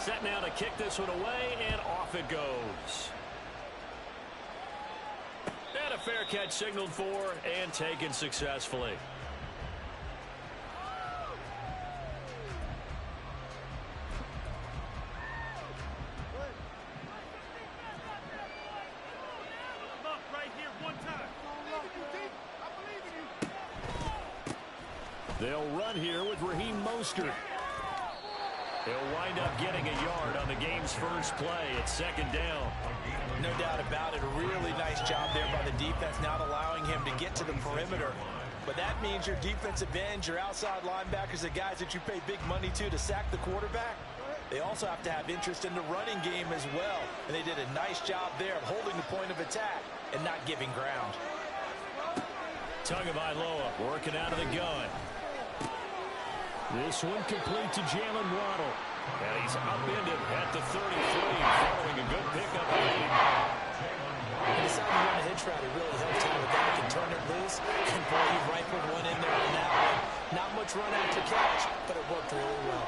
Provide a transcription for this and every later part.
Set now to kick this one away, and off it goes. And a fair catch signaled for and taken successfully. They'll run here with Raheem Mostert. He'll wind up getting a yard on the game's first play. It's second down. No doubt about it. A really nice job there by the defense, not allowing him to get to the perimeter. But that means your defensive ends, your outside linebackers, the guys that you pay big money to sack the quarterback, they also have to have interest in the running game as well. And they did a nice job there of holding the point of attack and not giving ground. Tagovailoa working out of the gun. This one complete to Jalen Waddle. And he's upended at the 33, following a good pickup. He decided to run a hitch route. He really helped him with that. He can turn it loose. And boy, he rifled one in there on that one. Not much run after catch, but it worked really well.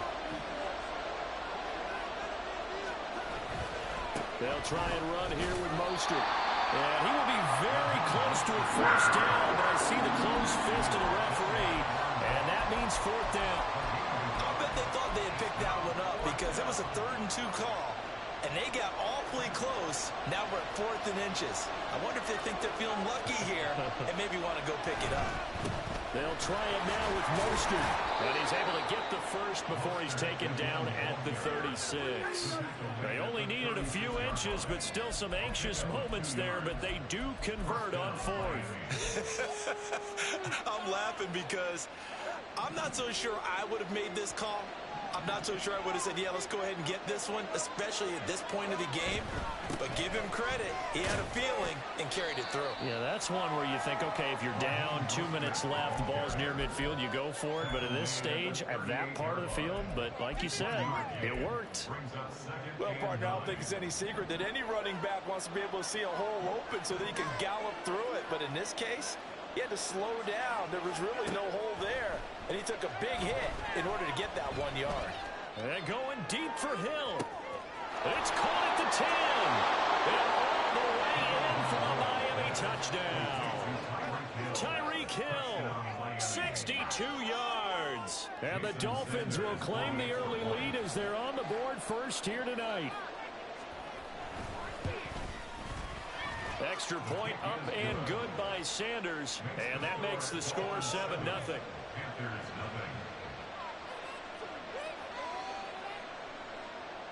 They'll try and run here with Mostert. And he will be very close to a first down, but I see the closed fist of the referee, and that means fourth down. I bet they thought they had picked that one up because it was a 3rd and 2 call, and they got awfully close. Now we're at 4th and inches. I wonder if they think they're feeling lucky here and maybe want to go pick it up. They'll try it now with Mostert, but he's able to get the first before he's taken down at the 36. They only needed a few inches, but still some anxious moments there, but they do convert on 4th. I'm laughing because I'm not so sure I would have made this call. I'm not so sure I would have said, yeah, let's go ahead and get this one, especially at this point of the game. But give him credit. He had a feeling and carried it through. Yeah, that's one where you think, okay, if you're down, 2 minutes left, the ball's near midfield, you go for it. But at this stage, at that part of the field, but like you said, it worked. Well, partner, I don't think it's any secret that any running back wants to be able to see a hole open so that he can gallop through it. But in this case, he had to slow down. There was really no hole there. And he took a big hit in order to get that 1 yard. And going deep for Hill. It's caught at the 10. And all the way in for a Miami touchdown. Tyreek Hill, 62 yards. And the Dolphins will claim the early lead as they're on the board first here tonight. Extra point up and good by Sanders. And that makes the score 7-0.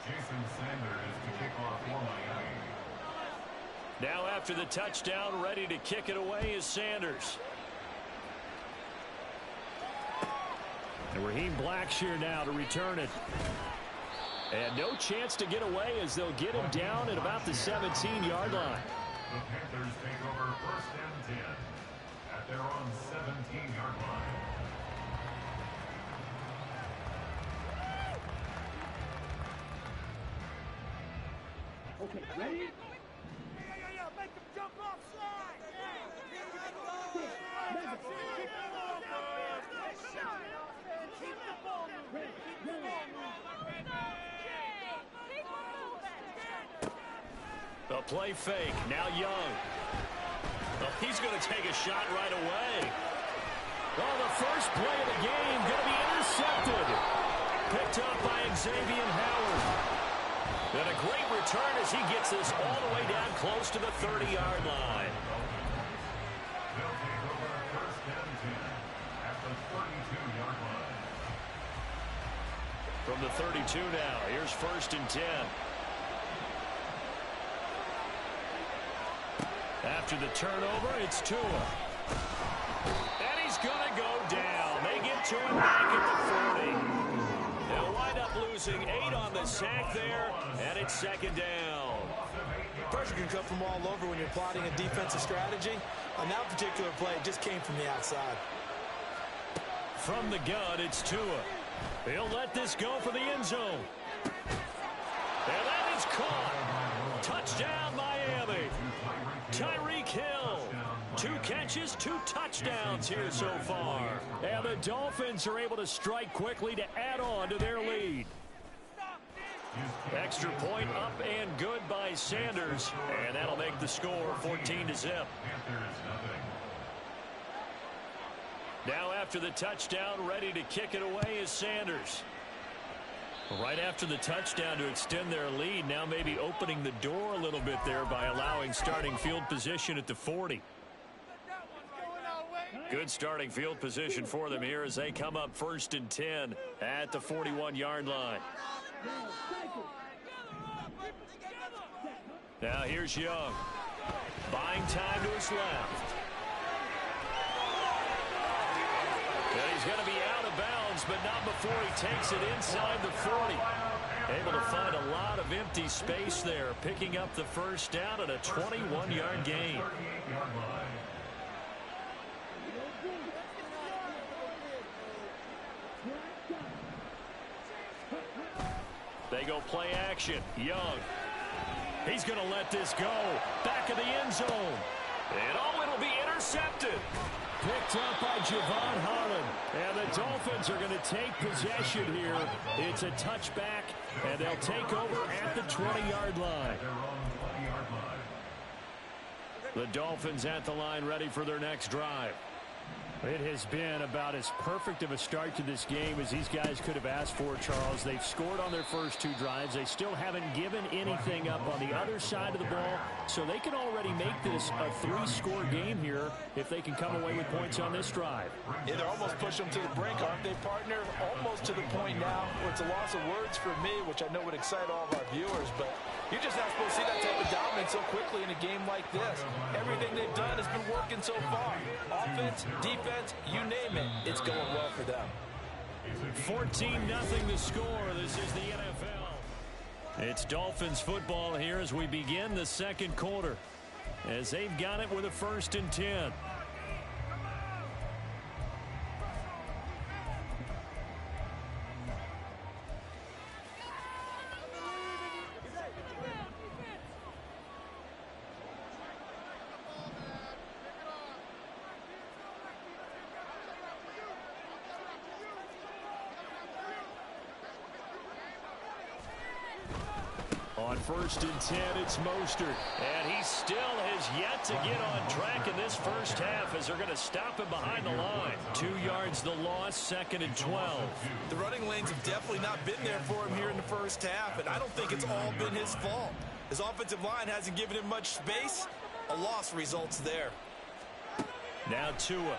Jason Sanders to kick off for Miami. Now after the touchdown, ready to kick it away is Sanders. And Raheem Blackshear now to return it. And no chance to get away as they'll get him down at about the 17-yard line. The Panthers take over 1st and 10 at their own 17-yard line. Okay, ready? Yeah, make them jump off slide. Keep the ball moving. Keep the ball moving. The play fake, now Young. Well, he's going to take a shot right away. Well, the first play of the game going to be intercepted. Picked up by Xavier Howard. And a great return as he gets this all the way down close to the 30-yard line. They'll take over 1st and 10 at the 32-yard line. From the 32 now, here's 1st and 10. After the turnover, it's Tua. And he's going to go down. They get to him back at the 40. They'll wind up losing 8 on the sack there, and it's 2nd down. Pressure can come from all over when you're plotting a defensive strategy. On that particular play, it just came from the outside. From the gun, it's Tua. He'll let this go for the end zone. And that is caught. Touchdown, Miami. Tyreek Hill. 2 catches, 2 touchdowns here so far. And the Dolphins are able to strike quickly to add on to their lead. Extra point up and good by Sanders. And that'll make the score 14-0. Now after the touchdown, ready to kick it away is Sanders. Right after the touchdown to extend their lead, now maybe opening the door a little bit there by allowing starting field position at the 40. Good starting field position for them here as they come up 1st and 10 at the 41-yard line. Now here's Young. Buying time to his left. And he's going to be out of bounds, but not before he takes it inside the 40. Able to find a lot of empty space there, picking up the first down at a 21-yard gain. They go play action. Young. He's going to let this go. Back of the end zone. And oh, it'll be intercepted. Picked up by Javon Holland. And the Dolphins are going to take possession here. It's a touchback, and they'll take over at the 20-yard line. The Dolphins at the line ready for their next drive. It has been about as perfect of a start to this game as these guys could have asked for, Charles. They've scored on their first 2 drives. They still haven't given anything up on the other side of the ball, so they can already make this a 3-score game here if they can come away with points on this drive. Yeah, they're almost pushing them to the brink, aren't they, partner? Almost to the point now where it's a loss of words for me, which I know would excite all of our viewers, but you're just not supposed to see that type of dominance so quickly in a game like this. Everything they've done has been working so far. Offense, defense, you name it, it's going well for them. 14-0 the score. This is the NFL. It's Dolphins football here as we begin the second quarter, as they've got it with a 1st and 10. On 1st and 10, it's Mostert. And he still has yet to get on track in this first half as they're going to stop him behind the line. 2 yards the loss, 2nd and 12. The running lanes have definitely not been there for him here in the first half, and I don't think it's all been his fault. His offensive line hasn't given him much space. A loss results there. Now Tua.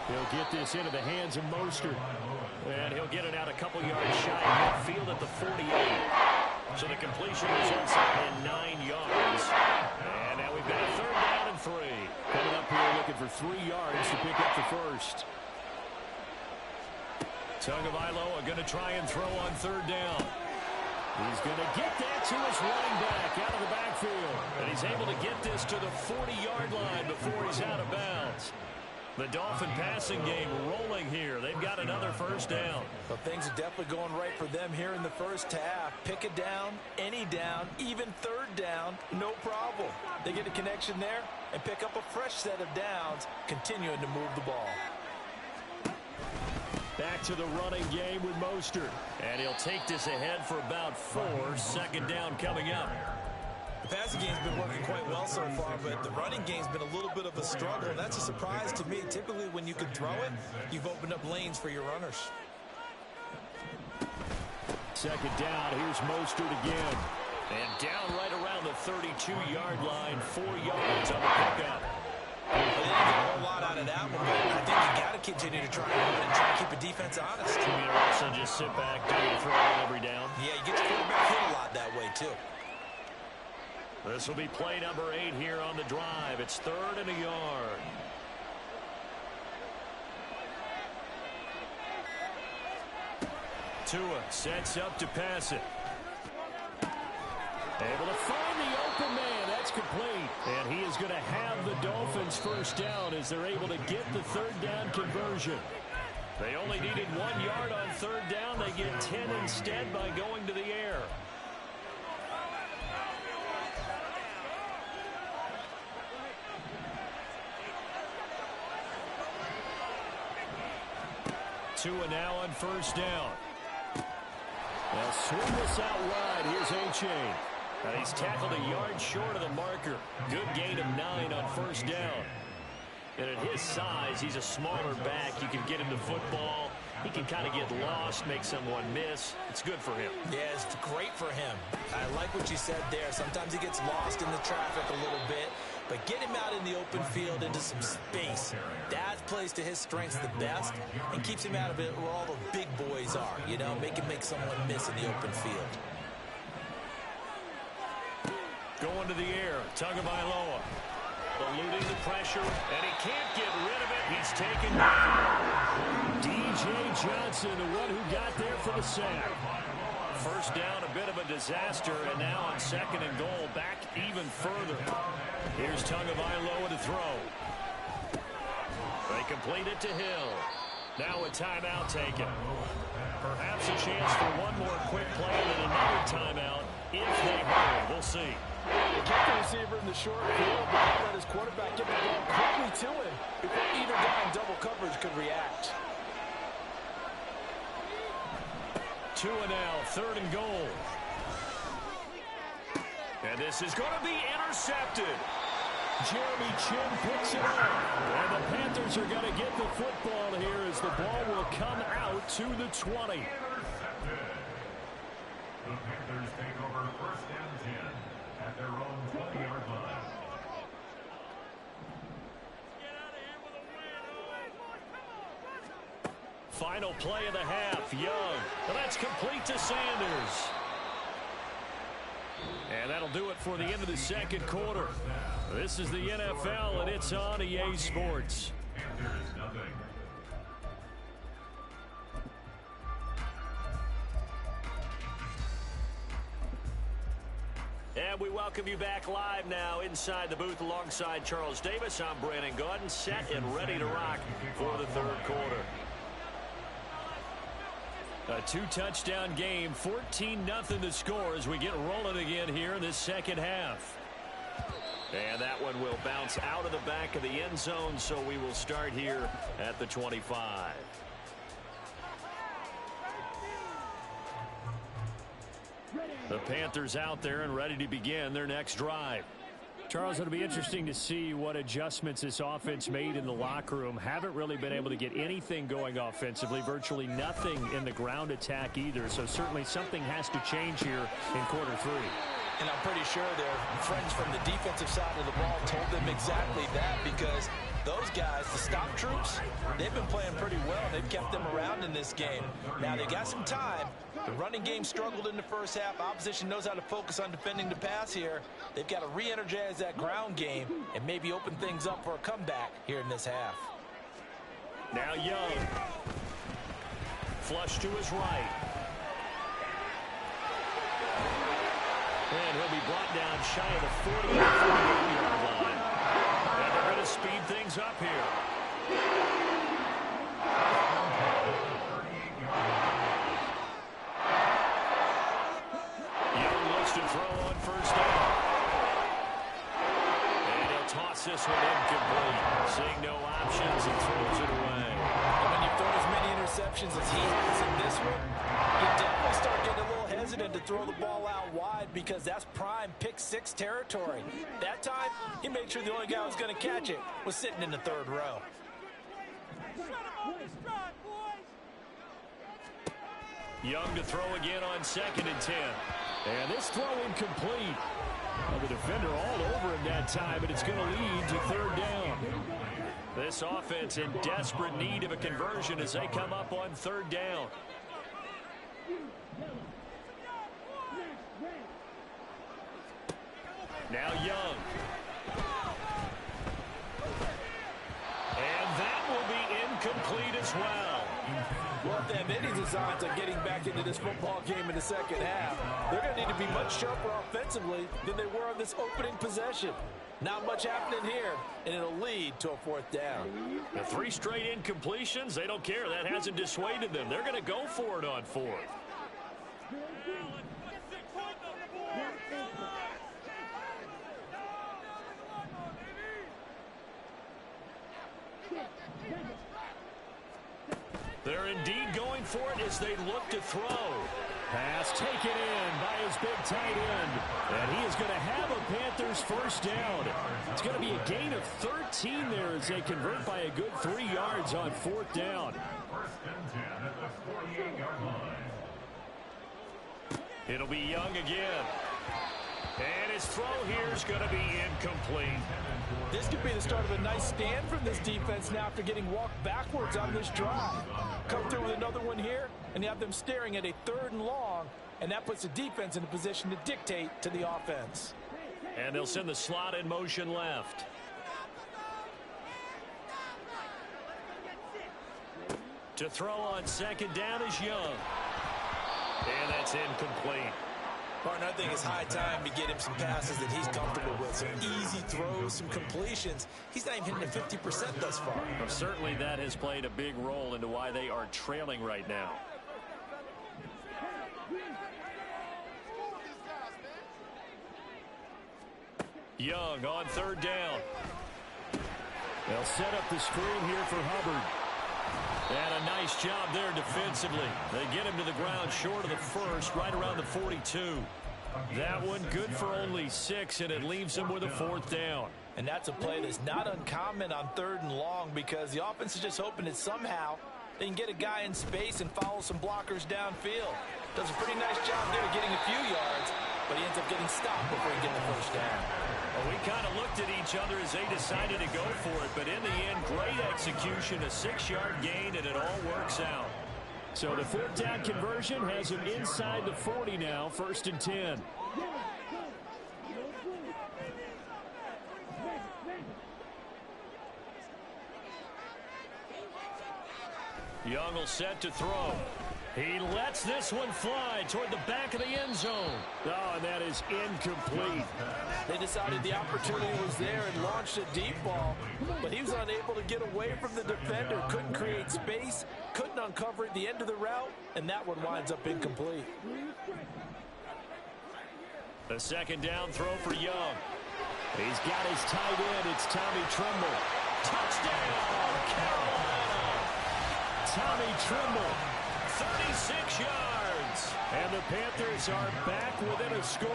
He'll get this into the hands of Mostert. And he'll get it out a couple yards shy of midfield at the 48. So the completion results in 9 yards. And now we've got a 3rd down and 3. Coming up here looking for 3 yards to pick up the first. Tagovailoa going to try and throw on 3rd down. He's going to get that to his running back out of the backfield. And he's able to get this to the 40-yard line before he's out of bounds. The Dolphin passing game rolling here. They've got another 1st down. Well, things are definitely going right for them here in the first half. Pick it down, any down, even 3rd down, no problem. They get a connection there and pick up a fresh set of downs, continuing to move the ball. Back to the running game with Mostert. And he'll take this ahead for about 4. 2nd down coming up. The passing game's been working quite well so far, but the running game's been a little bit of a struggle, and that's a surprise to me. Typically, when you can throw it, you've opened up lanes for your runners. 2nd down, here's Mostert again. And down right around the 32-yard line, 4 yards on the pickup. Well, they didn't get a whole lot out of that one, but I think you got to continue to try and run and try to keep a defense honest. You mean also just sit back, do your throwing every down? Yeah, you get your quarterback hit a lot that way, too. This will be play number 8 here on the drive. It's 3rd and a yard. Tua sets up to pass it. Able to find the open man. That's complete. And he is going to have the Dolphins 1st down as they're able to get the 3rd down conversion. They only needed 1 yard on 3rd down. They get 10 instead by going to the air. Tua now on 1st down. swing this out wide. Here's A-Chain. And he's tackled a yard short of the marker. Good gain of 9 on first down. And at his size, he's a smaller back. You can get him the football. He can kind of get lost, make someone miss. It's good for him. Yeah, it's great for him. I like what you said there. Sometimes he gets lost in the traffic a little bit. But get him out in the open field into some space. That plays to his strengths the best and keeps him out of it where all the big boys are. You know, make someone miss in the open field. Going to the air, Tagovailoa. Eluding the pressure, and he can't get rid of it. He's taken down. D.J. Johnson, the one who got there for the sack. First down, a bit of a disaster, and now on second and goal, back even further. Here's Tagovailoa to throw. They complete it to Hill. Now a timeout taken. Perhaps a chance for one more quick play and then another timeout if they hurry. We'll see. He kept the receiver in the short field, but he let his quarterback get the ball quickly to him before either guy in double coverage could react. 2 and now, third and goal. And this is going to be intercepted. Jeremy Chin picks it up. And the Panthers are going to get the football here as the ball will come out to the 20. The Panthers take over first and 10 at their own 20-yard line. Final play of the half, Young. And that's complete to Sanders. And that'll do it for the end of the second quarter. This is the NFL, and it's on EA Sports. Panthers nothing. And we welcome you back live now inside the booth alongside Charles Davis. I'm Brandon Gaudin, set and ready to rock for the third quarter. A 2-touchdown game, 14-0 the score as we get rolling again here in this second half. And that one will bounce out of the back of the end zone, so we will start here at the 25. The Panthers out there and ready to begin their next drive. Charles, it'll be interesting to see what adjustments this offense made in the locker room. Haven't really been able to get anything going offensively, virtually nothing in the ground attack either. So certainly something has to change here in quarter 3. And I'm pretty sure their friends from the defensive side of the ball told them exactly that, because those guys, the stop troops, they've been playing pretty well. They've kept them around in this game. Now, they got some time. The running game struggled in the first half. Opposition knows how to focus on defending the pass here. They've got to re-energize that ground game and maybe open things up for a comeback here in this half. Now Young. Flush to his right. And he'll be brought down shy of the 48-yard line. And they're going to speed things up here. Young looks to throw on first down. And he'll toss this one incomplete. Seeing no options and throws it away. And when you throw as many interceptions as he has in this one, you definitely start getting a little hesitant to throw the ball out wide, because that's prime pick 6 territory. That time, he made sure the only guy who was going to catch it was sitting in the third row. Young to throw again on second and 10. And this throw incomplete. Well, the defender all over him that time, but it's going to lead to third down. This offense in desperate need of a conversion as they come up on third down. Now Young. And that will be incomplete as well. Well, if they have any designs on getting back into this football game in the second half, they're going to need to be much sharper offensively than they were on this opening possession. Not much happening here, and it'll lead to a fourth down. The 3 straight incompletions, they don't care. That hasn't dissuaded them. They're going to go for it on fourth. They're indeed going for it as they look to throw. Pass taken in by his big tight end. And he is going to have a Panthers first down. It's going to be a gain of 13 there as they convert by a good 3 yards on 4th down. First and 10 at the 48-yard line. It'll be Young again. And his throw here is going to be incomplete. This could be the start of a nice stand from this defense now after getting walked backwards on this drive. Come through with another one here, and you have them staring at a 3rd and long, and that puts the defense in a position to dictate to the offense. And they'll send the slot in motion left. To throw on 2nd down is Young. And that's incomplete. Martin, I think it's high time to get him some passes that he's comfortable with. Some easy throws, some completions. He's not even hitting the 50% thus far. Well, certainly that has played a big role into why they are trailing right now. Young on 3rd down. They'll set up the screen here for Hubbard. And a nice job there defensively. They get him to the ground short of the first, right around the 42. That one good for only 6, and it leaves him with a 4th down. And that's a play that's not uncommon on 3rd and long because the offense is just hoping that somehow they can get a guy in space and follow some blockers downfield. Does a pretty nice job there getting a few yards, but he ends up getting stopped before he gets the first down. Well, we kind of looked at each other as they decided to go for it, but in the end, great execution, a 6-yard gain, and it all works out. So the 4th down conversion has him inside the 40 now, 1st and 10. Young will set to throw. He lets this one fly toward the back of the end zone. Oh, and that is incomplete. They decided the opportunity was there and launched a deep ball, but he was unable to get away from the defender, couldn't create space, couldn't uncover at the end of the route, and that one winds up incomplete. The 2nd down throw for Young. He's got his tight end. It's Tommy Tremble. Touchdown, Carolina! Tommy Tremble. 36 yards. And the Panthers are back within a score.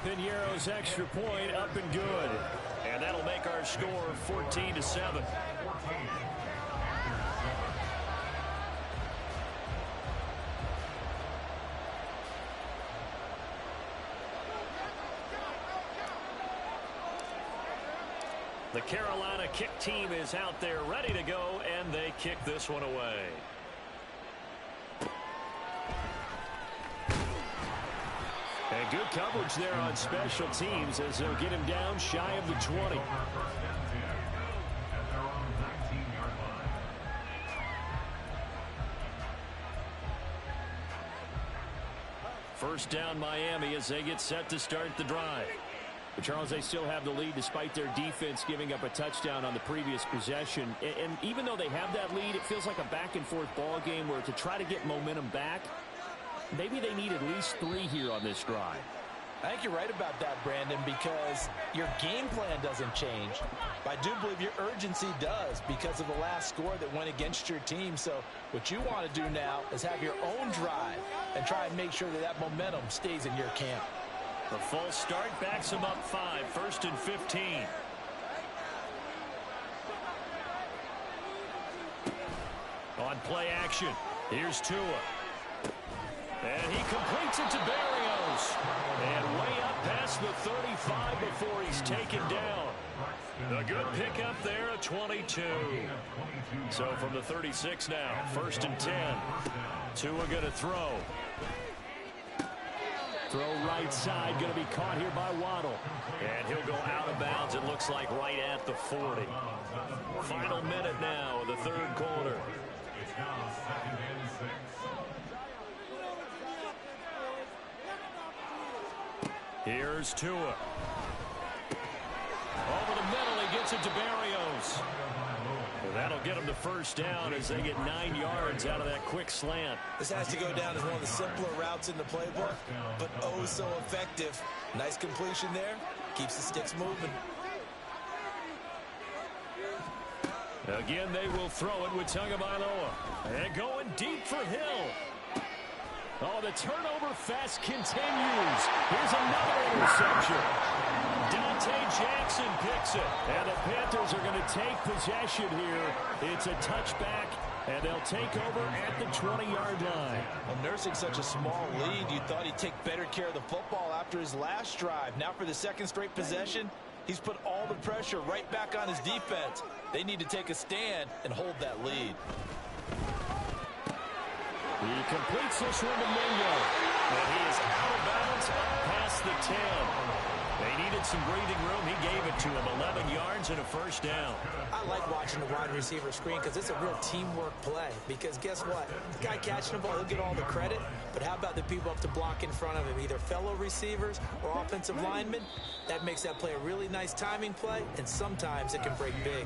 Piñeiro's extra point up and good. And that'll make our score 14-7. The Carolina kick team is out there ready to go, and they kick this one away. And good coverage there on special teams as they'll get him down shy of the 20. First down Miami as they get set to start the drive. But Charles, they still have the lead despite their defense giving up a touchdown on the previous possession. And even though they have that lead, it feels like a back-and-forth ball game where to try to get momentum back, maybe they need at least 3 here on this drive. I think you're right about that, Brandon, because your game plan doesn't change. But I do believe your urgency does because of the last score that went against your team. So what you want to do now is have your own drive and try and make sure that that momentum stays in your camp. The false start backs him up 5, 1st and 15. On play action, here's Tua. And he completes it to Barrios. And way up past the 35 before he's taken down. A good pickup there at 22. So from the 36 now, 1st and 10. Tua going to throw. Throw right side, going to be caught here by Waddle. And he'll go out of bounds, it looks like right at the 40. Final minute now of the 3rd quarter. It's now 2nd and 6. Here's Tua. Over the middle, he gets it to Barrios. Well, that'll get him the first down as they get 9 yards out of that quick slant. This has to go down as one of the simpler routes in the playbook, but oh so effective. Nice completion there. Keeps the sticks moving. Again, they will throw it with Tagovailoa. And going deep for Hill. Oh, the turnover fest continues. Here's another interception. Dante Jackson picks it. And the Panthers are going to take possession here. It's a touchback, and they'll take over at the 20-yard line. Well, nursing such a small lead, you thought he'd take better care of the football after his last drive. Now for the second straight possession, he's put all the pressure right back on his defense. They need to take a stand and hold that lead. He completes this one to Mingo. And he is out of bounds past the 10. They needed some breathing room. He gave it to him. 11 yards and a first down. I like watching the wide receiver screen because it's a real teamwork play. Because guess what? The guy catching the ball, he'll get all the credit. But how about the people up to block in front of him? Either fellow receivers or offensive linemen. That makes that play a really nice timing play. And sometimes it can break big.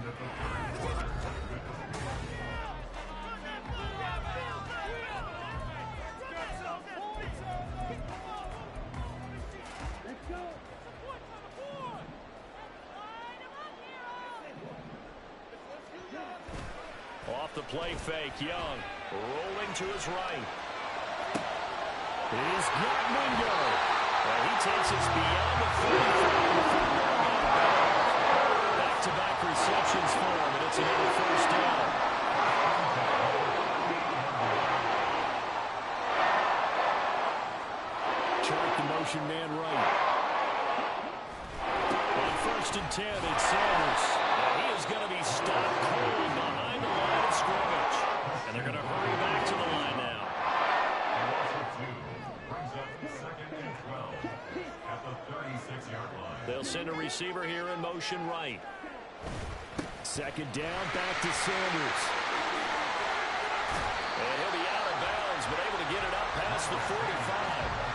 Off the play fake, Young rolling to his right. He's got Mingo. And he takes us beyond the 35. Back-to-back receptions for him, and it's another first down. Chart the motion man right. On 1st and 10, it's Sanders. And he is going to be stopped cold behind the line of scrimmage. And they're going to hurry back to the line now. Brings up 2nd and 12 at the 36-yard line. They'll send a receiver here in motion right. 2nd down, back to Sanders. And he'll be out of bounds, but able to get it up past the 45.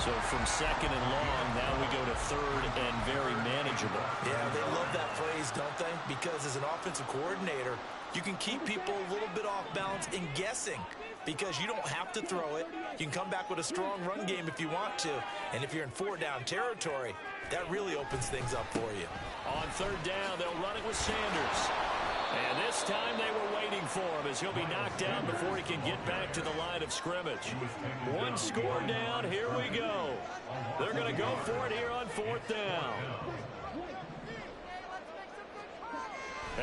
So from 2nd and long, now we go to 3rd and very manageable. Yeah, they love that phrase, don't they? Because as an offensive coordinator, you can keep people a little bit off balance and guessing because you don't have to throw it. You can come back with a strong run game if you want to. And if you're in 4-down territory, that really opens things up for you. On 3rd down, they'll run it with Sanders. And this time they were waiting for him as he'll be knocked down before he can get back to the line of scrimmage. One score down, here we go. They're going to go for it here on 4th down.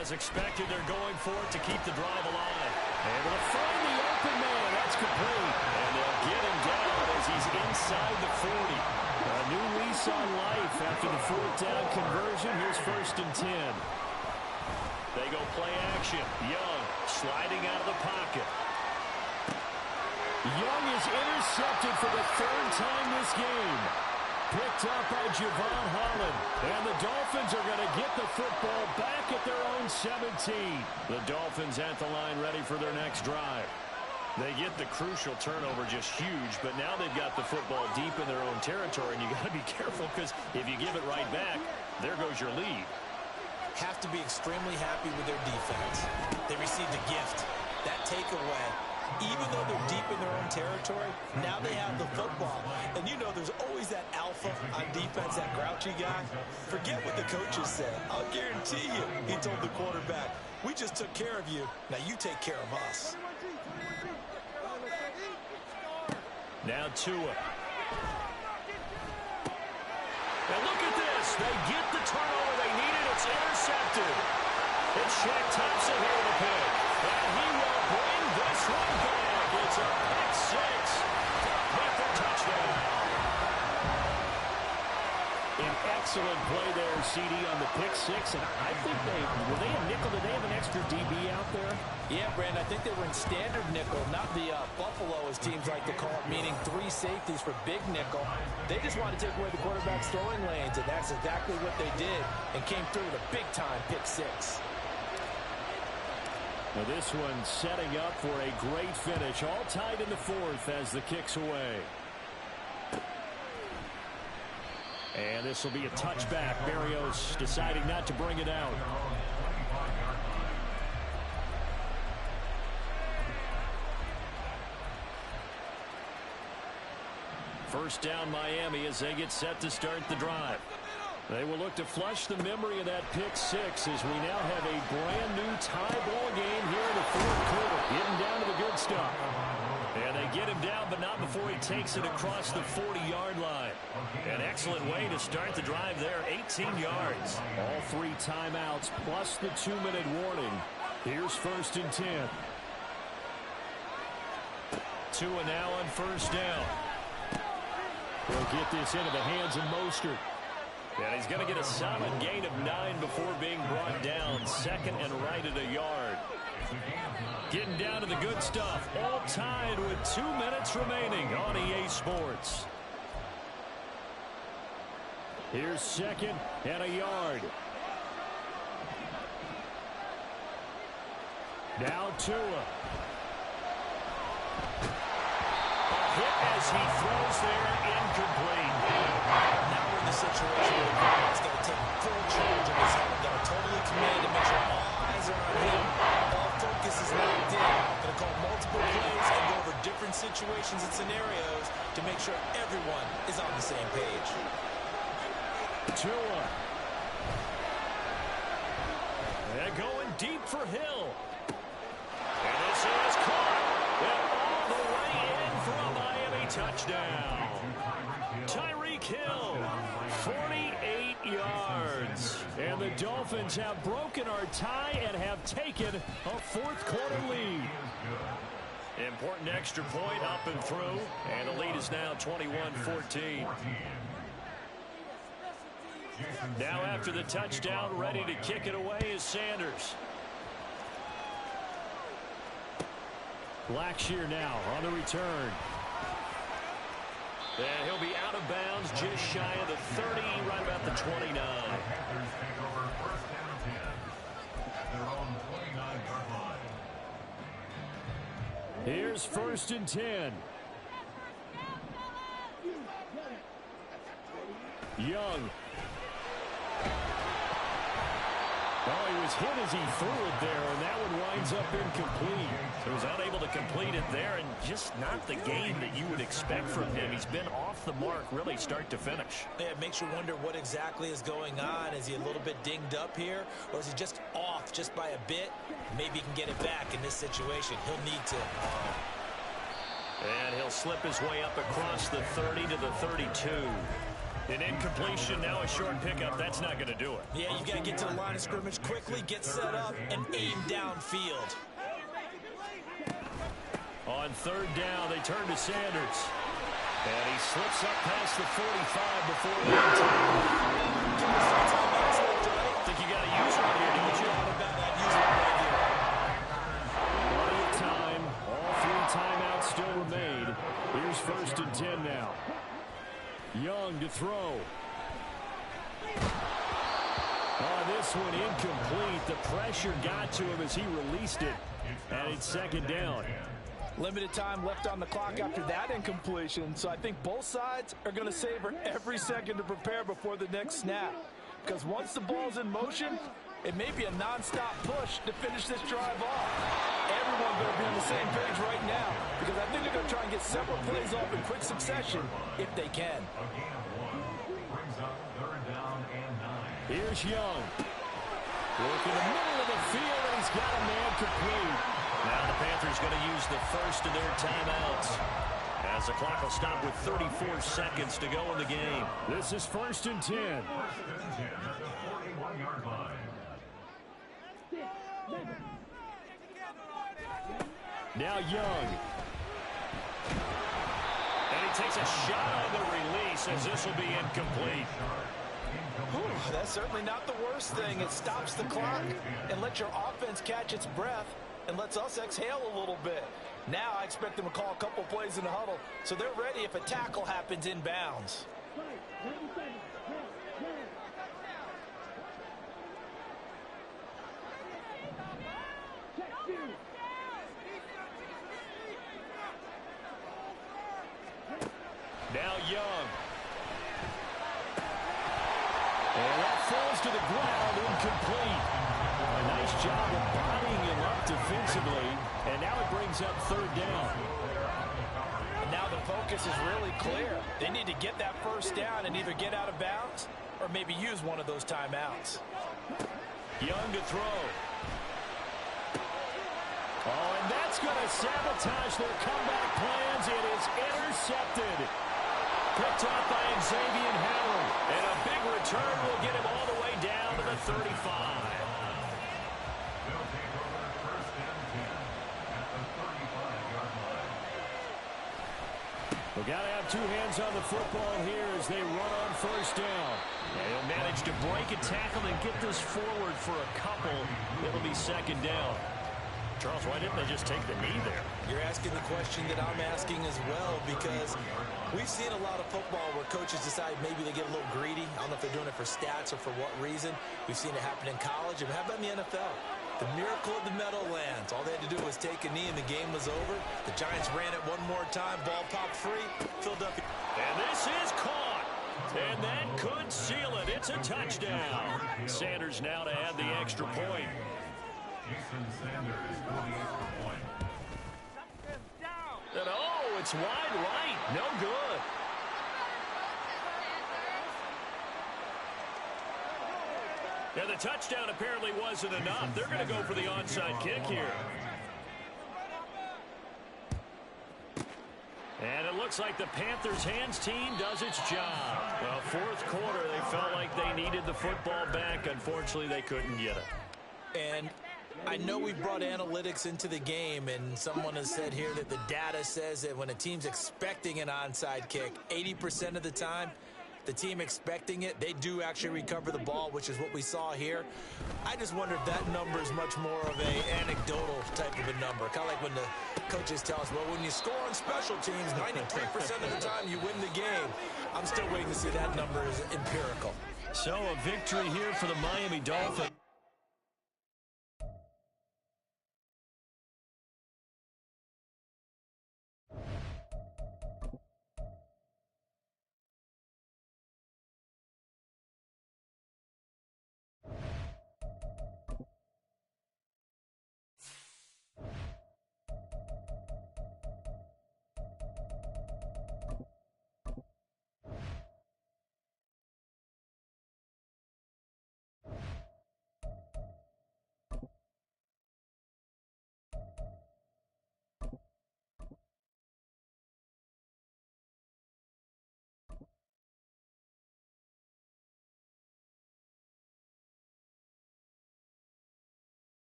As expected, they're going for it to keep the drive alive. Able to find the open man. That's complete. And they'll get him down as he's inside the 40. A new lease on life after the 4th down conversion. Here's 1st and 10. They go play action. Young sliding out of the pocket. Young is intercepted for the 3rd time this game. Picked up by Javon Holland. And the Dolphins are going to get the football back at their own 17. The Dolphins at the line ready for their next drive. They get the crucial turnover, just huge, but now they've got the football deep in their own territory, and you got to be careful because if you give it right back, there goes your lead. Have to be extremely happy with their defense. They received a gift. That takeaway, even though they're deep in their own territory, now they have the football. And you know there's always that alpha on defense, that grouchy guy. Forget what the coaches said. I'll guarantee you, he told the quarterback, we just took care of you. Now you take care of us. Now Tua. And look at this. They get the turnover they needed. It's intercepted. It's Shaq Thompson here to pick. And he will bring this one back. It's a pick 6. Panther touchdown. An excellent play there, CD, on the pick 6. And I think were they a nickel? Did they have an extra DB out there? Yeah, Brandon, I think they were in standard nickel, not the Buffalo, as teams like to call it, meaning 3 safeties for big nickel. They just wanted to take away the quarterback's throwing lanes, and that's exactly what they did, and came through with a big-time pick 6. Now this one setting up for a great finish, all tied in the 4th as the kick's away. And this will be a touchback. Berrios deciding not to bring it out. First down Miami as they get set to start the drive. They will look to flush the memory of that pick six as we now have a brand-new tie ball game here in the fourth quarter. Getting down to the good stuff. And they get him down, but not before he takes it across the 40-yard line. An excellent way to start the drive there, 18 yards. All 3 timeouts plus the 2-minute warning. Here's 1st and 10. Tua now on 1st down. He'll get this into the hands of Mostert. And he's going to get a solid gain of 9 before being brought down. 2nd and right at a yard. Getting down to the good stuff. All tied with 2 minutes remaining on EA Sports. Here's 2nd and a yard. Now Tua. A hit as he throws there, incomplete. Now we're in the situation where the quarterback's going to take full charge of his helmet. Got to totally command to make sure all eyes are on him. All focus is locked in. Going to call multiple plays and go over different situations and scenarios to make sure everyone is on the same page. Tua. They're going deep for Hill. And this is caught. And all the way in for a Miami touchdown. Tyreek Hill, 48 yards. And the Dolphins have broken our tie and have taken a fourth quarter lead. Important extra point up and through. And the lead is now 21-14. Now after the touchdown, ready to kick it away is Sanders. Blackshear now on the return. And he'll be out of bounds just shy of the 30, right about the 29. Panthers take over 1st and 10 at their own 29-yard line. Here's 1st and 10. Young. Oh, he was hit as he threw it there, and that one winds up incomplete. He was unable to complete it there, and just not the game that you would expect from him. He's been off the mark, really start to finish. Yeah, it makes you wonder what exactly is going on. Is he a little bit dinged up here, or is he just off just by a bit? Maybe he can get it back in this situation. He'll need to. And he'll slip his way up across the 30 to the 32. An incompletion, now a short pickup. That's not going to do it. Yeah, you've got to get to the line of scrimmage quickly, get set up, and aim downfield. On 3rd down, they turn to Sanders. And he slips up past the 45 before the think you got to use one here, don't you? Plenty of time. All 3 timeouts still remain. Here's 1st and 10 now. Young to throw. Oh, this one incomplete. The pressure got to him as he released it. And it's 2nd down. Limited time left on the clock after that incompletion, so I think both sides are going to savor every second to prepare before the next snap. Because once the ball's in motion, it may be a non-stop push to finish this drive off. Everyone's going to be on the same page right now because I think they're going to try and get several plays off in quick succession if they can. Brings up 3rd down and 9. Here's Young. Work in the middle of the field, and he's got a man complete. Now the Panthers going to use the first of their timeouts as the clock will stop with 34 seconds to go in the game. This is 1st and 10. 1st and 10 at the 41-yard line. Now Young. And he takes a shot on the release as this will be incomplete. Whew, that's certainly not the worst thing. It stops the clock and lets your offense catch its breath and lets us exhale a little bit. Now I expect them to call a couple plays in the huddle so they're ready if a tackle happens inbounds. Now Young. And that falls to the ground, incomplete. A nice job of bodying him up defensively. And now it brings up 3rd down. And now the focus is really clear. They need to get that first down and either get out of bounds or maybe use one of those timeouts. Young to throw. Oh, and that's going to sabotage their comeback plans. It is intercepted. Picked up by Xavier Howard. And a big return will get him all the way down to the 35. They'll take over first and 10 at the 35-yard line. We've got to have two hands on the football here as they run on first down. And he'll manage to break a tackle and get this forward for a couple. It'll be second down. Charles, why didn't they just take the knee there? You're asking the question that I'm asking as well, because we've seen a lot of football where coaches decide maybe they get a little greedy. I don't know if they're doing it for stats or for what reason. We've seen it happen in college. And how about in the NFL? The miracle of the Meadowlands. All they had to do was take a knee and the game was over. The Giants ran it one more time. Ball popped free. Philadelphia. And this is caught. And that could seal it. It's a touchdown. Sanders now to add the extra point. Jason Sanders for the extra point. And oh, it's wide right. No good. Yeah, the touchdown apparently wasn't enough. They're going to go for the onside kick here. And it looks like the Panthers hands team does its job. Well, fourth quarter, they felt like they needed the football back. Unfortunately, they couldn't get it. And I know we brought analytics into the game, and someone has said here that the data says that when a team's expecting an onside kick, 80% of the time, the team expecting it, they do actually recover the ball, which is what we saw here. I just wonder if that number is much more of an anecdotal type of a number. Kind of like when the coaches tell us, well, when you score on special teams, 93% of the time you win the game. I'm still waiting to see that number is empirical. So a victory here for the Miami Dolphins.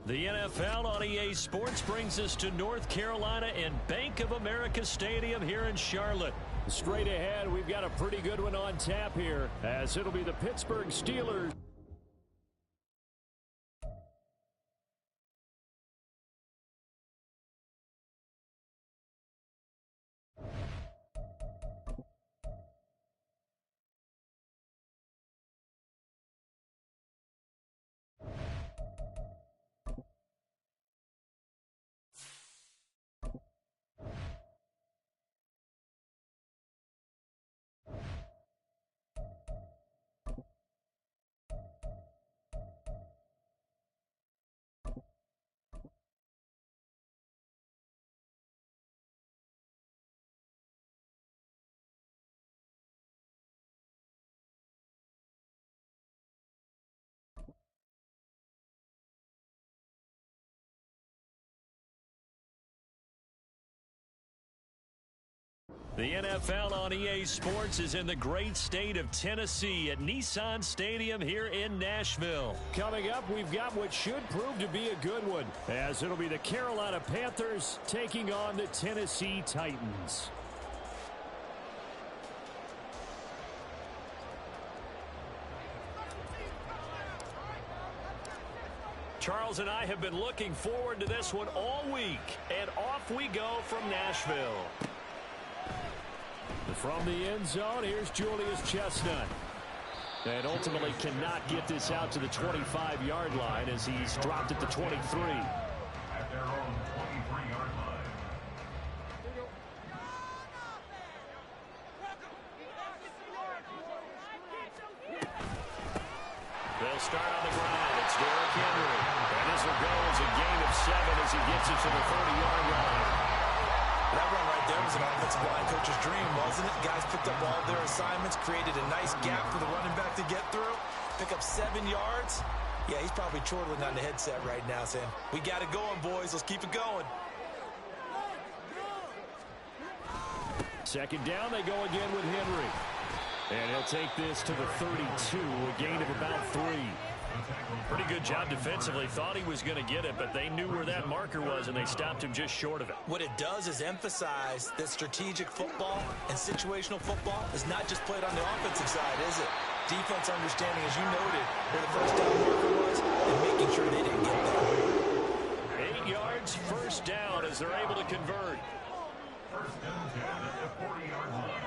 The NFL on EA Sports brings us to North Carolina and Bank of America Stadium here in Charlotte. Straight ahead, we've got a pretty good one on tap here, as it'll be the Pittsburgh Steelers. The NFL on EA Sports is in the great state of Tennessee at Nissan Stadium here in Nashville. Coming up, we've got what should prove to be a good one, as it'll be the Carolina Panthers taking on the Tennessee Titans. Charles and I have been looking forward to this one all week, and off we go from Nashville. From the end zone, here's Julius Chestnut. And ultimately cannot get this out to the 25-yard line as he's dropped at the 23. At their own 23-yard line. They'll start on the ground. It's Derrick Henry. And this will go as a gain of 7 as he gets it to the 30-yard line. That run right there was an offensive line coach's dream, wasn't it? Guys picked up all their assignments, created a nice gap for the running back to get through, pick up 7 yards. Yeah, he's probably chortling on the headset right now saying, we got it going, boys. Let's keep it going. Second down, they go again with Henry. And he'll take this to the 32, a gain of about 3. Pretty good job defensively. Thought he was going to get it, but they knew where that marker was, and they stopped him just short of it. What it does is emphasize that strategic football and situational football is not just played on the offensive side, is it? Defense understanding, as you noted, where the first down marker was and making sure they didn't get there. 8 yards, first down as they're able to convert. First and 10 at the 40-yard line.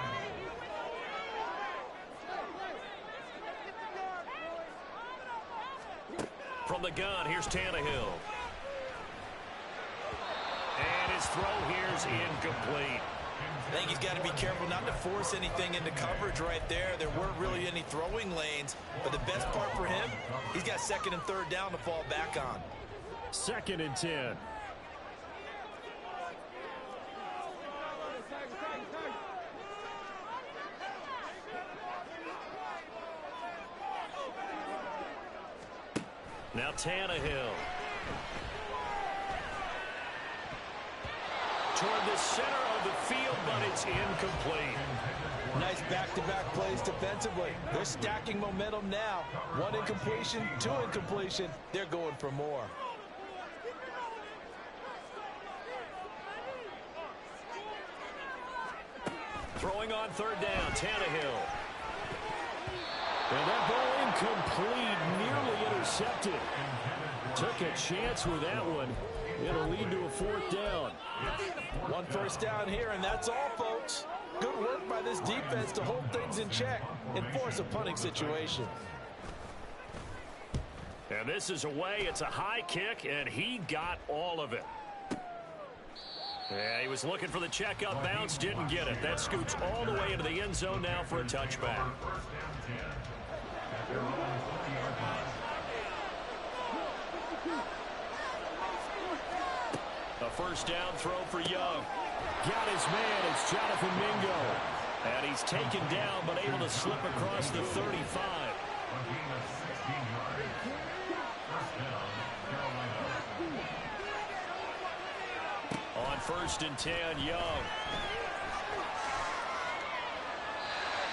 From the gun, here's Tannehill. And his throw here's incomplete. I think he's got to be careful not to force anything into coverage right there. There weren't really any throwing lanes, but the best part for him, he's got second and third down to fall back on. Second and 10. Now Tannehill. Toward the center of the field, but it's incomplete. Nice back-to-back plays defensively. They're stacking momentum now. 1 incompletion, 2 incompletion. They're going for more. Throwing on third down, Tannehill. And that ball incomplete, nearly intercepted. Took a chance with that one. It'll lead to a 4th down. 1 first down here, and that's all, folks. Good work by this defense to hold things in check and force a punting situation. And this is away. It's a high kick, and he got all of it. Yeah, he was looking for the check-up bounce, didn't get it. That scoots all the way into the end zone now for a touchback. A first down throw for Young. Got his man. It's Jonathan Mingo. And he's taken down, but able to slip across the 35. On first and 10, Young.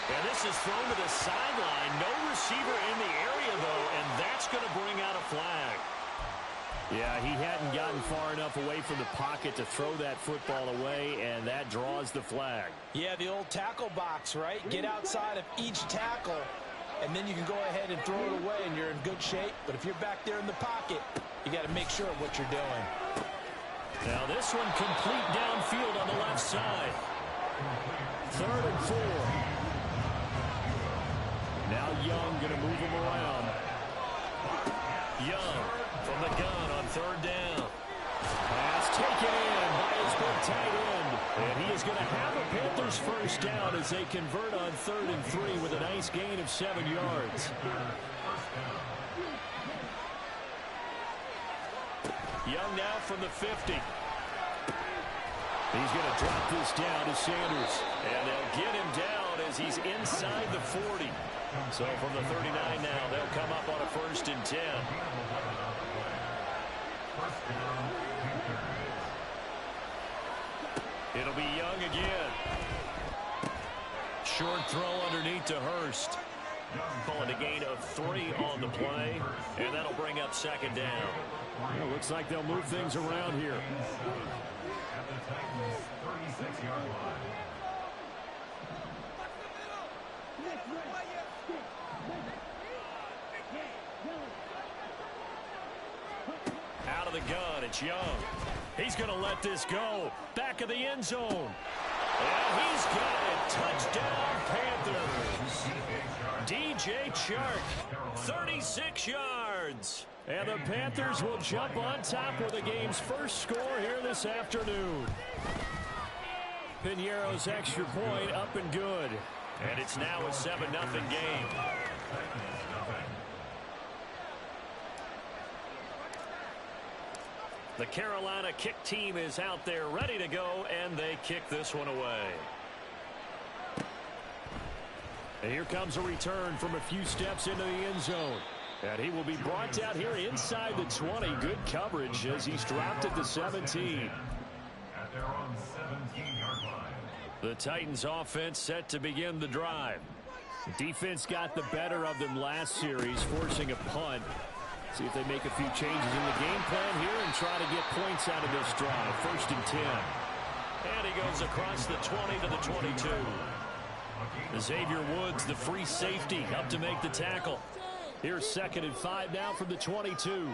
And this is thrown to the sideline. No receiver in the area, though, and that's going to bring out a flag. Yeah, he hadn't gotten far enough away from the pocket to throw that football away, and that draws the flag. Yeah, the old tackle box, right? Get outside of each tackle, and then you can go ahead and throw it away, and you're in good shape. But if you're back there in the pocket, you got to make sure of what you're doing. Now this one complete downfield on the left side. 3rd and 4. Now Young going to move him around. Young from the gun on 3rd down. Pass taken in by his big tight end. And he is going to have a Panthers first down as they convert on 3rd and 3 with a nice gain of 7 yards. Young now from the 50. He's going to drop this down to Sanders. And they'll get him down as he's inside the 40. So from the 39 now, they'll come up on a 1st and 10. It'll be Young again. Short throw underneath to Hurst. Calling a gain of 3 on the play, and that'll bring up 2nd down. Well, looks like they'll move things around here. At the Titans' 36-yard line. Out of the gun, it's Young. He's going to let this go. Back of the end zone. And he's got it. Touchdown, Panthers. DJ Chark, 36 yards. And the Panthers will jump on top with the game's first score here this afternoon. Piñeiro's extra point up and good. And it's now a 7-0 game. The Carolina kick team is out there ready to go, and they kick this one away. And here comes a return from a few steps into the end zone. And he will be brought down here inside the 20. Good coverage as he's dropped at the 17. At their own 17-yard line. The Titans offense set to begin the drive. The defense got the better of them last series, forcing a punt. See if they make a few changes in the game plan here and try to get points out of this drive. 1st and 10. And he goes across the 20 to the 22. Xavier Woods, the free safety, up to make the tackle. Here's 2nd and 5 now from the 22.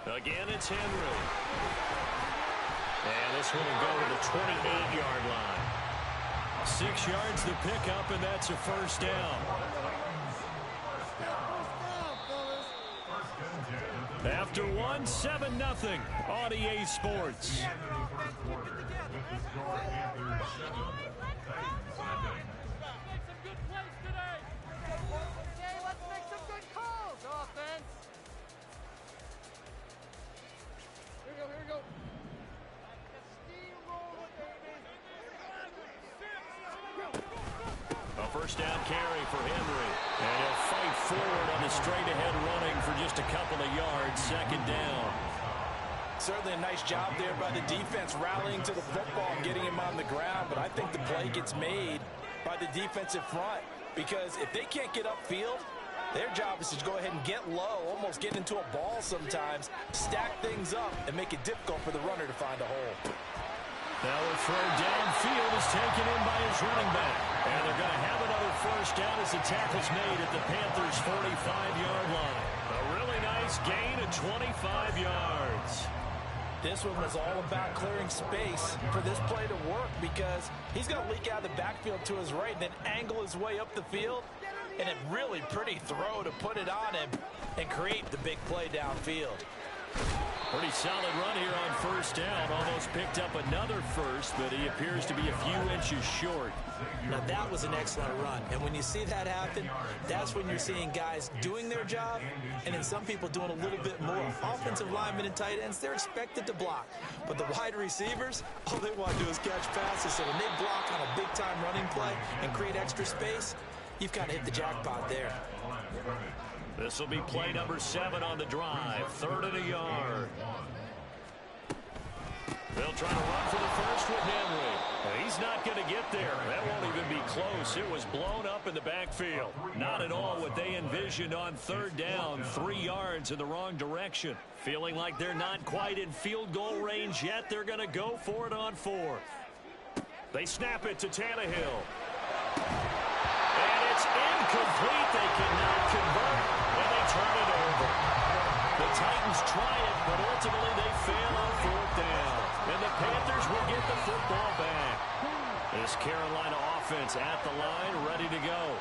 Again, it's Henry. And this one will go to the 28-yard line. 6 yards the pickup, and that's a 1st down. After one, 7-0 on EA Sports. A 1st down carry for Henry. And he'll fight forward on the straight-ahead running for just a couple of yards. 2nd down. Certainly a nice job there by the defense rallying to the football and getting him on the ground. But I think the play gets made by the defensive front. Because if they can't get upfield, their job is to go ahead and get low, almost get into a ball sometimes, stack things up, and make it difficult for the runner to find a hole. Now a throw downfield is taken in by his running back. And they're going to have another 1st down as the tackle's made at the Panthers' 45-yard line. A really nice gain of 25 yards. This one was all about clearing space for this play to work because he's going to leak out of the backfield to his right and then angle his way up the field. And a really pretty throw to put it on him and create the big play downfield. Pretty solid run here on 1st down. Almost picked up another 1st, but he appears to be a few inches short. Now, that was an excellent run. And when you see that happen, that's when you're seeing guys doing their job and then some people doing a little bit more. Offensive linemen and tight ends, they're expected to block. But the wide receivers, all they want to do is catch passes. So when they block on a big-time running play and create extra space, you've kind of hit the jackpot there. This will be play number 7 on the drive. 3rd and a yard. They'll try to run for the 1st with Henry. He's not going to get there. That won't even be close. It was blown up in the backfield. Not at all what they envisioned on 3rd down. 3 yards in the wrong direction. Feeling like they're not quite in field goal range yet. They're going to go for it on 4th. They snap it to Tannehill. And it's incomplete. They cannot convert, and they turn it over. The Titans try it, but ultimately they fail on 4th down. And the Panthers will get the football back. This Carolina offense at the line, ready to go.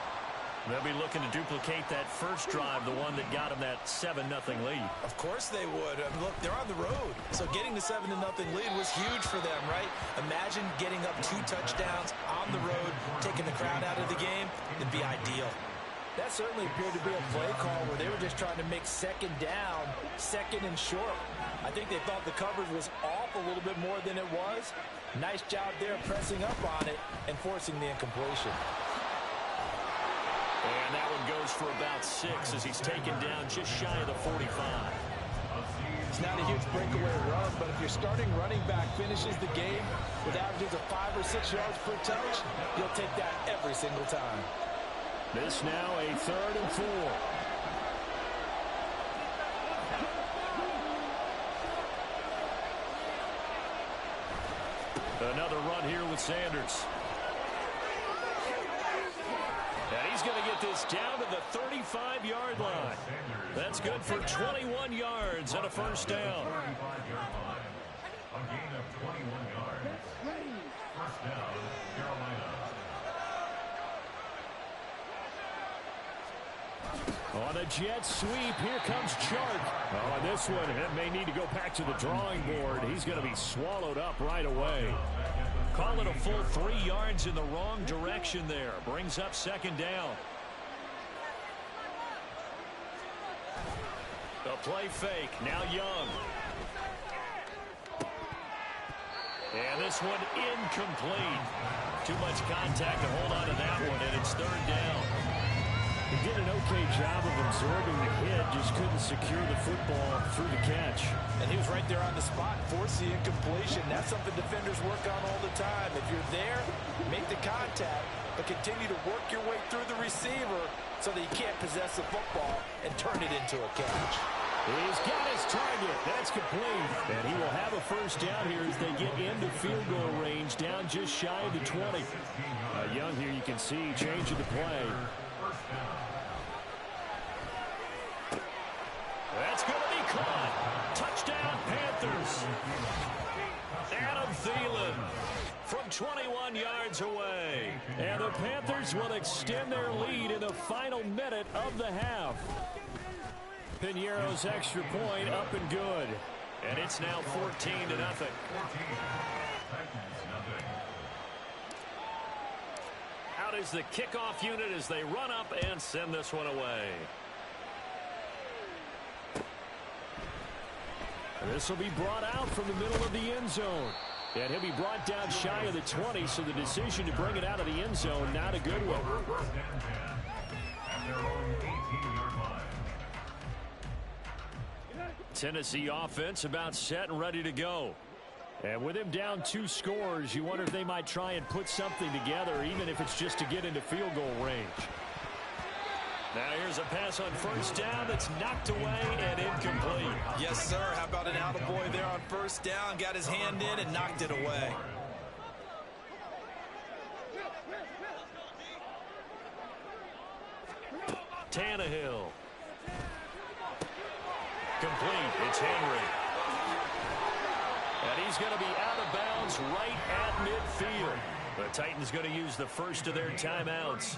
They'll be looking to duplicate that 1st drive, the one that got them that 7-0 lead. Of course they would. I mean, look, they're on the road. So getting the 7-0 lead was huge for them, right? Imagine getting up 2 touchdowns on the road, taking the crowd out of the game. It'd be ideal. That certainly appeared to be a play call where they were just trying to make 2nd down, 2nd and short. I think they thought the coverage was off a little bit more than it was. Nice job there pressing up on it and forcing the incompletion. And that one goes for about 6 as he's taken down just shy of the 45. It's not a huge breakaway run, but if your starting running back finishes the game with averages of 5 or 6 yards per touch, you'll take that every single time. This now a 3rd and 4. Another run here with Sanders. And he's going to get this down to the 35-yard line. That's good for 21 yards and a 1st down. A gain of 21 yards. 1st down, Carolina. On a jet sweep, here comes Chark. Oh, and this one, it may need to go back to the drawing board. He's going to be swallowed up right away. Call it a full 3 yards in the wrong direction there. Brings up 2nd down. A play fake. Now Young. And this one incomplete. Too much contact to hold on to that one, and it's third down. He did an okay job of absorbing the hit, just couldn't secure the football through the catch. And he was right there on the spot, forced the incompletion. That's something defenders work on all the time. If you're there, make the contact, but continue to work your way through the receiver so that you can't possess the football and turn it into a catch. He's got his target. That's complete. And he will have a first down here as they get into field goal range, down just shy of the 20. Young here, you can see, changing the play. That's going to be caught. Touchdown, Panthers. Adam Thielen from 21 yards away. And the Panthers will extend their lead in the final minute of the half. Piñeiro's extra point up and good. And it's now 14-0. Out is the kickoff unit as they run up and send this one away. This will be brought out from the middle of the end zone. And he'll be brought down shy of the 20, so the decision to bring it out of the end zone, not a good one. Tennessee offense about set and ready to go. And with him down 2 scores, you wonder if they might try and put something together, even if it's just to get into field goal range. Now here's a pass on first down that's knocked away and incomplete. Yes, sir. How about an attaboy there on first down? Got his hand in and knocked it away. Tannehill. Complete. It's Henry. And he's going to be out of bounds right at midfield. The Titans going to use the first of their timeouts.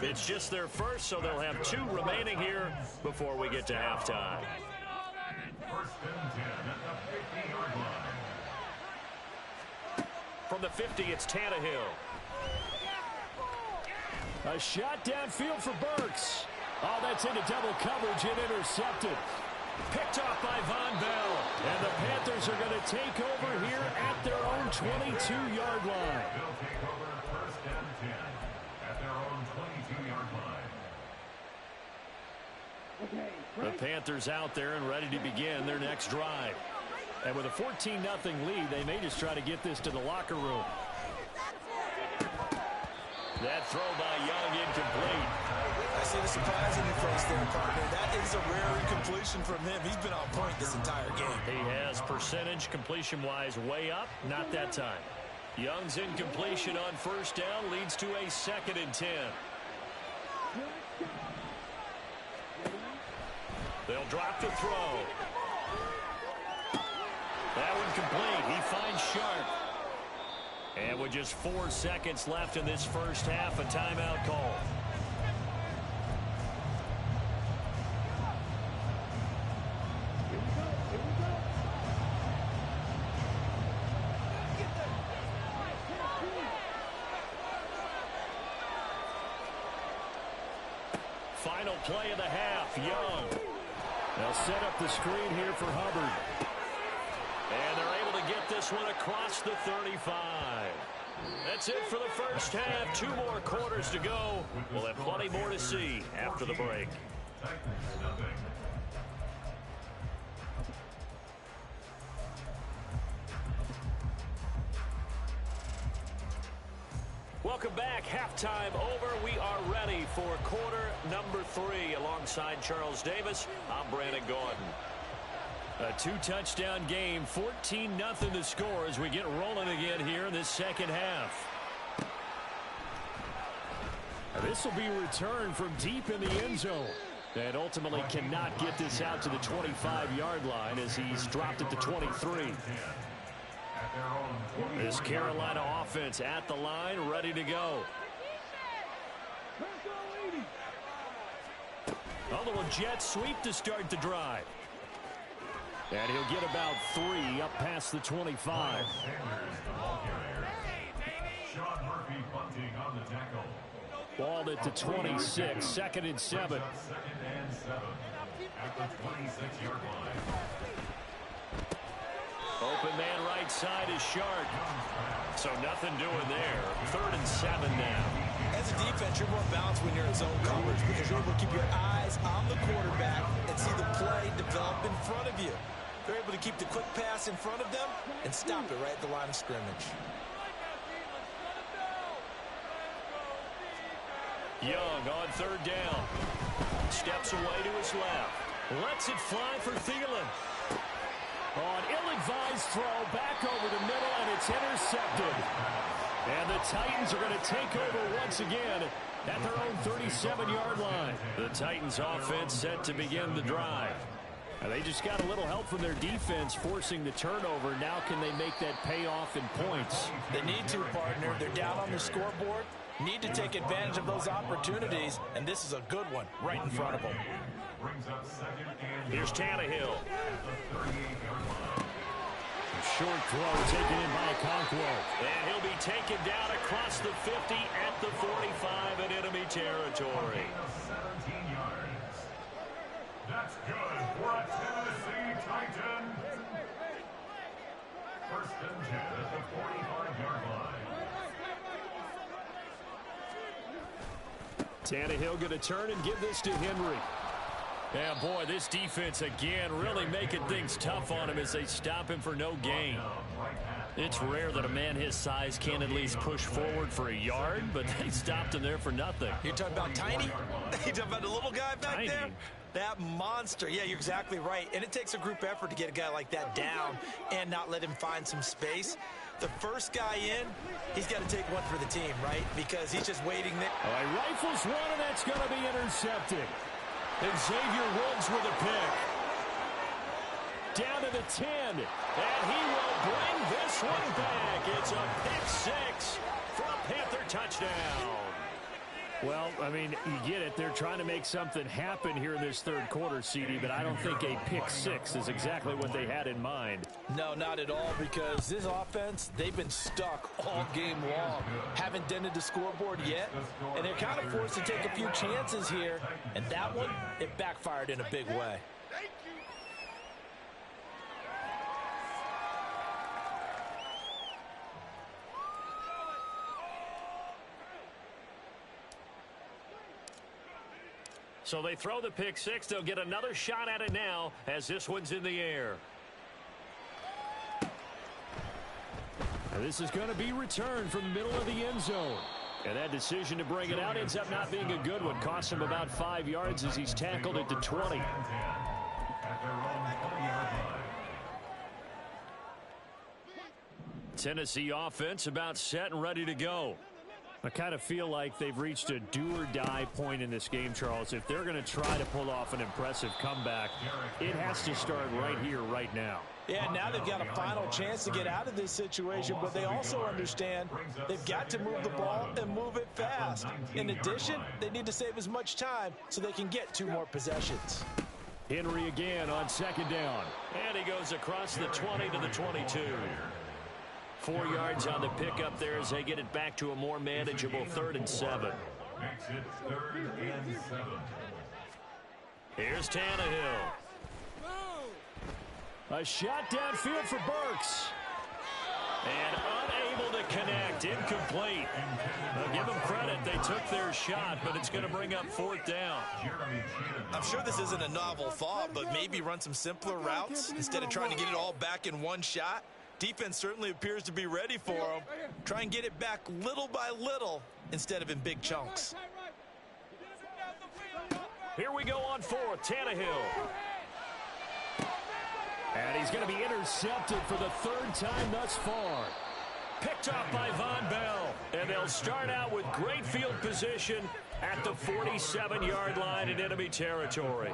It's just their first, so they'll have 2 remaining here before we get to halftime. First and 10 at the 50-yard line. From the 50, it's Tannehill. A shot downfield for Burks. Oh, that's into double coverage and intercepted. Picked off by Von Bell. And the Panthers are going to take over here at their own 22-yard line. They'll take over first and 10 at their own 22-yard line. The Panthers out there and ready to begin their next drive. And with a 14-0 lead, they may just try to get this to the locker room. That throw by Young incomplete. I see the surprise in your face there, partner. That is a rare incompletion from him. He's been on point this entire game. He has percentage completion-wise way up. Not that time. Young's incompletion on first down leads to a 2nd and 10. They'll drop the throw. That one complete. He finds Sharp. And with just 4 seconds left in this first half, a timeout call. Final play of the half, Young. They'll set up the screen here for Hubbard. And they're able to get this one across the 35. That's it for the first half. 2 more quarters to go. We'll have plenty more to see after the break. Welcome back. Halftime over. We are ready for quarter number 3. Alongside Charles Davis, I'm Brandon Gordon. A 2-touchdown game, 14-0 the score as we get rolling again here in this second half. This will be returned from deep in the end zone. And ultimately cannot get this out to the 25-yard line as he's dropped it to 23. This Carolina offense at the line, ready to go. A little jet sweep to start the drive. And he'll get about 3 up past the 25. Balled at the 26, 2nd and 7. at the 26-yard line. Open man right side is Sharp. So nothing doing there. 3rd and 7 now. As a defense, you're more balanced when you're in zone coverage because you're able to keep your eyes on the quarterback and see the play develop in front of you. They're able to keep the quick pass in front of them and stop it right at the line of scrimmage. Young on 3rd down. Steps away to his left. Lets it fly for Thielen. On ill-advised throw, back over the middle, and it's intercepted. And the Titans are going to take over once again at their own 37-yard line. The Titans offense set to begin the drive. And they just got a little help from their defense forcing the turnover. Now can they make that pay off in points? They need to, partner. They're down on the scoreboard. Need to take advantage of those opportunities, and this is a good one right in front of them. Here's Tannehill. Short throw taken in by Conquo. And he'll be taken down across the 50 at the 45 in enemy territory. 17 yards. That's good for a Tennessee Titan. 1st and 10 at the 45-yard line. Tannehill going to turn and give this to Henry. Yeah, boy, this defense again really making things tough on him as they stop him for no gain. It's rare that a man his size can at least push forward for a yard, but they stopped him there for nothing. You're talking about Tiny? You're talking about the little guy back Tiny. there? That monster. Yeah, you're exactly right. And it takes a group effort to get a guy like that down and not let him find some space. The first guy in, he's got to take one for the team, right? Because he's just waiting there. All right, rifles one, and that's going to be intercepted. And Xavier Woods with a pick. Down to the 10. And he will bring this one back. It's a pick 6 for a Panther touchdown. Well, I mean, you get it. They're trying to make something happen here in this 3rd quarter, CD, but I don't think a pick 6 is exactly what they had in mind. No, not at all, because this offense, they've been stuck all game long. Haven't dented the scoreboard yet, and they're kind of forced to take a few chances here, and that one, it backfired in a big way. So they throw the pick 6. They'll get another shot at it now as this one's in the air. And this is going to be returned from the middle of the end zone. And that decision to bring it out ends up not being a good one. Costs him about 5 yards as he's tackled at the 20. Tennessee offense about set and ready to go. I kind of feel like they've reached a do-or-die point in this game, Charles. If they're going to try to pull off an impressive comeback, it has to start right here, right now. Yeah, now they've got a final chance to get out of this situation, but they also understand they've got to move the ball and move it fast. In addition, they need to save as much time so they can get 2 more possessions. Henry again on 2nd down. And he goes across the 20 to the 22. 4 yards on the pickup there as they get it back to a more manageable 3rd and 7. Makes it 3rd and 7. Here's Tannehill. A shot downfield for Burks. And unable to connect. Incomplete. Now give them credit. They took their shot, but it's going to bring up 4th down. I'm sure this isn't a novel thought, but maybe run some simpler routes instead of trying to get it all back in one shot. Defense certainly appears to be ready for them. Try and get it back little by little instead of in big chunks. Here we go on 4th. Tannehill. And he's going to be intercepted for the 3rd time thus far. Picked off by Von Bell. And they'll start out with great field position at the 47-yard line in enemy territory.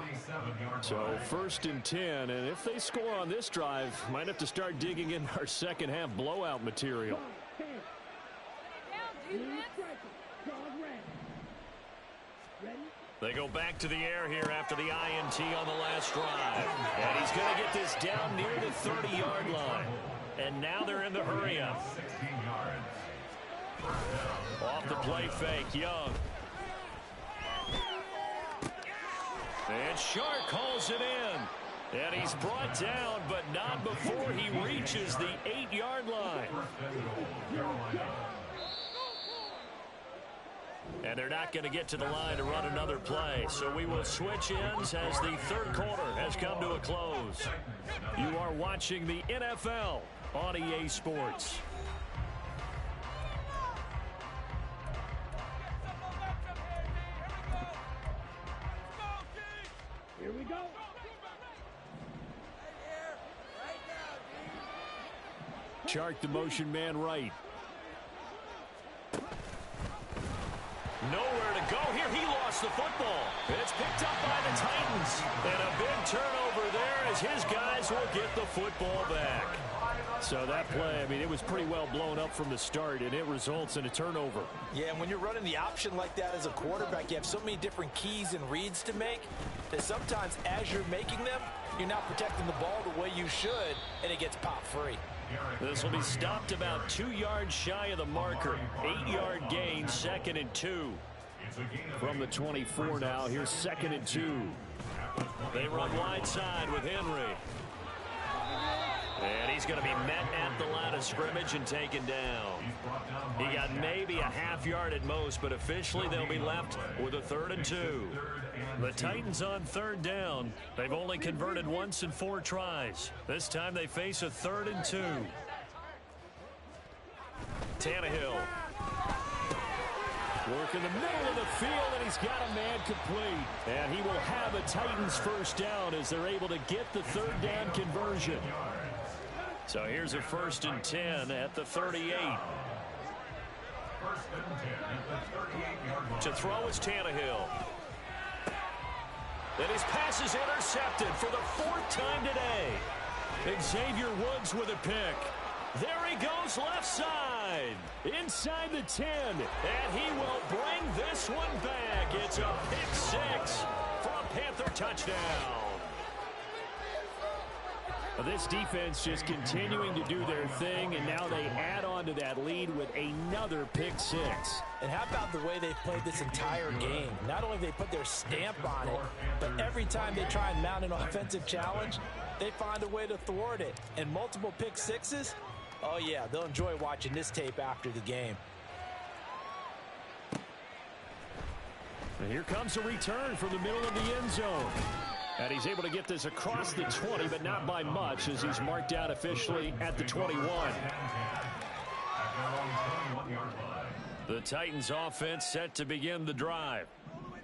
So 1st and 10, and if they score on this drive, might have to start digging in our second half blowout material. They go back to the air here after the INT on the last drive. And he's going to get this down near the 30-yard line. And now they're in the hurry-up. Off the play fake, Young. And Shark calls it in. And he's brought down, but not before he reaches the 8-yard line. And they're not going to get to the line to run another play. So we will switch ends as the third quarter has come to a close. You are watching the NFL on EA Sports. Here we go. Shark the motion man right. Nowhere to go here. He lost the football. It's picked up by the Titans. And a big turnover there as his guys will get the football back. So that play, I mean, it was pretty well blown up from the start, and it results in a turnover. Yeah, and when you're running the option like that as a quarterback, you have so many different keys and reads to make that sometimes as you're making them, you're not protecting the ball the way you should, and it gets popped free. This will be stopped about 2 yards shy of the marker. 8-yard gain, 2nd and 2. From the 24 now, here's 2nd and 2. They run wide side with Henry. And he's going to be met at the line of scrimmage and taken down. He got maybe a half yard at most, but officially they'll be left with a 3rd and 2. The Titans on 3rd down. They've only converted once in 4 tries. This time they face a 3rd and 2. Tannehill. Work in the middle of the field, and he's got a man complete. And he will have a Titans first down as they're able to get the 3rd down conversion. So here's a 1st and 10 at the 38. To throw is Tannehill. And his pass is intercepted for the 4th time today. Xavier Woods with a pick. There he goes left side. Inside the 10. And he will bring this one back. It's a pick 6 for a Panther touchdown. This defense just continuing to do their thing, and now they add on to that lead with another pick 6. And how about the way they've played this entire game? Not only have they put their stamp on it, but every time they try and mount an offensive challenge, they find a way to thwart it. And multiple pick 6s, oh yeah, they'll enjoy watching this tape after the game. And here comes a return from the middle of the end zone. And he's able to get this across the 20, but not by much, as he's marked out officially at the 21. The Titans offense set to begin the drive.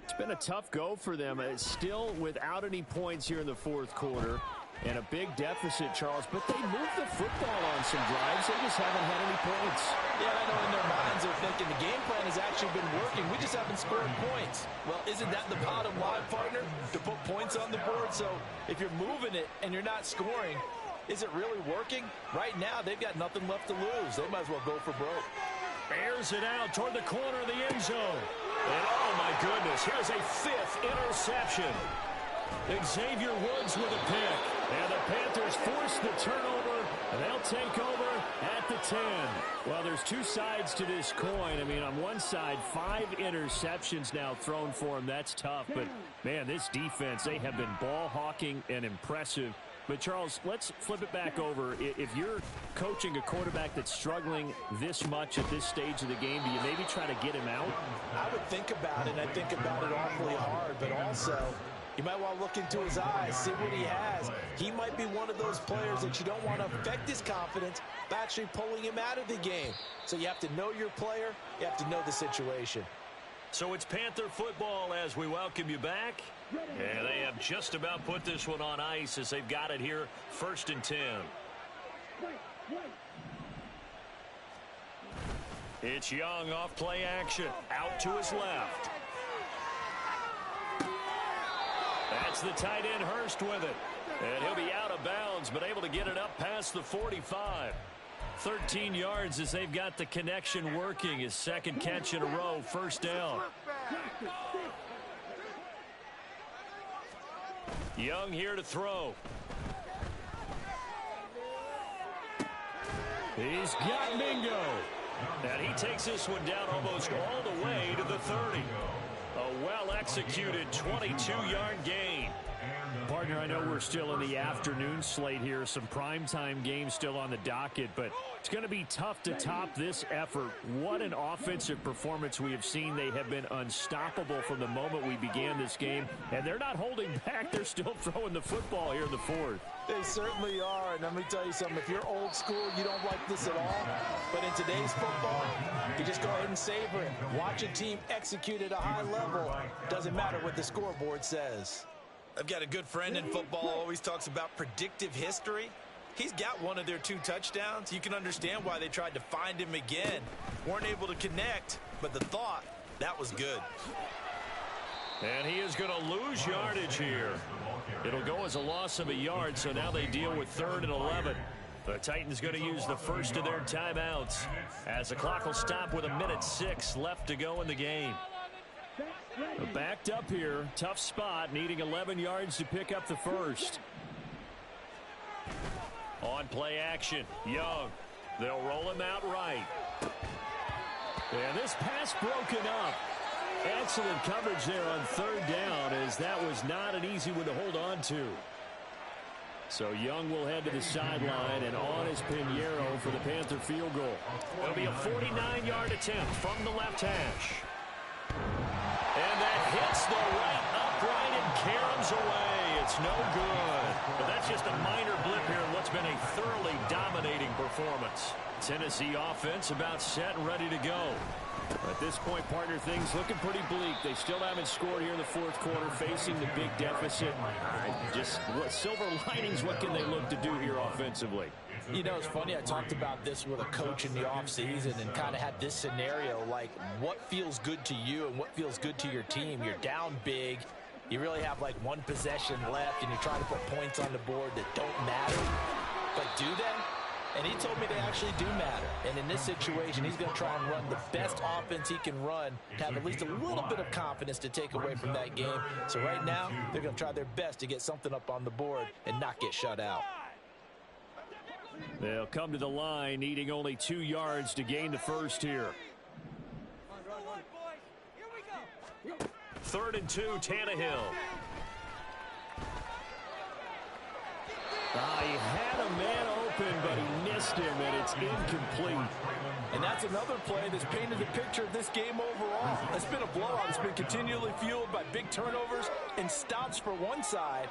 It's been a tough go for them. It's still without any points here in the 4th quarter. And a big deficit, Charles, but they moved the football on some drives. They just haven't had any points. Yeah, I know in their minds they're thinking the game plan has actually been working. We just haven't scored points. Well, isn't that the bottom line, partner? To put points on the board? So if you're moving it and you're not scoring, is it really working? Right now, they've got nothing left to lose. They might as well go for broke. Airs it out toward the corner of the end zone. And oh my goodness, here's a 5th interception. Xavier Woods with a pick. And the Panthers force the turnover, and they'll take over at the 10. Well, there's 2 sides to this coin. I mean, on one side, 5 interceptions now thrown for them. That's tough. But, man, this defense, they have been ball hawking and impressive. But, Charles, let's flip it back over. If you're coaching a quarterback that's struggling this much at this stage of the game, do you maybe try to get him out? I would think about it, and I think about it awfully hard. But also, you might want to look into his eyes, see what he has. He might be one of those players that you don't want to affect his confidence by actually pulling him out of the game. So you have to know your player. You have to know the situation. So it's Panther football as we welcome you back. And they have just about put this one on ice as they've got it here, 1st and 10. It's Young off play action. Out to his left. That's the tight end Hurst with it. And he'll be out of bounds, but able to get it up past the 45. 13 yards as they've got the connection working. His 2nd catch in a row, 1st down. Young here to throw. He's got Mingo. And he takes this one down almost all the way to the 30. A well-executed 22-yard gain. Partner, I know we're still in the afternoon slate here. Some primetime games still on the docket, but it's going to be tough to top this effort. What an offensive performance we have seen. They have been unstoppable from the moment we began this game, and they're not holding back. They're still throwing the football here in the fourth. They certainly are, and let me tell you something. If you're old school, you don't like this at all. But in today's football, you just go ahead and savor it. Watch a team execute at a high level. Doesn't matter what the scoreboard says. I've got a good friend in football, always talks about predictive history. He's got one of their 2 touchdowns. You can understand why they tried to find him again. Weren't able to connect, but the thought, that was good. And he is going to lose yardage here. It'll go as a loss of a yard, so now they deal with 3rd and 11. The Titans going to use the first of their timeouts as the clock will stop with 1:06 left to go in the game. Backed up here, tough spot, needing 11 yards to pick up the first. On play action, Young. They'll roll him out right. And this pass broken up. Excellent coverage there on 3rd down, as that was not an easy one to hold on to. So Young will head to the sideline, and on is Pinheiro for the Panther field goal. It'll be a 49-yard attempt from the left hash. And that hits the right upright and caroms away. It's no good. But that's just a minor blip here in what's been a thoroughly dominating performance. Tennessee offense about set and ready to go. At this point, partner, things looking pretty bleak. They still haven't scored here in the 4th quarter, facing the big deficit. Just what silver linings, what can they look to do here offensively? You know, it's funny, I talked about this with a coach in the offseason and kind of had this scenario, like what feels good to you and what feels good to your team. You're down big. You really have like 1 possession left, and you're trying to put points on the board that don't matter. But do they? And he told me they actually do matter. And in this situation, he's going to try and run the best offense he can run to have at least a little bit of confidence to take away from that game. So right now, they're going to try their best to get something up on the board and not get shut out. They'll come to the line, needing only 2 yards to gain the first here. 3rd and 2, Tannehill. He had a man open, but he missed him, and it's incomplete. And that's another play that's painted the picture of this game overall. It's been a blowout. It's been continually fueled by big turnovers and stops for one side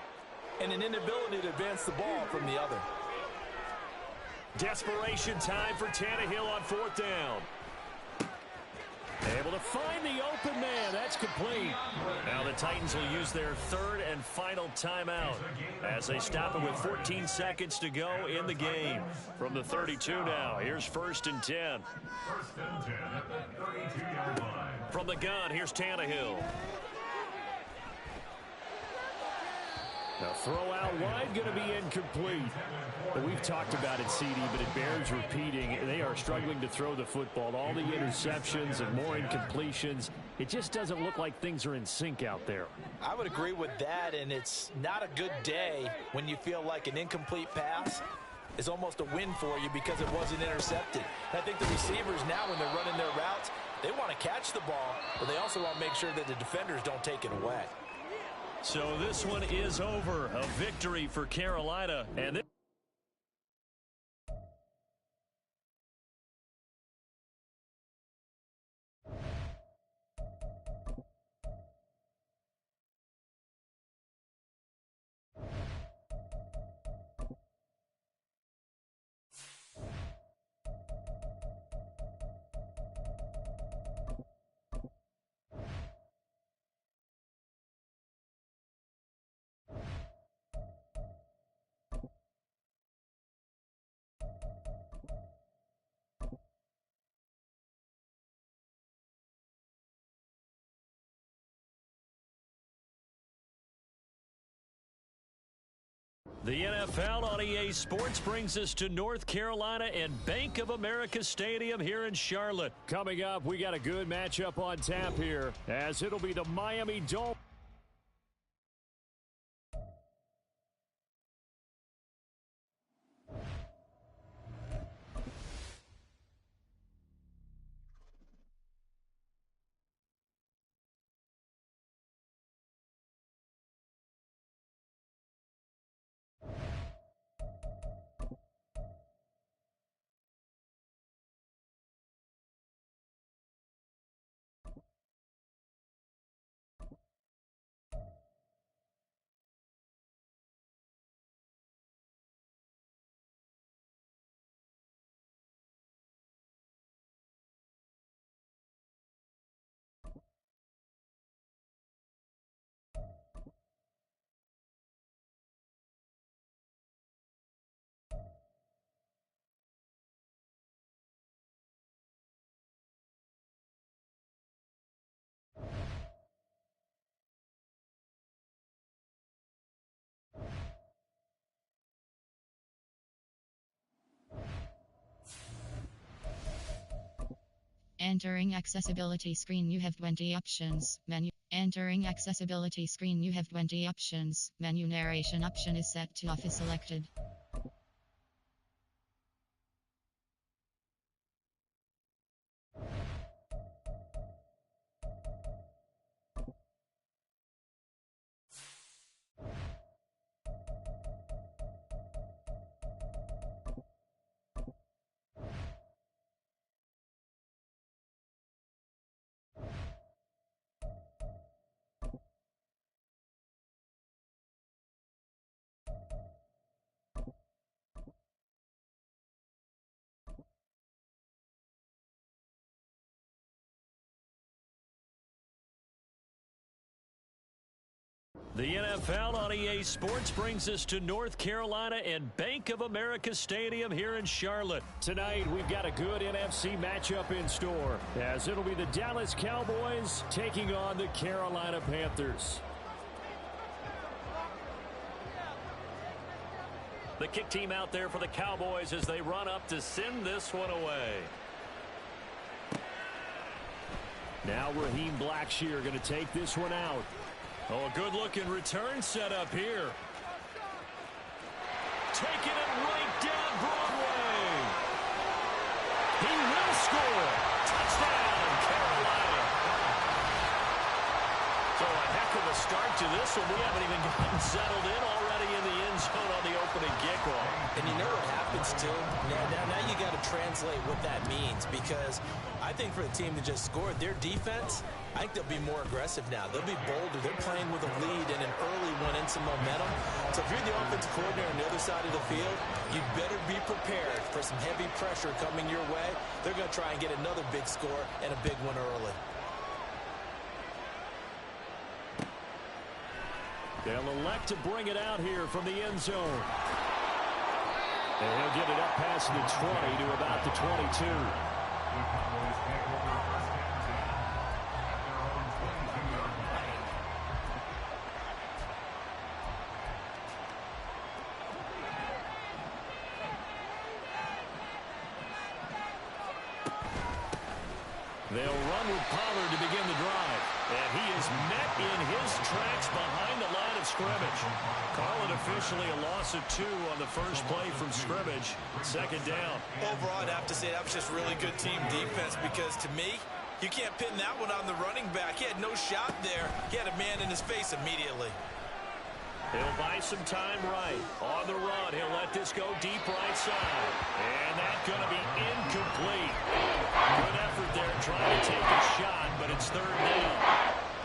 and an inability to advance the ball from the other. Desperation time for Tannehill on 4th down. Able to find the open man. That's complete. Now the Titans will use their 3rd and final timeout as they stop it with 14 seconds to go in the game. From the 32 now, here's 1st and 10. 1st and 10 at the 32-yard line. From the gun, here's Tannehill. Now throw out wide, going to be incomplete. But we've talked about it, CD, but it bears repeating. They are struggling to throw the football. All the interceptions and more incompletions. It just doesn't look like things are in sync out there. I would agree with that, and it's not a good day when you feel like an incomplete pass is almost a win for you because it wasn't intercepted. And I think the receivers now, when they're running their routes, they want to catch the ball, but they also want to make sure that the defenders don't take it away. So this one is over. A victory for Carolina. And the NFL on EA Sports brings us to North Carolina and Bank of America Stadium here in Charlotte. Coming up, we got a good matchup on tap here, as it'll be the Miami Dolphins. Entering accessibility screen, you have 20 options. Menu. Entering accessibility screen, you have 20 options. Menu narration option is set to off is selected. The NFL on EA Sports brings us to North Carolina and Bank of America Stadium here in Charlotte. Tonight, we've got a good NFC matchup in store, as it'll be the Dallas Cowboys taking on the Carolina Panthers. The kick team out there for the Cowboys as they run up to send this one away. Now Raheem Blackshear going to take this one out. Oh, a good-looking return set up here. Taking it right down Broadway. He will score. Touchdown, Carolina. So a heck of a start to this one. We haven't even gotten settled in already in the end zone on the opening kickoff. And you know what happens, too? Now you got to translate what that means, because I think for the team that just scored, their defense, I think they'll be more aggressive now. They'll be bolder. They're playing with a lead and an early one and some momentum. So if you're the offensive coordinator on the other side of the field, you better be prepared for some heavy pressure coming your way. They're going to try and get another big score and a big one early. They'll elect to bring it out here from the end zone. And he'll get it up past the 20 to about the 22. They'll run with Pollard to begin the drive. And he is met in his tracks behind the line of scrimmage. Call it officially a loss of 2 on the first play from scrimmage. Second down. Overall, I'd have to say that was just really good team defense, because to me, you can't pin that one on the running back. He had no shot there. He had a man in his face immediately. He'll buy some time right. On the run, he'll let this go deep right side. And that's going to be incomplete. Good effort there trying to take a shot, but it's third down.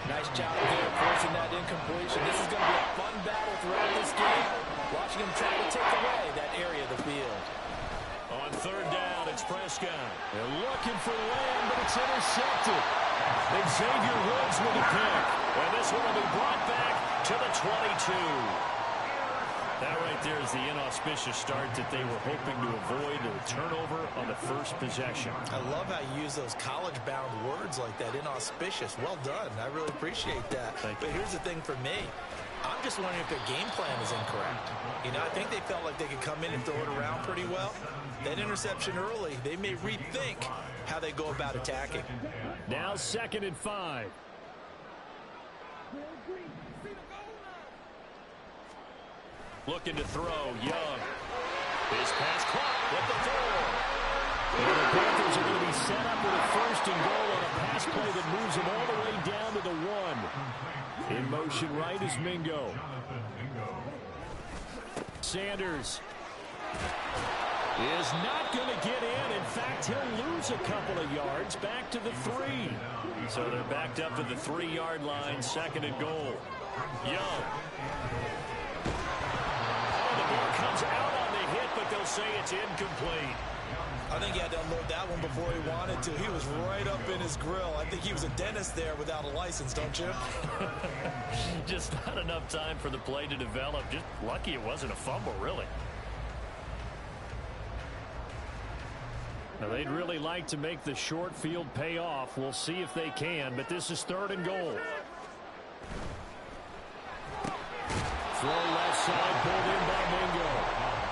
Nice job there forcing that incompletion. This is going to be a fun battle throughout this game. Watching him try to take away that area of the field. On third down, it's Prescott. They're looking for Lamb, but it's intercepted. Xavier Woods with a pick. And this one will be brought back to the 22. That right there is the inauspicious start that they were hoping to avoid, a turnover on the first possession. I love how you use those college-bound words like that, inauspicious. Well done. I really appreciate that. But here's the thing for me. I'm just wondering if their game plan is incorrect. You know, I think they felt like they could come in and throw it around pretty well. That interception early, they may rethink how they go about attacking. Now 2nd and 5. Looking to throw, Young. His pass caught with the throw. And the Panthers are going to be set up with a 1st and goal on a pass play that moves them all the way down to the 1. In motion right is Mingo. Sanders is not going to get in. In fact, he'll lose a couple of yards back to the 3. So they're backed up to the 3-yard line, 2nd and goal. Young. The ball comes out on the hit, but they'll say it's incomplete. I think he had to unload that one before he wanted to. He was right up in his grill. I think he was a dentist there without a license, don't you? Just not enough time for the play to develop. Just lucky it wasn't a fumble, really. Now, they'd really like to make the short field pay off. We'll see if they can, but this is 3rd and goal. Throw left side, pulled in by Mingo.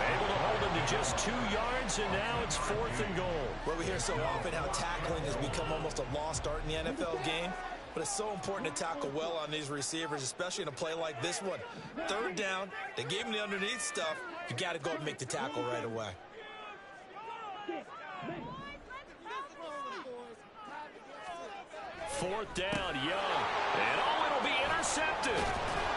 Able to hold him to just 2 yards, and now it's 4th and goal. Well, we hear so often how tackling has become almost a lost art in the NFL game. But it's so important to tackle well on these receivers, especially in a play like this one. 3rd down, they gave him the underneath stuff. You got to go and make the tackle right away. 4th down, Young. And it'll be intercepted.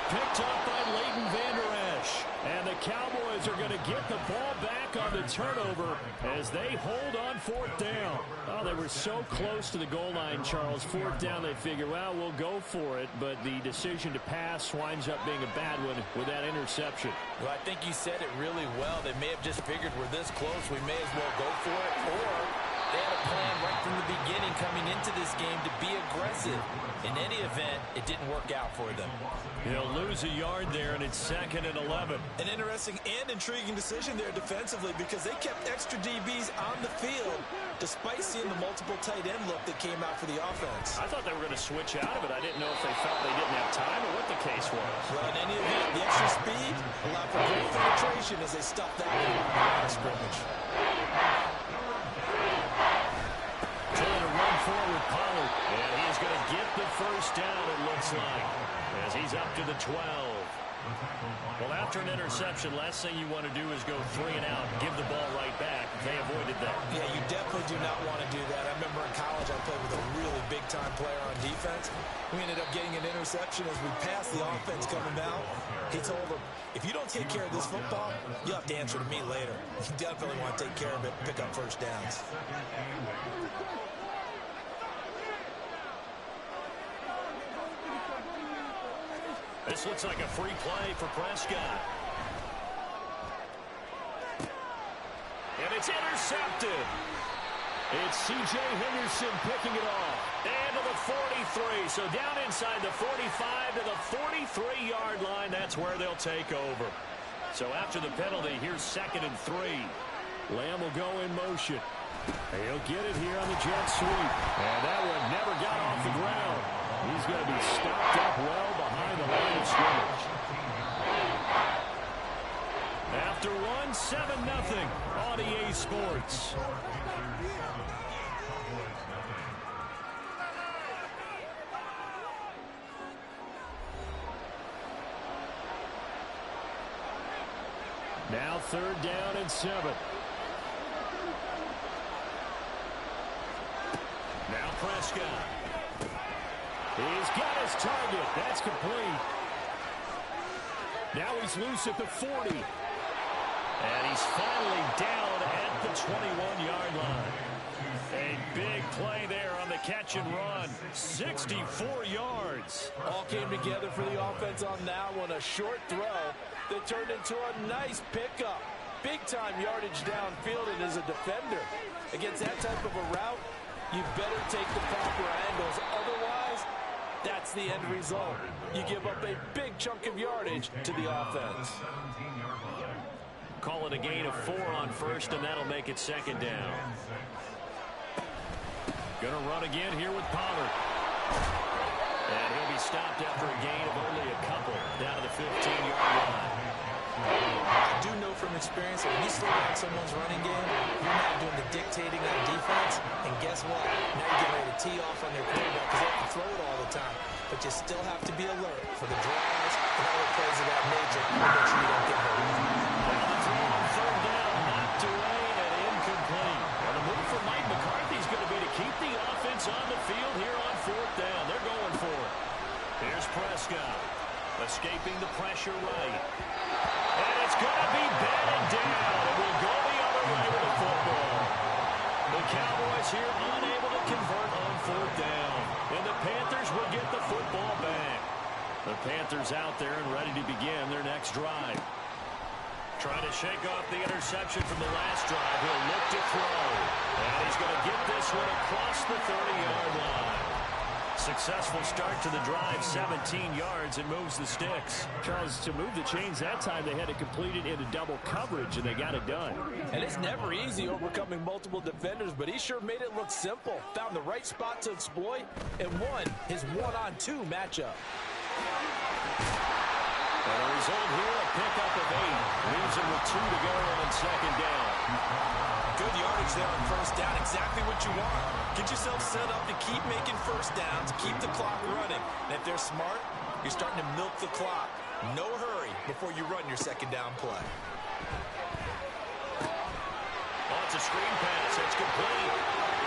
Picked up by Leighton Vander Esch. And the Cowboys are going to get the ball back on the turnover as they hold on 4th down. Oh, they were so close to the goal line, Charles. 4th down, they figure, well, we'll go for it. But the decision to pass winds up being a bad one with that interception. Well, I think you said it really well. They may have just figured we're this close, we may as well go for it. Or they had a plan right from the beginning coming into this game to be aggressive. In any event, it didn't work out for them. He'll lose a yard there, and it's 2nd and 11. An interesting and intriguing decision there defensively because they kept extra DBs on the field despite seeing the multiple tight end look that came out for the offense. I thought they were going to switch out of it. I didn't know if they felt they didn't have time or what the case was. Well, in any event, the extra speed allowed for great penetration as they stuffed that one out of scrimmage. Trying to run forward, Pollard. And he's going to get the 1st down, it looks like, as he's up to the 12. Well, after an interception, last thing you want to do is go 3 and out and give the ball right back. They avoided that. Yeah, you definitely do not want to do that. I remember in college I played with a really big-time player on defense. We ended up getting an interception as we passed the offense coming down. He told him, if you don't take care of this football, you'll have to answer to me later. You definitely want to take care of it and pick up 1st downs. This looks like a free play for Prescott. And it's intercepted. It's C.J. Henderson picking it off. And to the 43. So down inside the 45 to the 43-yard line. That's where they'll take over. So after the penalty, here's 2nd and 3. Lamb will go in motion. He'll get it here on the jet sweep. And that one never got off the ground. He's going to be stopped up well behind the line of scrimmage. After 7-0 on EA Sports. Now 3rd down and 7. Now Prescott. He's got his target. That's complete. Now he's loose at the 40. And he's finally down at the 21-yard line. A big play there on the catch and run. 64 yards. All came together for the offense on that one. A short throw that turned into a nice pickup. Big-time yardage downfield, and as a defender, against that type of a route, you better take the proper angles. Otherwise, that's the end result. You give up a big chunk of yardage to the offense. Call it a gain of 4 on 1st, and that'll make it 2nd down. Going to run again here with Pollard. And he'll be stopped after a gain of only a couple down to the 15-yard line. I do know from experience that when you slow down someone's running game, you're not doing the dictating on defense. And guess what? Now you're getting ready to tee off on their quarterback because they have to throw it all the time. But you still have to be alert for the drives and other plays of that nature to make sure you don't get hurt. Well, the throw on 3rd down, knocked away and incomplete. Well, the move for Mike McCarthy is going to be to keep the offense on the field here on 4th down. They're going for it. Here's Prescott, escaping the pressure right. And it's going to be batted down. It will go the other way with the football. The Cowboys here unable to convert on 4th down. And the Panthers will get the football back. The Panthers out there and ready to begin their next drive. Trying to shake off the interception from the last drive. He'll look to throw. And he's going to get this one across the 30-yard line. Successful start to the drive, 17 yards, and moves the sticks. Charles, to move the chains that time, they had to complete it into double coverage, and they got it done. And it's never easy overcoming multiple defenders, but he sure made it look simple. Found the right spot to exploit and won his one-on-2 matchup. And the result here, a pickup of 8. Leaves him with 2 to go on second down. Good yardage there on first down. Exactly what you want. Get yourself set up to keep making first downs, keep the clock running. And if they're smart, you're starting to milk the clock. No hurry before you run your second down play. Oh, it's a screen pass. It's complete.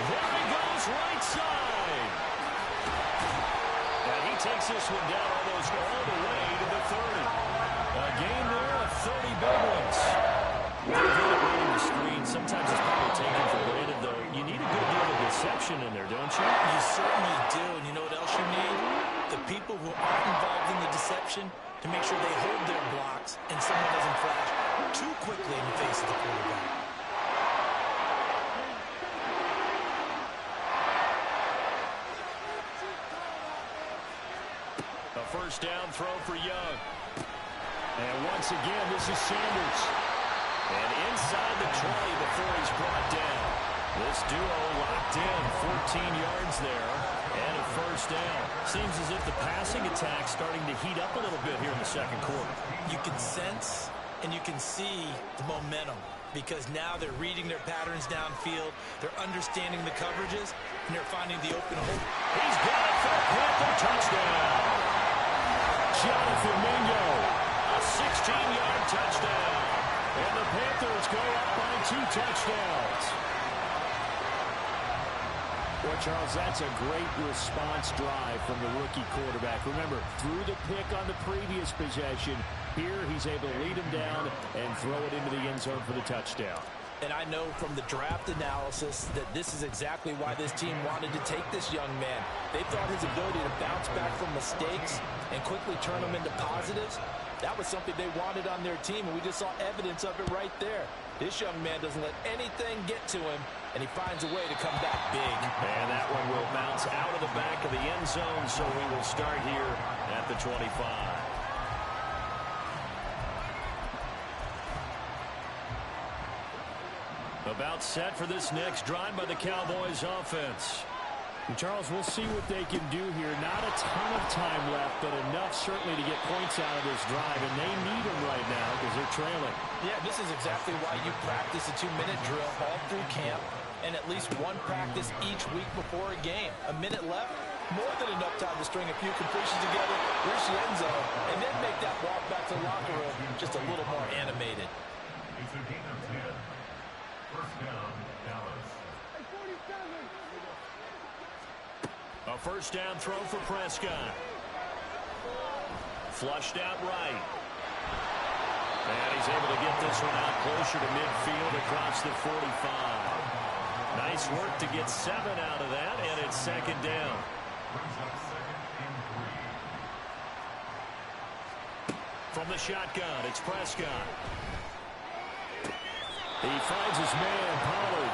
There he goes, right side. And he takes this one down almost all the way to the 30. A gain there of 30 big ones. Really good at reading the screen. Sometimes it's probably taken for granted, though. You need a good deal of deception in there, don't you? You certainly do. And you know what else you need? The people who aren't involved in the deception to make sure they hold their blocks and someone doesn't flash too quickly in the face of the quarterback. A first down throw for Young. And once again, this is Sanders. And inside the 20 before he's brought down. This duo locked in, 14 yards there, and a first down. Seems as if the passing attack's starting to heat up a little bit here in the second quarter. You can sense and you can see the momentum because now they're reading their patterns downfield, they're understanding the coverages, and they're finding the open hole. He's got it for a Panther touchdown. Jonathan Mingo, a 16-yard touchdown. And the Panthers go up by 2 touchdowns. Well, Charles, that's a great response drive from the rookie quarterback. Remember, threw the pick on the previous possession. Here, he's able to lead him down and throw it into the end zone for the touchdown. And I know from the draft analysis that this is exactly why this team wanted to take this young man. They thought his ability to bounce back from mistakes and quickly turn them into positives, that was something they wanted on their team, and we just saw evidence of it right there. This young man doesn't let anything get to him, and he finds a way to come back big. And that one will bounce out of the back of the end zone, so we will start here at the 25. About set for this next drive by the Cowboys offense. And Charles, we'll see what they can do here. Not a ton of time left, but enough certainly to get points out of this drive, and they need them right now because they're trailing. Yeah, this is exactly why you practice a 2-minute drill all through camp and at least one practice each week before a game. A minute left, more than enough time to string a few completions together, reach the end zone, and then make that walk back to the locker room just a little more animated. It's a gain of 10. First down, Dallas. A first down throw for Prescott. Flushed out right. And he's able to get this one out closer to midfield across the 45. Nice work to get 7 out of that, and it's second down. Brings up second and 3. From the shotgun, it's Prescott. He finds his man, Pollard.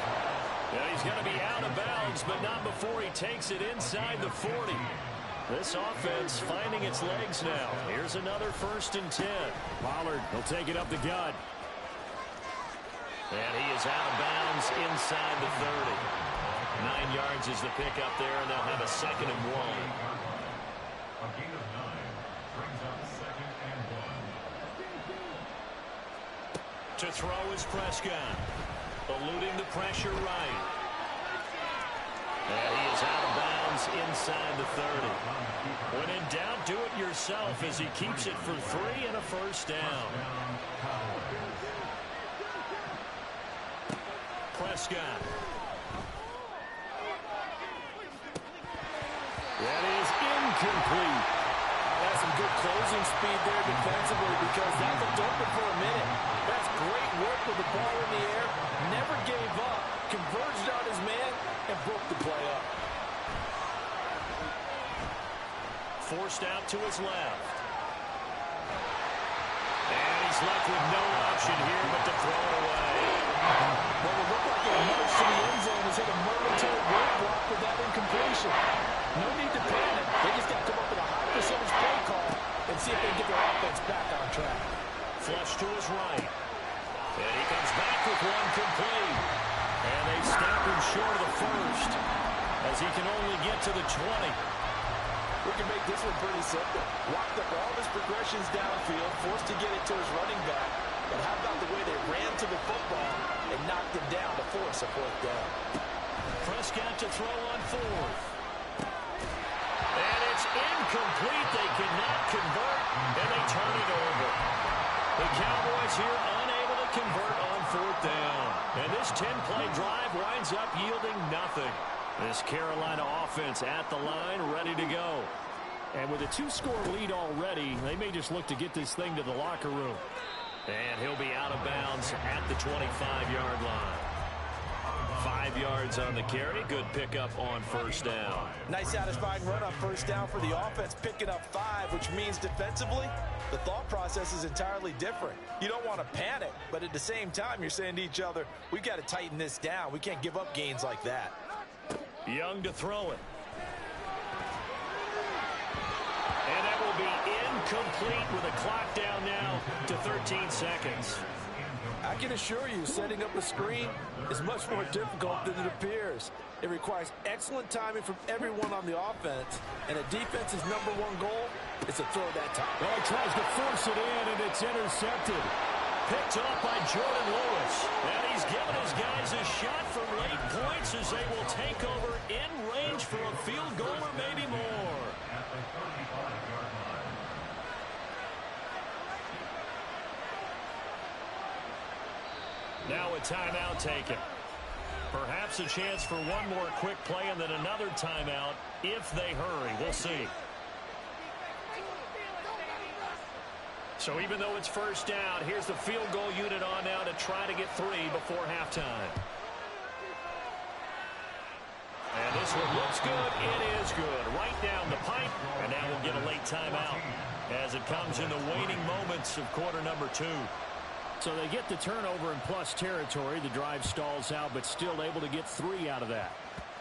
And he's going to be out of bounds, but not before he takes it inside the 40. This offense finding its legs now. Here's another first and 10. Pollard will take it up the gut. And he is out of bounds inside the 30. 9 yards is the pickup there, and they'll have a second and 1. A gain of 9 brings up second and 1. To throw is Prescott. Eluding the pressure right. And he is out of bounds inside the 30. When in doubt, do it yourself as he keeps it for 3 and a first down. Prescott. That is incomplete. That's some good closing speed there defensively because that looked open for a minute. That's great work with the ball in the air. Never gave up. Converged on his man and broke the play up. Forced out to his left. And he's left with no option here but to throw it away. Well, it looked like a march to the end zone has hit a momentary roadblock with that incompletion. No need to panic. They just got to come up with a high percentage play call and see if they can get their offense back on track. Flush to his right. And he comes back with one complete. And they stop him short of the first as he can only get to the 20. We can make this one pretty simple. Walked up all of his progressions downfield, forced to get it to his running back. But how about the way they ran to the football and knocked him down to force a fourth down? Prescott to throw on fourth. And it's incomplete. They cannot convert, and they turn it over. The Cowboys here unable to convert on fourth down. And this 10-play drive winds up yielding nothing. This Carolina offense at the line, ready to go. And with a 2-score lead already, they may just look to get this thing to the locker room. And he'll be out of bounds at the 25-yard line. 5 yards on the carry. Good pickup on first down. Nice satisfying run on first down for the offense, picking up 5, which means defensively, the thought process is entirely different. You don't want to panic, but at the same time, you're saying to each other, we've got to tighten this down. We can't give up gains like that. Young to throw it. And that will be incomplete with a clock down now to 13 seconds. I can assure you, setting up a screen is much more difficult than it appears. It requires excellent timing from everyone on the offense, and a defense's #1 goal is to throw that time. Well, he tries to force it in, and it's intercepted. Picked off by Jordan Lewis. And he's given his guys a shot from late points as they will take over in range for a field goal or maybe more. At the 35-yard line. Now a timeout taken. Perhaps a chance for one more quick play and then another timeout if they hurry. We'll see. So even though it's first down, here's the field goal unit on now to try to get 3 before halftime. And this one looks good. It is good. Right down the pipe. And now we'll get a late timeout as it comes in the waning moments of quarter number 2. So they get the turnover in plus territory. The drive stalls out, but still able to get 3 out of that.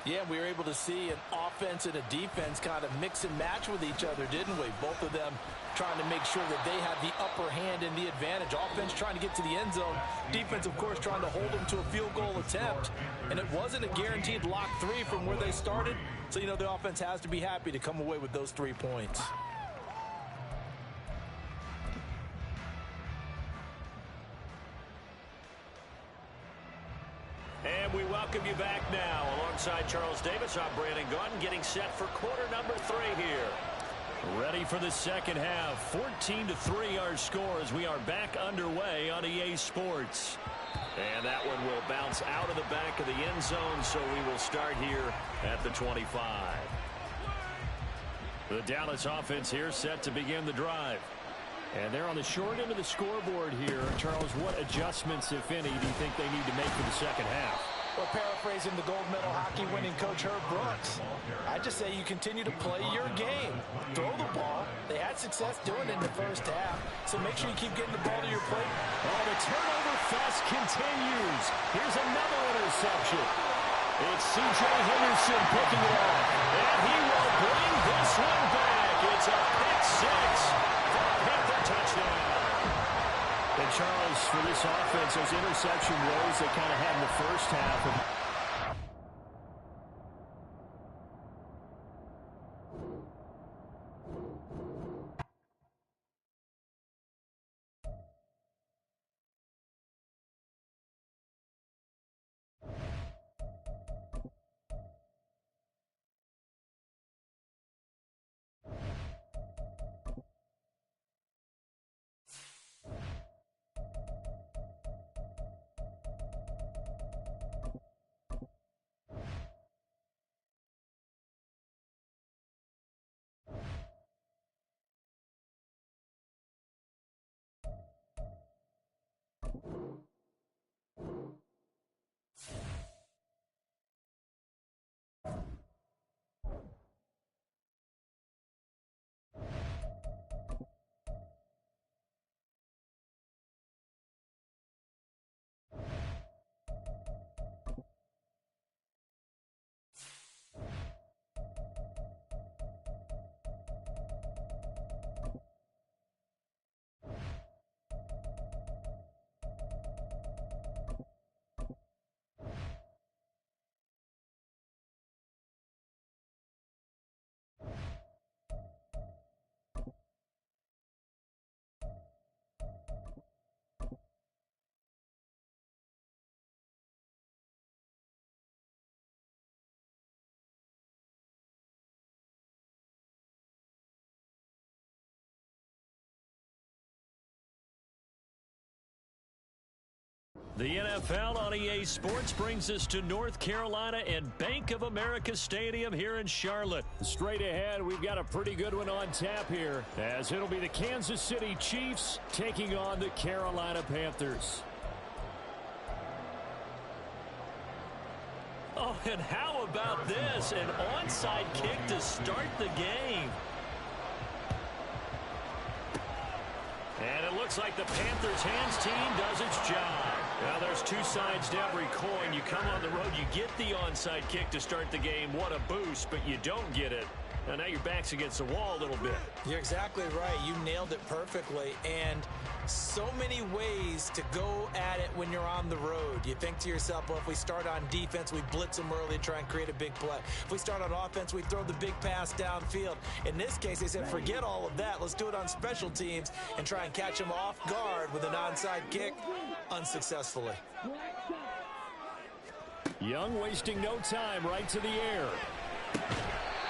Yeah, we were able to see an offense and a defense kind of mix and match with each other, didn't we? Both of them trying to make sure that they had the upper hand and the advantage. Offense trying to get to the end zone. Defense, of course, trying to hold them to a field goal attempt. And it wasn't a guaranteed lock 3 from where they started. So, you know, the offense has to be happy to come away with those 3 points. And we welcome you back now. Alongside Charles Davis, I'm Brandon Gunn, getting set for quarter number 3 here. Ready for the second half. 14-3 our score as we are back underway on EA Sports. And that one will bounce out of the back of the end zone, so we will start here at the 25. The Dallas offense here set to begin the drive. And they're on the short end of the scoreboard here. Charles, what adjustments, if any, do you think they need to make for the second half? Well, paraphrasing the gold medal hockey winning coach Herb Brooks, I just say you continue to play your game. Throw the ball. They had success doing it in the first half, so make sure you keep getting the ball to your plate. Oh, the turnover fest continues. Here's another interception. It's C.J. Henderson picking it off, and he will bring this one back. It's a pick 6. Panther touchdown. And Charles, for this offense, those interception woes they kind of had in the first half. The NFL on EA Sports brings us to North Carolina and Bank of America Stadium here in Charlotte. Straight ahead, we've got a pretty good one on tap here, as it'll be the Kansas City Chiefs taking on the Carolina Panthers. Oh, and how about this? An onside kick to start the game. And it looks like the Panthers' hands team does its job. Now, there's two sides to every coin. You come on the road, you get the onside kick to start the game. What a boost, but you don't get it. Now your back's against the wall a little bit. You're exactly right. You nailed it perfectly. And so many ways to go at it when you're on the road. You think to yourself, well, if we start on defense, we blitz them early, try and create a big play. If we start on offense, we throw the big pass downfield. In this case, they said, forget all of that. Let's do it on special teams and try and catch them off guard with an onside kick unsuccessfully. Young wasting no time, right to the air.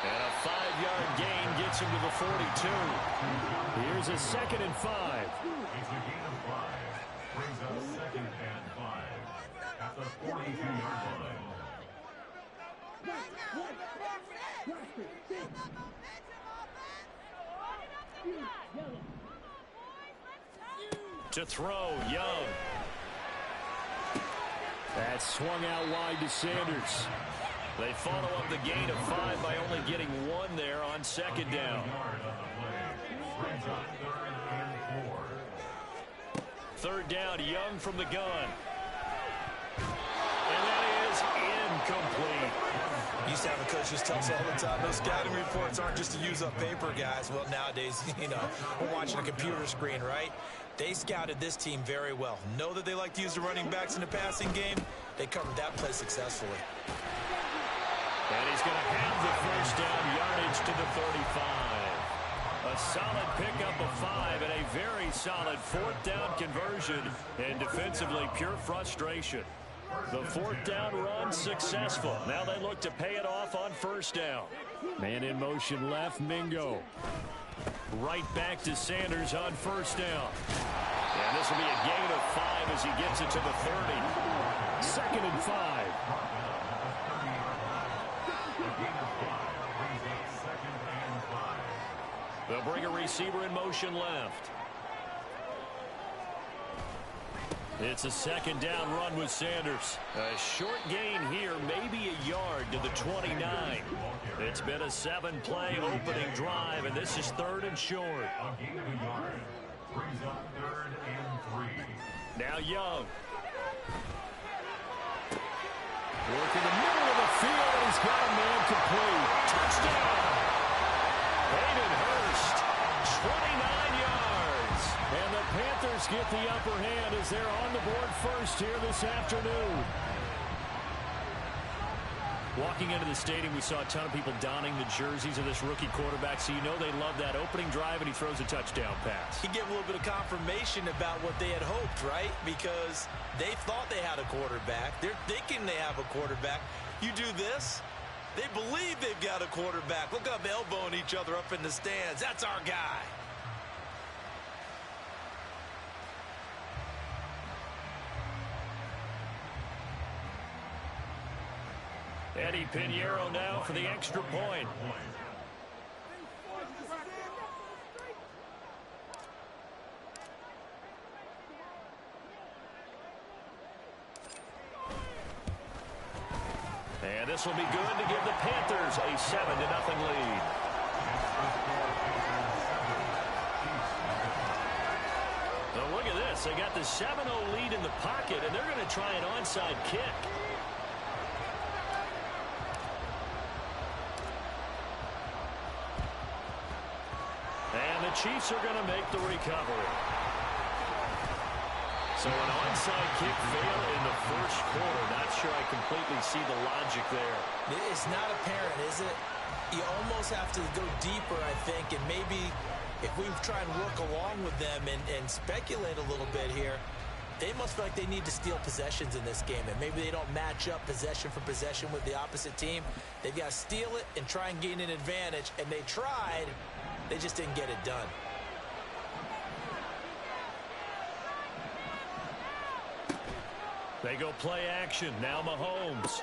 And a 5-yard gain gets him to the 42. Here's a 2nd and 5. It's a gain of 5. Brings up 2nd and 5 at the 42-yard line. To throw, Young. That swung out wide to Sanders. They follow up the gain of 5 by only getting 1 there on 2nd down. Third down, Young from the gun. And that is incomplete. Used to have a coach who tells us all the time, those scouting reports aren't just to use up paper, guys. Well, nowadays, we're watching a computer screen, right? They scouted this team very well. Know that they like to use the running backs in the passing game. They covered that play successfully. And he's going to have the first down, yardage to the 35. A solid pickup of 5 and a very solid 4th down conversion. And defensively, pure frustration. The 4th down run successful. Now they look to pay it off on 1st down. Man in motion left, Mingo. Right back to Sanders on 1st down. And this will be a gain of 5 as he gets it to the 30. 2nd and 5. They'll bring a receiver in motion left. It's a 2nd down run with Sanders. A short gain here, maybe a yard to the 29. It's been a 7-play opening drive, and this is 3rd and short. A gain of a yard. Brings up 3rd and 3. Now Young. Working the middle of the field, and he's got a man complete. Touchdown! Hayden Hurst, 29 yards. And the Panthers get the upper hand as they're on the board first here this afternoon. Walking into the stadium, we saw a ton of people donning the jerseys of this rookie quarterback, so you know they love that opening drive, and he throws a touchdown pass. He gave a little bit of confirmation about what they had hoped, right? Because they thought they had a quarterback. They're thinking they have a quarterback. You do this, they believe they've got a quarterback. Look up, elbowing each other up in the stands. That's our guy. Eddie Pinheiro now for the extra point. And this will be good to give the Panthers a 7-0 lead. Now look at this. They got the 7-0 lead in the pocket, and they're going to try an onside kick. And the Chiefs are going to make the recovery. So an onside kick fail in the first quarter. Not sure I completely see the logic there. It's not apparent, is it? You almost have to go deeper, I think, and maybe if we try and work along with them and speculate a little bit here, they must feel like they need to steal possessions in this game, and maybe they don't match up possession for possession with the opposite team. They've got to steal it and try and gain an advantage, and they tried. They just didn't get it done. They go play action. Now Mahomes.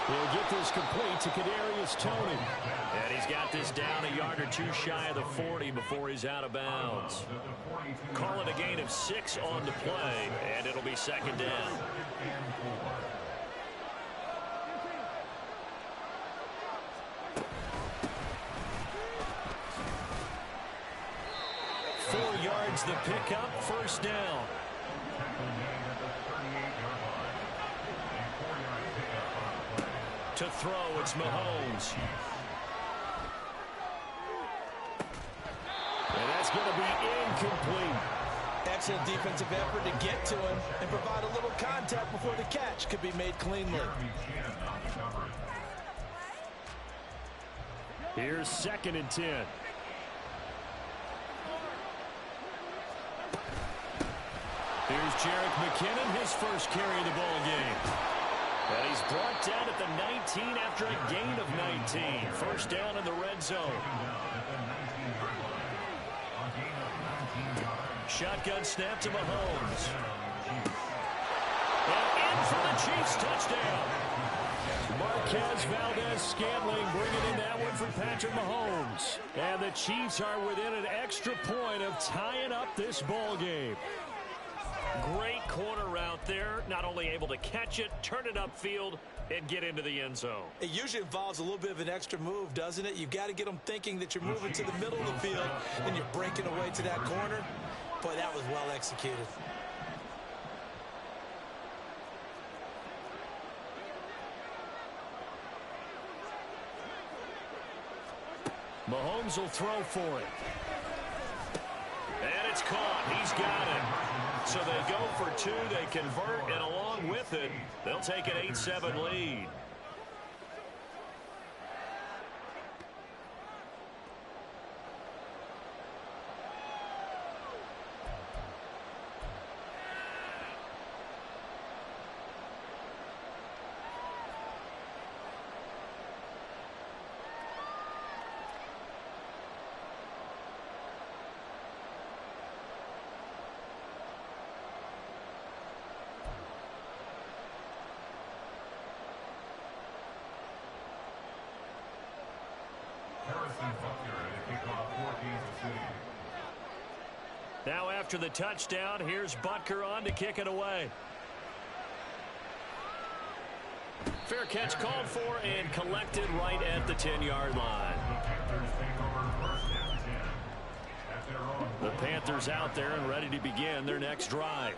He'll get this complete to Kadarius Toney. And he's got this down a yard or two shy of the 40 before he's out of bounds. Call it a gain of 6 on the play, and it'll be second down. 4 yards the pickup, first down. To throw, it's Mahomes. And that's going to be incomplete. Excellent defensive effort to get to him and provide a little contact before the catch could be made cleanly. Here's 2nd and 10. Here's Jerick McKinnon, his first carry of the ball game. And he's brought down at the 19 after a gain of 19. First down in the red zone. Shotgun snap to Mahomes. And in for the Chiefs touchdown. Marquez Valdez-Scantling bringing in that one for Patrick Mahomes. And the Chiefs are within an extra point of tying up this ball game. Great corner out there, not only able to catch it, turn it upfield, and get into the end zone. It usually involves a little bit of an extra move, doesn't it? You've got to get them thinking that you're moving to the middle of the field and you're breaking away to that corner. Boy, that was well executed. Mahomes will throw for it. And it's caught. He's got it. So they go for 2, they convert, and along with it, they'll take an 8-7 lead. Now after the touchdown, here's Butker on to kick it away. Fair catch called for and collected right at the 10-yard line. The Panthers out there and ready to begin their next drive.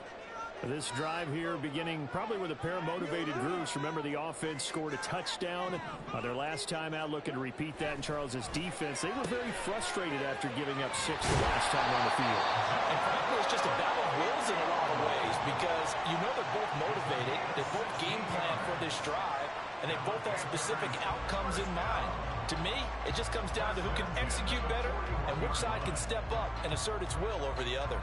This drive here beginning probably with a pair of motivated groups. Remember, the offense scored a touchdown their last time out, looking to repeat that in Charles's defense. They were very frustrated after giving up 6 the last time on the field. And frankly, it's just a battle of wills in a lot of ways because you know they're both motivated. They both game plan for this drive, and they both have specific outcomes in mind. To me, it just comes down to who can execute better and which side can step up and assert its will over the other.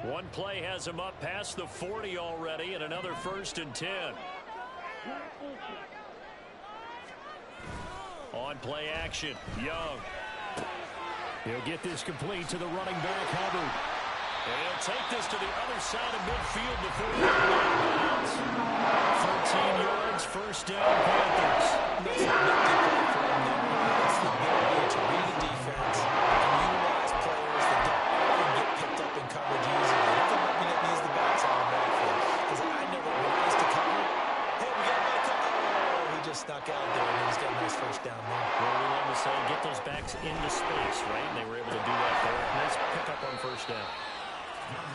One play has him up past the 40 already, and another 1st and 10. On play action, Young. He'll get this complete to the running back, Hubbard. And he'll take this to the other side of midfield before he gets 13 yards, first down, Panthers. That's a big difference for him there. That's the ability to read the defense and utilize players that don't often get picked up in coverage easily. That's a weapon that needs the backs out of the backfield. Because I never rise to cover. Hey, we got back up. Oh, he just snuck out there, and he's got a nice first down there. Well, we love to say get those backs into space, right? And they were able to do that there. Nice pickup on first down.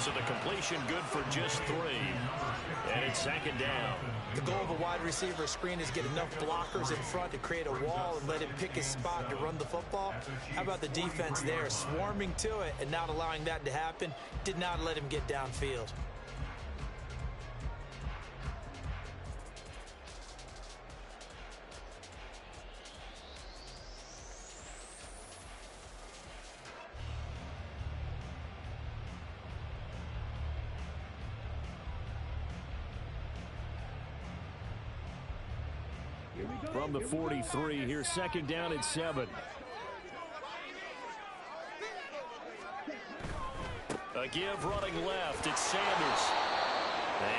So the completion good for just 3. And it's 2nd down. The goal of a wide receiver screen is get enough blockers in front to create a wall and let him pick his spot to run the football. How about the defense there, swarming to it and not allowing that to happen? Did not let him get downfield. From the 43, here's second down and 7. A give running left. It's Sanders.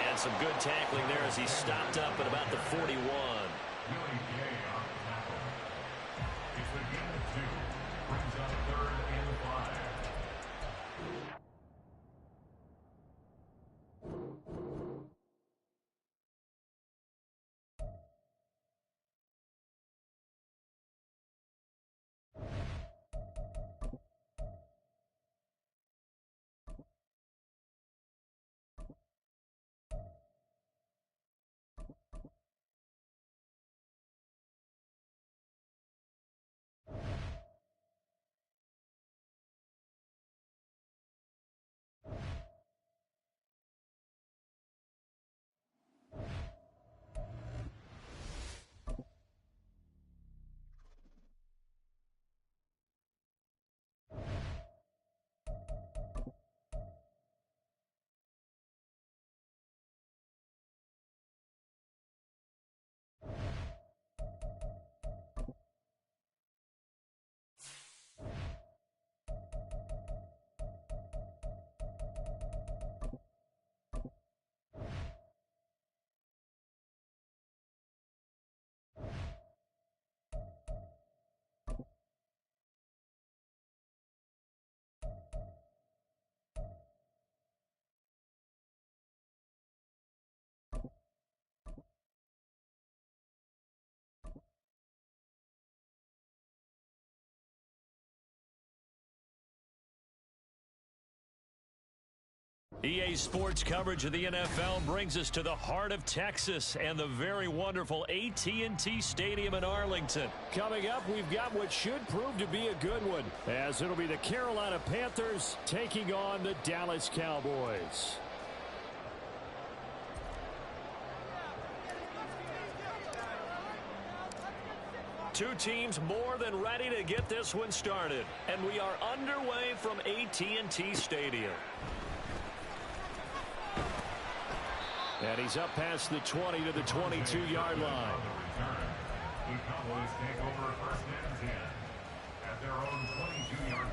And some good tackling there as he stopped up at about the 41. EA Sports coverage of the NFL brings us to the heart of Texas and the very wonderful AT&T Stadium in Arlington. Coming up, we've got what should prove to be a good one, as it'll be the Carolina Panthers taking on the Dallas Cowboys. Two teams more than ready to get this one started, and we are underway from AT&T Stadium. And he's up past the 20 to the 22-yard line. The Cowboys take over first and 10 at their own 22-yard line.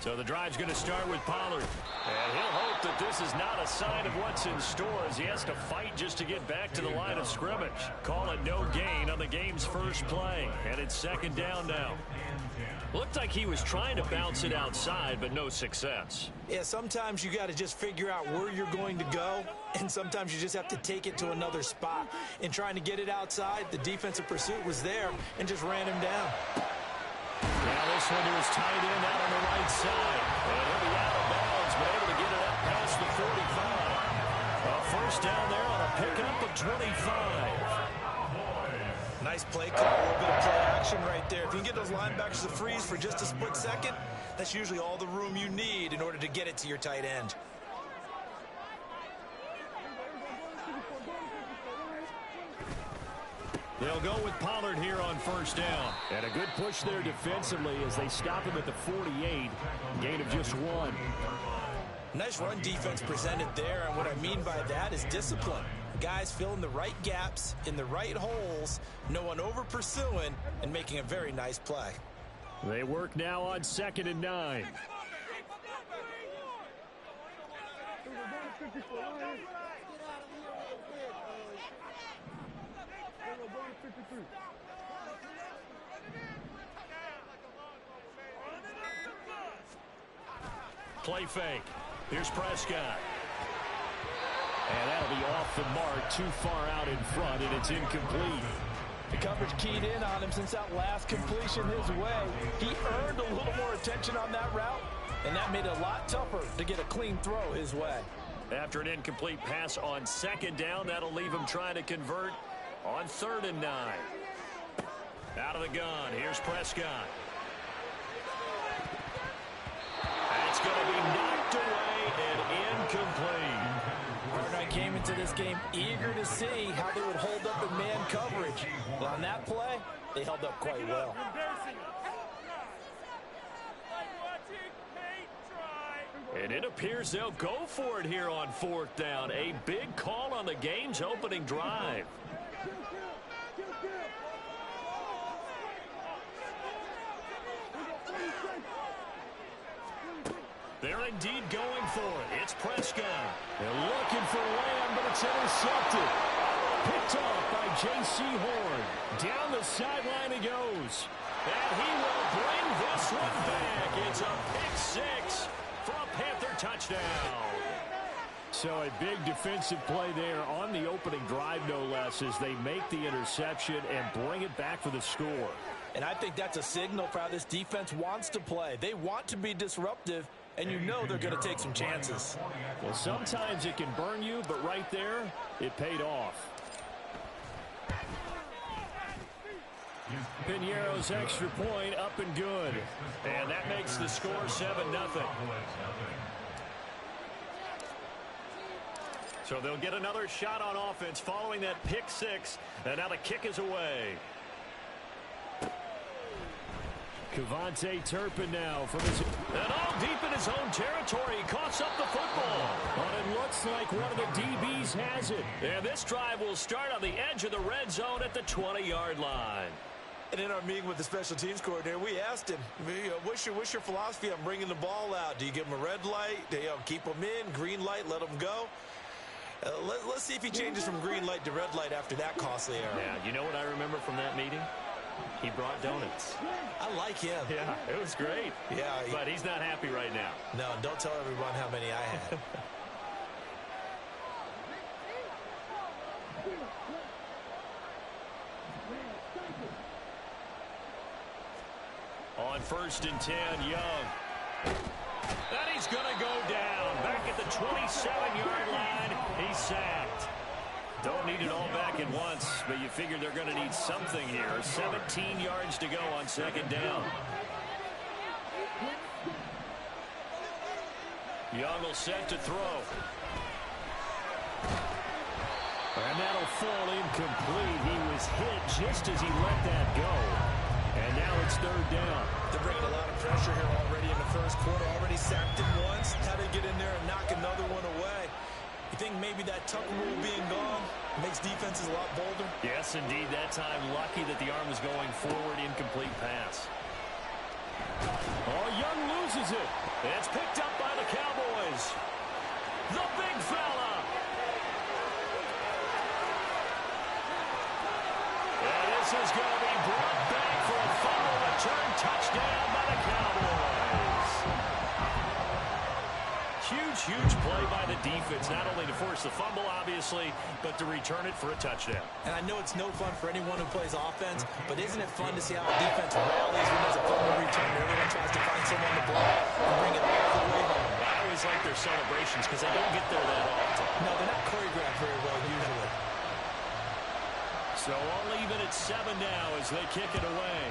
So the drive's going to start with Pollard. And he'll hope that this is not a sign of what's in store as he has to fight just to get back to the line of scrimmage. Call it no gain on the game's first play. And it's second down now. Looked like he was trying to bounce it outside, but no success. Yeah, sometimes you got to just figure out where you're going to go, and sometimes you just have to take it to another spot. In trying to get it outside, the defensive pursuit was there and just ran him down. Now this one to his tight end out on the right side. And he'll be out of bounds, but able to get it up past the 45. A first down there on a pickup of 25. Nice play call, a little bit of play action right there. If you can get those linebackers to freeze for just a split second, that's usually all the room you need in order to get it to your tight end. They'll go with Pollard here on first down. And a good push there defensively as they stop him at the 48. Gain of just 1. Nice run defense presented there, and what I mean by that is discipline. Guys filling the right gaps in the right holes, no one over pursuing, and making a very nice play. They work now on 2nd and 9. Play fake. Here's Prescott. And that'll be off the mark, too far out in front, and it's incomplete. The coverage keyed in on him since that last completion his way. He earned a little more attention on that route, and that made it a lot tougher to get a clean throw his way. After an incomplete pass on 2nd down, that'll leave him trying to convert on 3rd and 9. Out of the gun, here's Prescott. That's going to be knocked away and incomplete. Came into this game eager to see how they would hold up in man coverage. Well, on that play, they held up quite well. And it appears they'll go for it here on 4th down. A big call on the game's opening drive. They're indeed going for it. It's Prescott. They're looking for Lamb, but it's intercepted. Picked off by J.C. Horn. Down the sideline he goes. And he will bring this one back. It's a pick-6 for a Panther touchdown. So a big defensive play there on the opening drive, no less, as they make the interception and bring it back for the score. And I think that's a signal for how this defense wants to play. They want to be disruptive, and you know they're going to take some chances. Well, sometimes it can burn you, but right there, it paid off. Piñeiro's extra point up and good. And that makes the score 7-0. So they'll get another shot on offense following that pick-6. And now the kick is away. Kevontae Turpin now from his... And all deep in his own territory. He coughs up the football. But it looks like one of the DBs has it. And this drive will start on the edge of the red zone at the 20-yard line. And in our meeting with the special teams coordinator, we asked him, what's your philosophy on bringing the ball out? Do you give him a red light? Do you keep him in? Green light, let him go? Let's see if he changes from green light to red light after that costly error. Yeah, you know what I remember from that meeting? He brought donuts. I like him. Yeah, it was great. Yeah, but he's not happy right now. No, don't tell everyone how many I had. On 1st and 10, Young. And he's going to go down. Back at the 27-yard line, he's sacked. Don't need it all back at once, but you figure they're going to need something here. 17 yards to go on 2nd down. Young will set to throw. And that'll fall incomplete. He was hit just as he let that go. And now it's 3rd down. They're bringing a lot of pressure here already in the first quarter. Already sacked him once. Had to get in there and knock another one away. You think maybe that tuck rule being gone makes defenses a lot bolder? Yes, indeed. That time, lucky that the arm was going forward. Incomplete pass. Oh, Young loses it. It's picked up by the Cowboys. The big fella. And this is going to be brought back for a fumble return touchdown by the Cowboys. Huge play by the defense, not only to force the fumble, obviously, but to return it for a touchdown. And I know it's no fun for anyone who plays offense, but isn't it fun to see how the defense rallies when there's a fumble return? Everyone tries to find someone to block and bring it all the way home. I always like their celebrations because they don't get there that often. No, they're not choreographed very well usually. So I'll leave it at 7 now as they kick it away.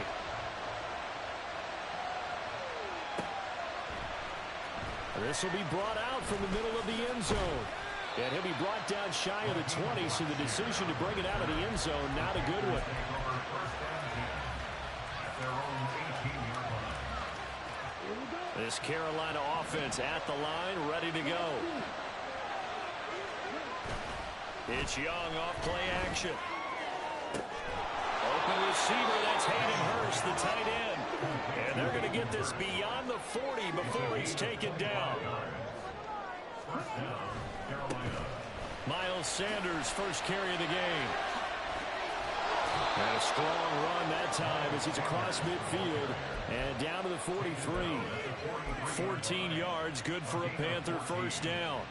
This will be brought out from the middle of the end zone. And he'll be brought down shy of the 20, so the decision to bring it out of the end zone, not a good one. This Carolina offense at the line, ready to go. It's Young off play action. Open receiver, that's Hayden Hurst, the tight end. And they're going to get this beyond the 40 before he's taken down. Miles Sanders, first carry of the game. And a strong run that time as he's across midfield and down to the 43. 14 yards, good for a Panther first down.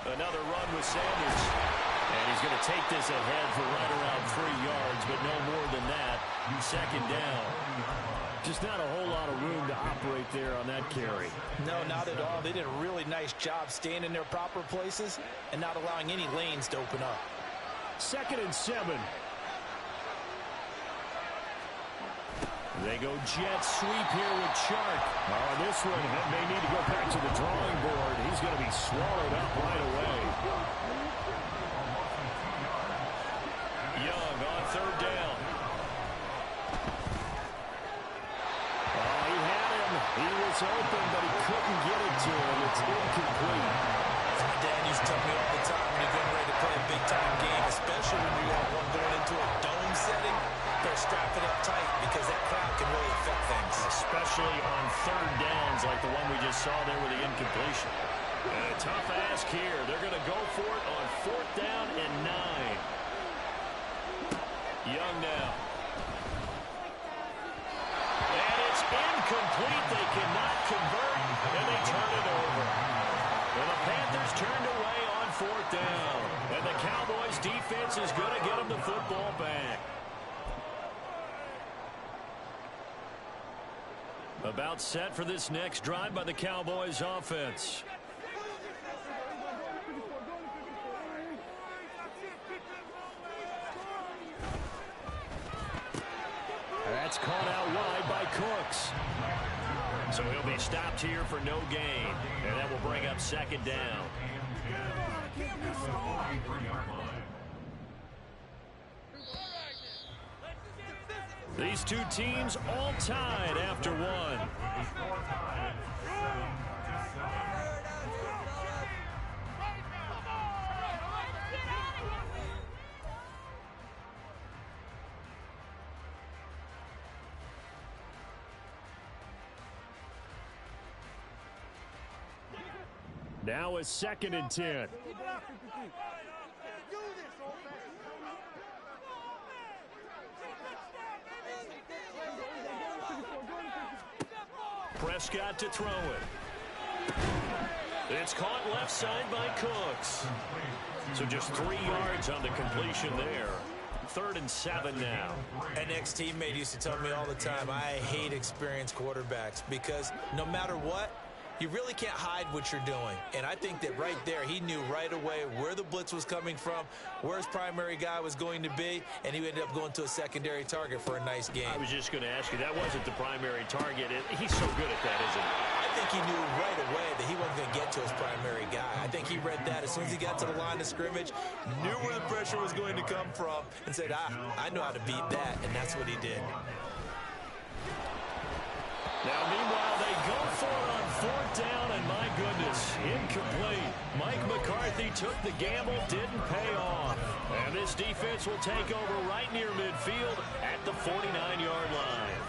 Another run with Sanders. And he's going to take this ahead for right around 3 yards, but no more than that. 2nd down. Just not a whole lot of room to operate there on that carry. No, not at all. They did a really nice job staying in their proper places and not allowing any lanes to open up. 2nd and 7. They go jet sweep here with Chark. Oh, this one may need to go back to the drawing board. He's going to be swallowed up right away. Young on third down. Oh, he had him. He was open, but he couldn't get it to him. It's incomplete. As my dad used to tell me all the time when you're getting ready to play a big-time game, especially when you have one going into a dome setting, they're strapping up tight because that crowd can really affect things. Especially on third downs like the one we just saw there with the incompletion. And a tough ask here. They're going to go for it on fourth down and 9. Young now. And it's incomplete. They cannot convert, and they turn it over. And the Panthers turned away on fourth down. And the Cowboys defense is going to get them the football back. About set for this next drive by the Cowboys offense. That's caught out wide by Cooks. So he'll be stopped here for no gain. And that will bring up second down. These two teams all tied after one. Now it's 2nd and 10. Prescott to throw it. It's caught left side by Cooks. So just 3 yards on the completion there. 3rd and 7 now. An ex-teammate used to tell me all the time, I hate experienced quarterbacks because no matter what, you really can't hide what you're doing. And I think that right there, he knew right away where the blitz was coming from, where his primary guy was going to be, and he ended up going to a secondary target for a nice game. I was just going to ask you, that wasn't the primary target. He's so good at that, isn't he? I think he knew right away that he wasn't going to get to his primary guy. I think he read that as soon as he got to the line of scrimmage, knew where the pressure was going to come from, and said, I know how to beat that, and that's what he did. Now, meanwhile, they go for it on fourth down, and my goodness, incomplete. Mike McCarthy took the gamble, didn't pay off. And this defense will take over right near midfield at the 49-yard line.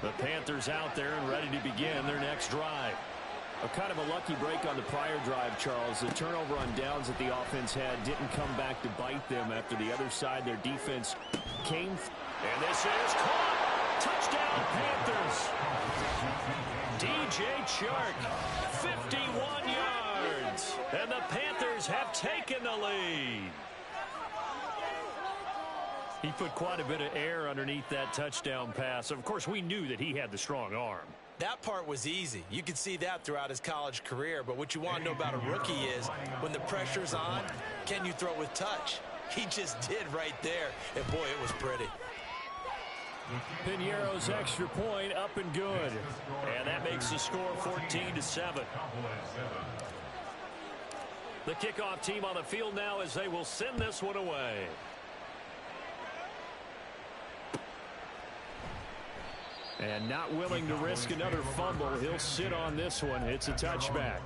The Panthers out there and ready to begin their next drive. A kind of a lucky break on the prior drive, Charles. The turnover on downs that the offense had didn't come back to bite them after the other side. Their defense came. And this is caught. Touchdown, Panthers. DJ Chark, 51 yards. And the Panthers have taken the lead. He put quite a bit of air underneath that touchdown pass. Of course, we knew that he had the strong arm. That part was easy. You could see that throughout his college career. But what you want to know about a rookie is when the pressure's on, can you throw with touch? He just did right there. And, boy, it was pretty. Piñeiro's extra point up and good. And that makes the score 14-7. The kickoff team on the field now as they will send this one away. And not willing to risk another fumble. He'll sit on this one. It's a touchback.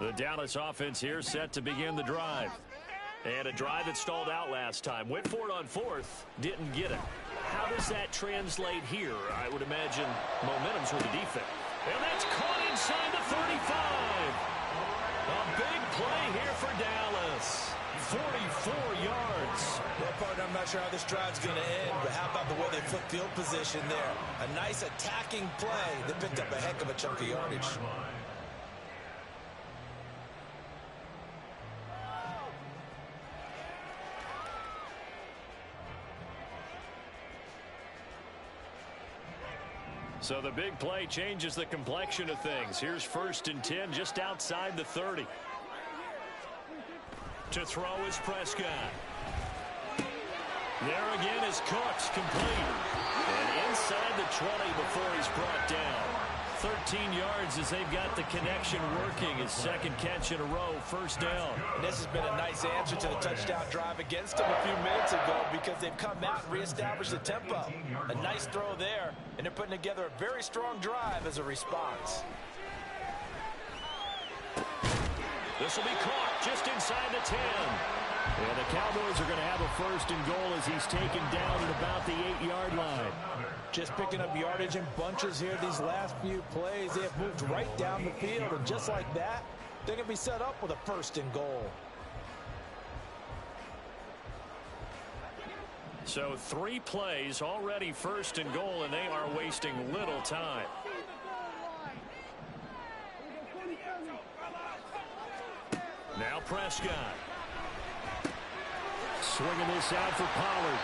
The Dallas offense here set to begin the drive. And a drive that stalled out last time. Went for it on fourth. Didn't get it. How does that translate here? I would imagine momentum's with the defense. And that's caught inside the 35. A big play here for Dallas. 44 yards. Well, partner, I'm not sure how this drive's going to end, but how about the way they flipped field position there? A nice attacking play that picked up a heck of a chunk of yardage. So the big play changes the complexion of things. Here's 1st and 10 just outside the 30. To throw is Prescott. There again is Cooks, complete. And inside the 20 before he's brought down. 13 yards as they've got the connection working. His 2nd catch in a row, 1st down. And this has been a nice answer to the touchdown drive against them a few minutes ago because they've come out and reestablished the tempo. A nice throw there, and they're putting together a very strong drive as a response. This will be caught just inside the 10. And the Cowboys are going to have a 1st and goal as he's taken down at about the 8-yard line. Just picking up yardage in bunches here these last few plays. They have moved right down the field, and just like that, they're going to be set up with a 1st and goal. So 3 plays, already 1st and goal, and they are wasting little time. Now Prescott. Swinging this out for Pollard.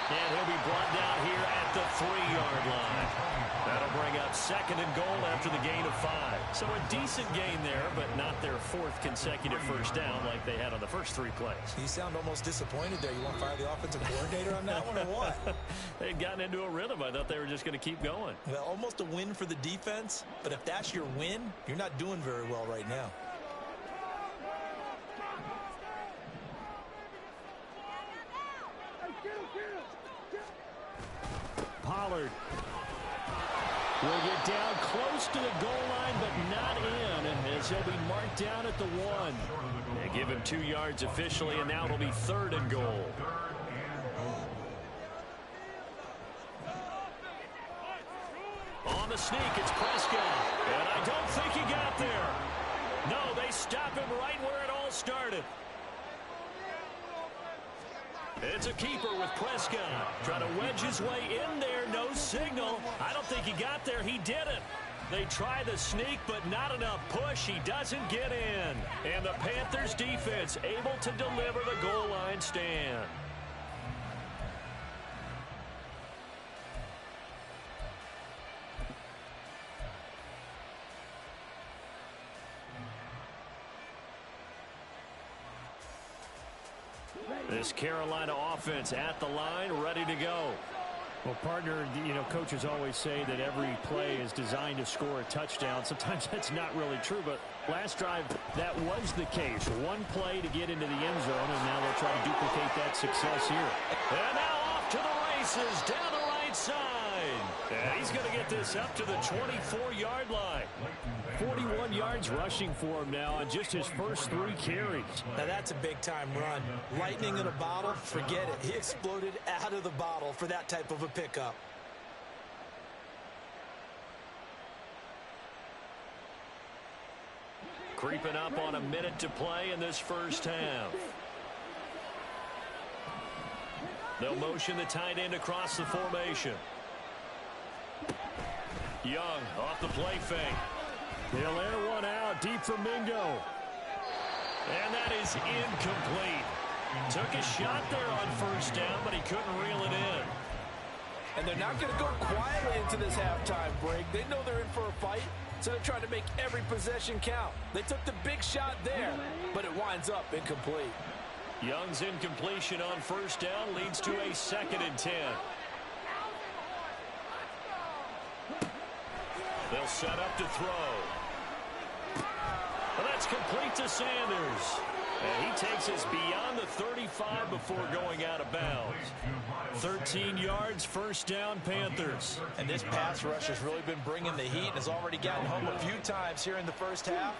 And he'll be brought down here at the 3-yard line. That'll bring up 2nd and goal after the gain of 5. So a decent gain there, but not their 4th consecutive 1st down like they had on the first 3 plays. You sound almost disappointed there. You want to fire the offensive coordinator on that one or what? They'd gotten into a rhythm. I thought they were just going to keep going. Well, almost a win for the defense, but if that's your win, you're not doing very well right now. Pollard will get down close to the goal line, but not in, as he'll be marked down at the 1. They give him 2 yards officially, and now it'll be 3rd and goal. On the sneak, it's Prescott, and I don't think he got there. No, they stop him right where it all started. It's a keeper with Prescott. Trying to wedge his way in there. No signal. I don't think he got there. He didn't. They try the sneak, but not enough push. He doesn't get in. And the Panthers defense able to deliver the goal line stand. This Carolina offense at the line, ready to go. Well, partner, coaches always say that every play is designed to score a touchdown. Sometimes that's not really true, but last drive, that was the case. 1 play to get into the end zone, and now they'll try to duplicate that success here. And now off to the races, down the right side. And he's going to get this up to the 24-yard line. 41 yards rushing for him now on just his first 3 carries. Now that's a big-time run. Lightning in a bottle, forget it. He exploded out of the bottle for that type of a pickup. Creeping up on a minute to play in this first half. They'll motion the tight end across the formation. Young off the play fake. He'll air one out deep for Mingo. And that is incomplete. Took a shot there on 1st down, but he couldn't reel it in. And they're not going to go quietly into this halftime break. They know they're in for a fight, so they're trying to make every possession count. They took the big shot there, but it winds up incomplete. Young's incompletion on 1st down leads to a 2nd and 10. They'll set up to throw. Well, that's complete to Sanders. And he takes us beyond the 35 before going out of bounds. 13 yards, 1st down, Panthers. And this pass rush has really been bringing the heat and has already gotten home a few times here in the first half.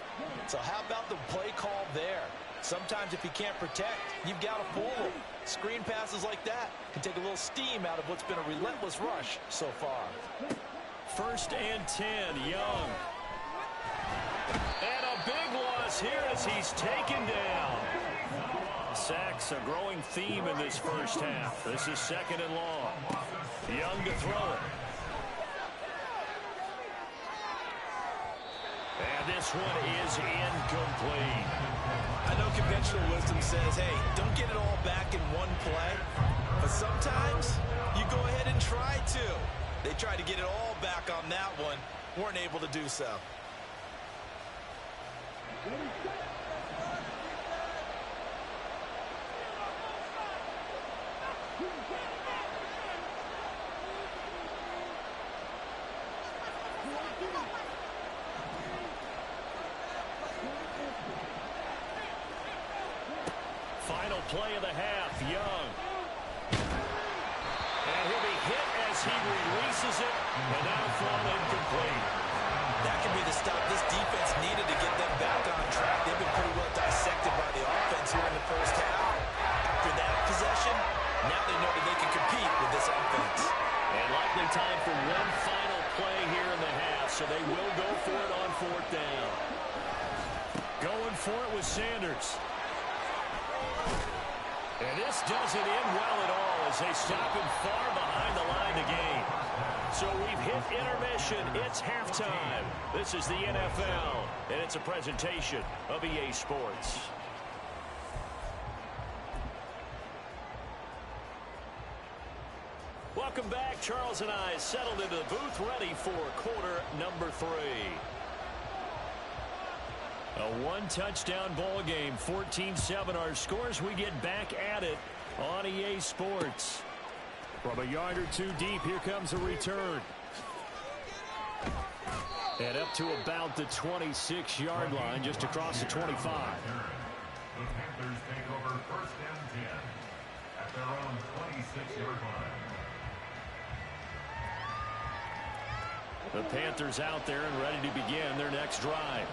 So how about the play call there? Sometimes if you can't protect, you've got to fool them. Screen passes like that can take a little steam out of what's been a relentless rush so far. 1st and 10, Young. And a big loss here as he's taken down. Sacks a growing theme in this first half. This is 2nd and long. Young to throw it. And this one is incomplete. I know conventional wisdom says, hey, don't get it all back in one play. But sometimes you go ahead and try to. They tried to get it all back on that one. Weren't able to do so. Final play of the half, Young. And he'll be hit as he releases it, and now thrown incomplete. That could be the stop this defense needed to get them back on track. They've been pretty well dissected by the offense here in the first half. After that possession, now they know that they can compete with this offense. And likely time for one final play here in the half, so they will go for it on fourth down. Going for it with Sanders. And this doesn't end well at all as they stop him far behind the line to gain. So we've hit intermission. It's halftime. This is the NFL, and it's a presentation of EA Sports. Welcome back. Charles and I settled into the booth ready for quarter number 3. A one-touchdown ball game, 14-7 our scores. We get back at it on EA Sports. From a yard or two deep, here comes a return. And up to about the 26-yard line, just across the 25. The Panthers take over first and 10 at their own 26-yard line. The Panthers out there and ready to begin their next drive.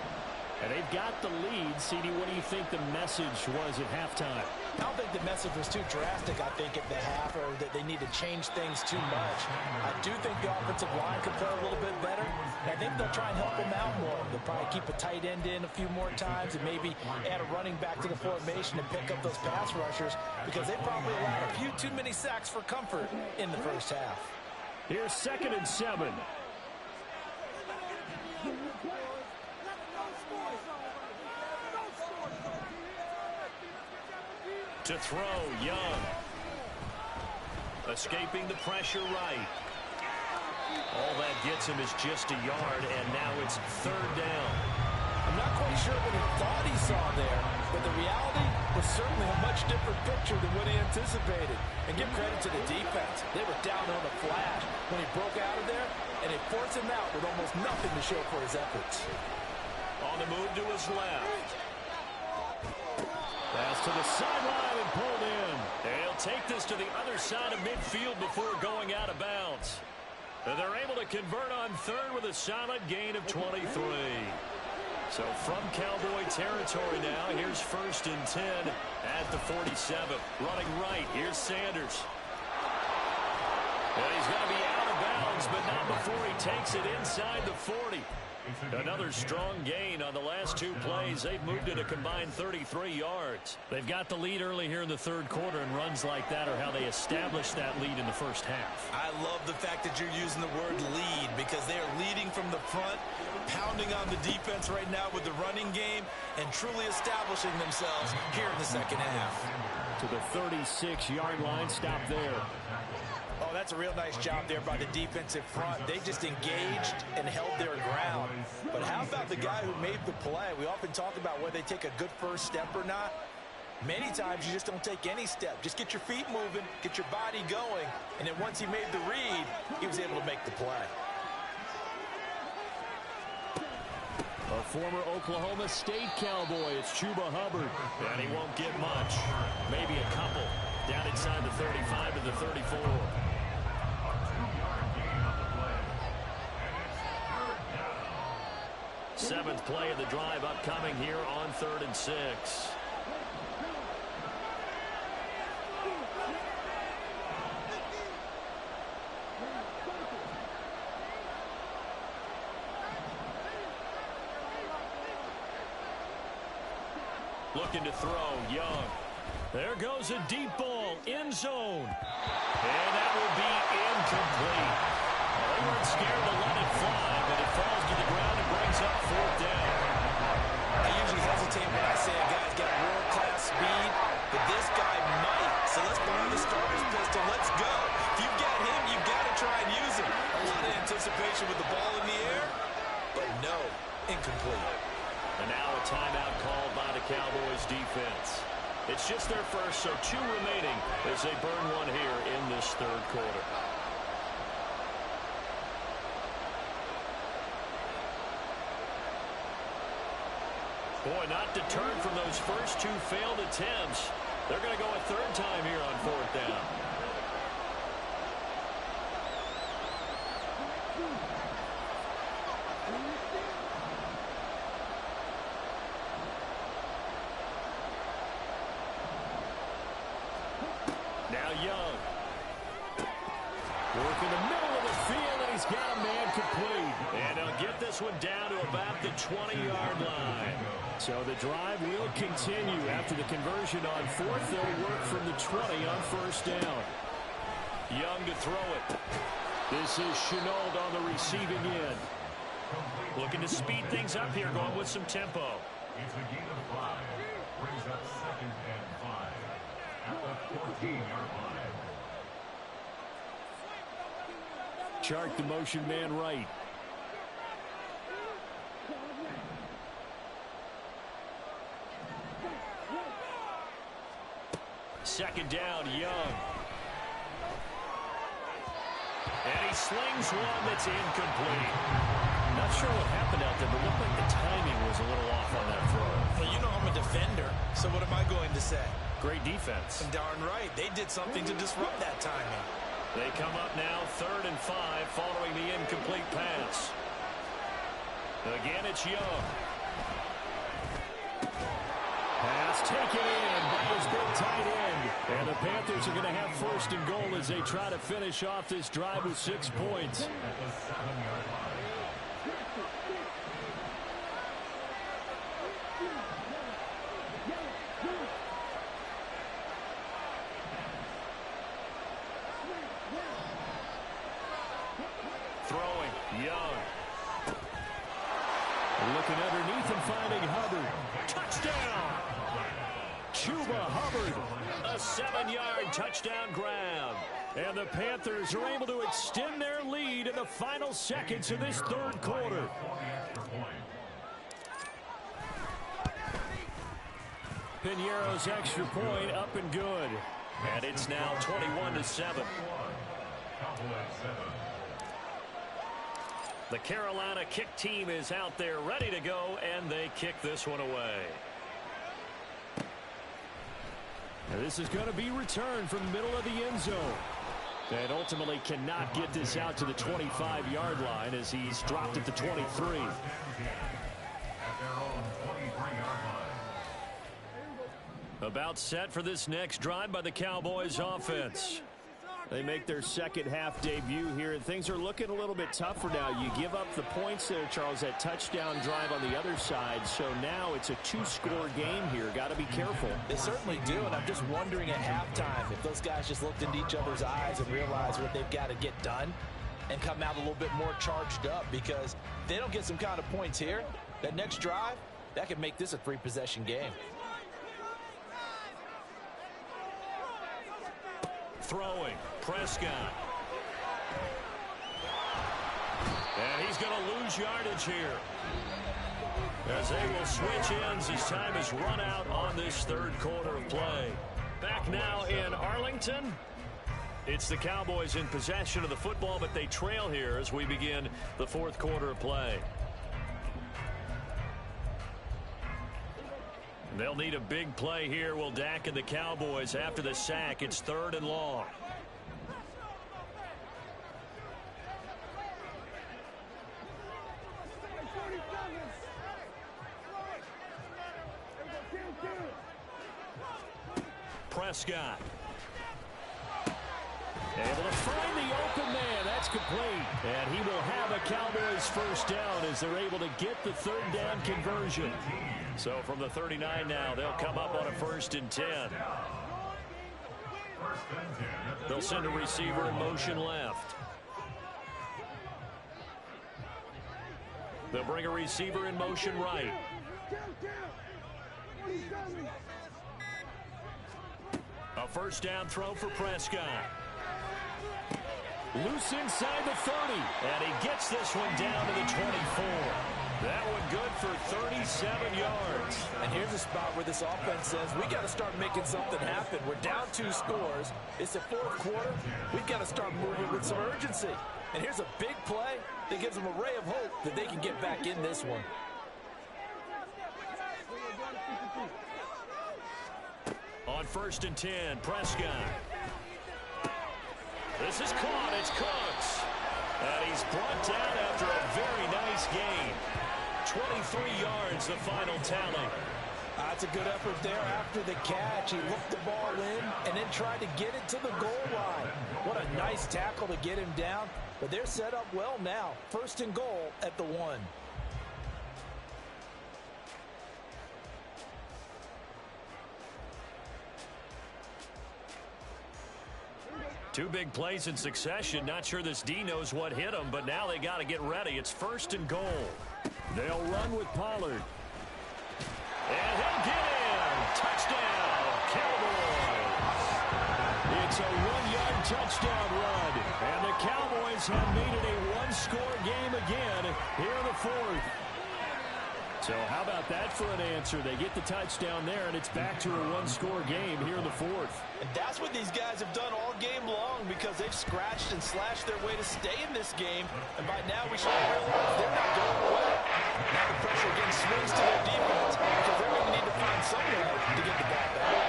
And they've got the lead. CD, what do you think the message was at halftime? I don't think the message was too drastic, I think, at the half, or that they need to change things too much. I do think the offensive line could play a little bit better. And I think they'll try and help them out more. They'll probably keep a tight end in a few more times and maybe add a running back to the formation and pick up those pass rushers, because they probably allowed a few too many sacks for comfort in the first half. Here's 2nd and 7. To throw, Young. Escaping the pressure right. All that gets him is just a yard, and now it's 3rd down. I'm not quite sure what he thought he saw there, but the reality was certainly a much different picture than what he anticipated. And give credit to the defense. They were down on the flash when he broke out of there, and it forced him out with almost nothing to show for his efforts. On the move to his left. Pass to the sideline and pulled in. And he'll take this to the other side of midfield before going out of bounds. And they're able to convert on 3rd with a solid gain of 23. So from Cowboy territory now, here's 1st and 10 at the 47. Running right, here's Sanders. And he's going to be out of bounds, but not before he takes it inside the 40. Another strong gain on the last 2 plays. They've moved it a combined 33 yards. They've got the lead early here in the 3rd quarter, and runs like that are how they established that lead in the first half. I love the fact that you're using the word lead, because they are leading from the front, pounding on the defense right now with the running game, and truly establishing themselves here in the second half. To the 36-yard line, stop there. Oh, that's a real nice job there by the defensive front. They just engaged and held their ground. But how about the guy who made the play? We often talk about whether they take a good first step or not. Many times you just don't take any step. Just get your feet moving, get your body going, and then once he made the read, he was able to make the play. A former Oklahoma State Cowboy, it's Chuba Hubbard. And he won't get much. Maybe a couple. Down inside the 35 to the 34. 7th play of the drive upcoming here on 3rd and 6. Looking to throw, Young. There goes a deep ball, end zone. And that will be incomplete. They weren't scared to let it fly, but it falls to the ground and brings up 4th down. I usually hesitate when I say a guy's got world-class speed, but this guy might. So let's burn the starter's pistol. Let's go. If you've got him, you've got to try and use him. A incomplete. And now a timeout called by the Cowboys defense. It's just their first, so 2 remaining as they burn one here in this third quarter. Boy, not deterred from those first 2 failed attempts. They're going to go a third time here on 4th down. Now Young. Working the middle of the field, and he's got a man complete. And he'll get this one down to about the 20-yard line. So the drive will continue. After the conversion on 4th, they'll work from the 20 on 1st down. Young to throw it. This is Chenault on the receiving end. Looking to speed things up here, going with some tempo. It's a gain of 5. Brings up 2nd and 5. At the 14-yard line. Chart the motion man right. Second down, Young. And he slings one that's incomplete. Not sure what happened out there, but looked like the timing was a little off on that throw. Well, you know I'm a defender, so what am I going to say? Great defense. Darn right. They did something to disrupt that timing. They come up now 3rd and 5 following the incomplete pass. Again, it's Young. Pass taken in by his big tight end. And the Panthers are going to have 1st and goal as they try to finish off this drive with 6 points. At the 7-yard line. Throwing, Young. Looking underneath and finding Hubbard. Touchdown! Chuba Hubbard, a 7-yard touchdown grab. And the Panthers are able to extend their lead in the final seconds of this third quarter. Piñeiro's extra point up and good. And it's now 21-7. The Carolina kick team is out there ready to go, and they kick this one away. And this is going to be returned from the middle of the end zone. And ultimately cannot get this out to the 25-yard line as he's dropped at the 23. About set for this next drive by the Cowboys offense. They make their second half debut here, and things are looking a little bit tougher now. You give up the points there, Charles, that touchdown drive on the other side. So now it's a 2-score game here. Got to be careful. They certainly do, and I'm just wondering at halftime if those guys just looked into each other's eyes and realized what they've got to get done and come out a little bit more charged up, because if they don't get some kind of points here, that next drive, that could make this a 3-possession game. Throwing, Prescott. And he's going to lose yardage here, as they will switch ends as time is run out on this third quarter of play. Back now in Arlington. It's the Cowboys in possession of the football, but they trail here as we begin the fourth quarter of play. They'll need a big play here, will Dak and the Cowboys. After the sack, it's 3rd and long. Prescott. Able to find the open man. That's complete. And he will have a Cowboys first down as they're able to get the 3rd down conversion. So from the 39 now, they'll come up on a 1st and 10. They'll send a receiver in motion left. They'll bring a receiver in motion right. A 1st down throw for Prescott. Loose inside the 30. And he gets this one down to the 24. That one good for 37 yards. And here's a spot where this offense says, we got to start making something happen. We're down 2 scores. It's the 4th quarter. We've got to start moving with some urgency. And here's a big play that gives them a ray of hope that they can get back in this one. On 1st and 10, Prescott. This is caught. It's Cooks. And he's brought down after a very nice gain. 23 yards, the final tally. That's a good effort there after the catch. He looked the ball in and then tried to get it to the goal line. What a nice tackle to get him down. But they're set up well now. 1st and goal at the 1. Two big plays in succession. Not sure this D knows what hit him, but now they got to get ready. It's 1st and goal. They'll run with Pollard. And he'll get in. Touchdown, Cowboys. It's a 1-yard touchdown run. And the Cowboys have made it a 1-score game again here in the 4th. So how about that for an answer? They get the touchdown there, and it's back to a 1-score game here in the 4th. And that's what these guys have done all game long because they've scratched and slashed their way to stay in this game. And by now we should realize they're not going away. Now the pressure again swings to their defense because they're going to need to find some way to get the ball back.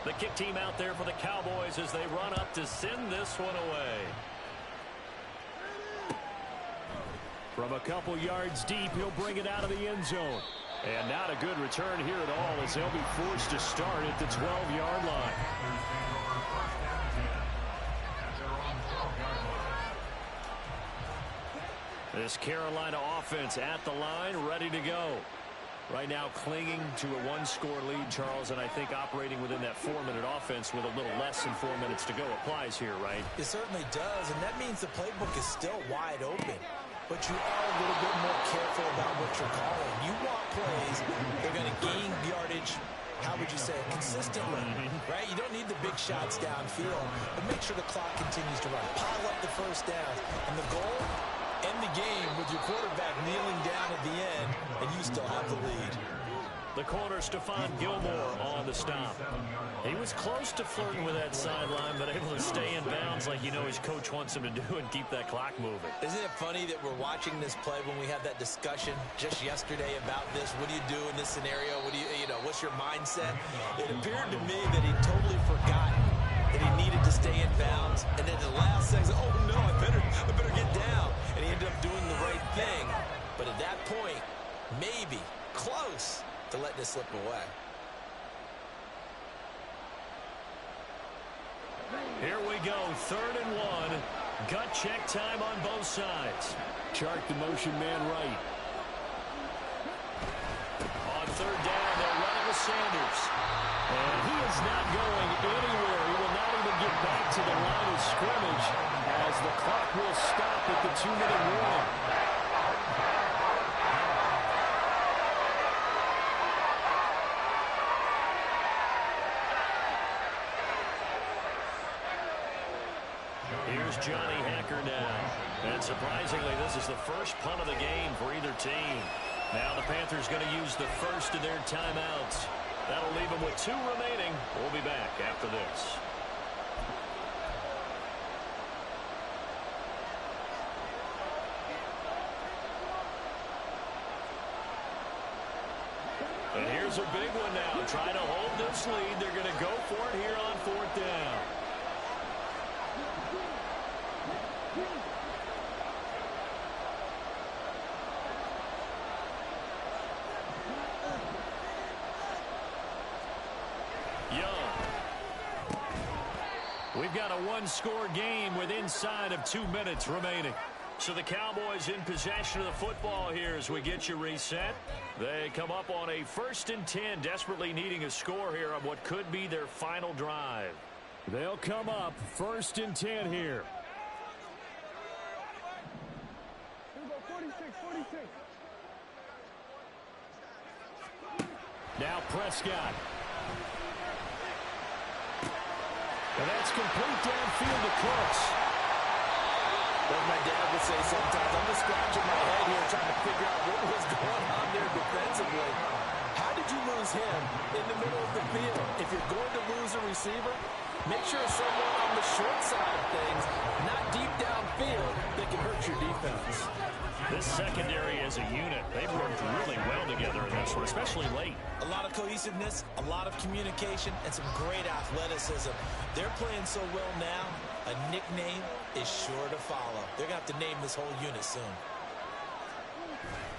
The kick team out there for the Cowboys as they run up to send this one away. From a couple yards deep, he'll bring it out of the end zone. And not a good return here at all as they'll be forced to start at the 12-yard line. This Carolina offense at the line, ready to go. Right now clinging to a 1-score lead, Charles, and I think operating within that 4-minute offense with a little less than 4 minutes to go applies here, right? It certainly does, and that means the playbook is still wide open. But you are a little bit more careful about what you're calling. You want plays that are going to gain yardage, how would you say it, consistently, right? You don't need the big shots downfield, but make sure the clock continues to run. Pile up the first downs. And the goal, end the game with your quarterback kneeling down at the end, and you still have the lead. The corner, Stephon Gilmore, on the stop. He was close to flirting with that sideline, but able to stay in bounds like you know his coach wants him to do and keep that clock moving. Isn't it funny that we're watching this play when we had that discussion just yesterday about this? What do you do in this scenario? What do you know, what's your mindset? It appeared to me that he totally forgot that he needed to stay in bounds. And then the last second, oh no, I better get down. And he ended up doing the right thing. But at that point, maybe, close to letting it slip away. Here we go, 3rd and 1. Gut check time on both sides. Chart the motion man right. On 3rd down, they're running with Sanders. And he is not going anywhere. He will not even get back to the line of scrimmage as the clock will stop at the 2-minute warning. Here's Johnny Hacker now. And surprisingly, this is the first punt of the game for either team. Now the Panthers going to use the first of their timeouts. That'll leave them with 2 remaining. We'll be back after this. And here's a big one now. Trying to hold this lead. They're going to go for it here on 4th down. We've got a 1-score game with inside of 2 minutes remaining. So the Cowboys in possession of the football here as we get you reset. They come up on a 1st and 10, desperately needing a score here on what could be their final drive. They'll come up 1st and 10 here. Now Prescott. And that's complete downfield to Cooks. As my dad would say sometimes, I'm just scratching my head here trying to figure out what was going on there defensively. How did you lose him in the middle of the field? If you're going to lose a receiver, make sure it's someone on the short side of things, not deep downfield, that can hurt your defense. This secondary as a unit, they've worked really well together in this one, especially late. A lot of cohesiveness, a lot of communication, and some great athleticism. They're playing so well now, a nickname is sure to follow. They're going to have to name this whole unit soon.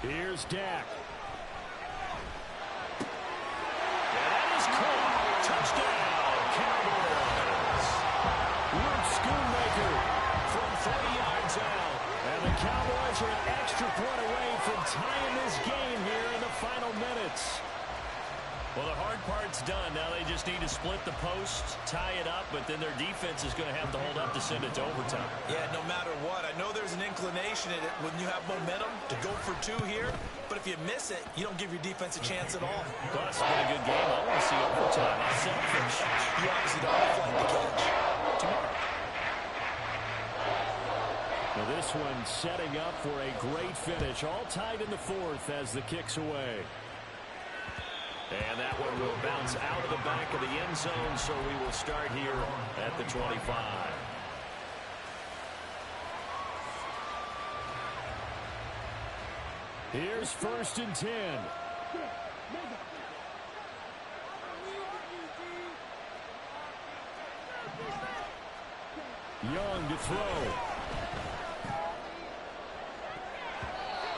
Here's Dak. And that is caught. Touchdown, Cowboys. Luke Schoonmaker from 30 yards out. And the Cowboys are an extra point away from tying this game here in the final minutes. Well, the hard part's done. Now they just need to split the post, tie it up, but then their defense is going to have to hold up to send it to overtime. Yeah, no matter what. I know there's an inclination in it when you have momentum to go for two here, but if you miss it, you don't give your defense a chance at all. Plus, it's been a good game. I want to see overtime. I'm selfish. You obviously don't have to flag the catch. Tomorrow. Now this one setting up for a great finish. All tied in the fourth as the kick's away. And that one will bounce out of the back of the end zone, so we will start here at the 25. Here's 1st and 10. Young to throw.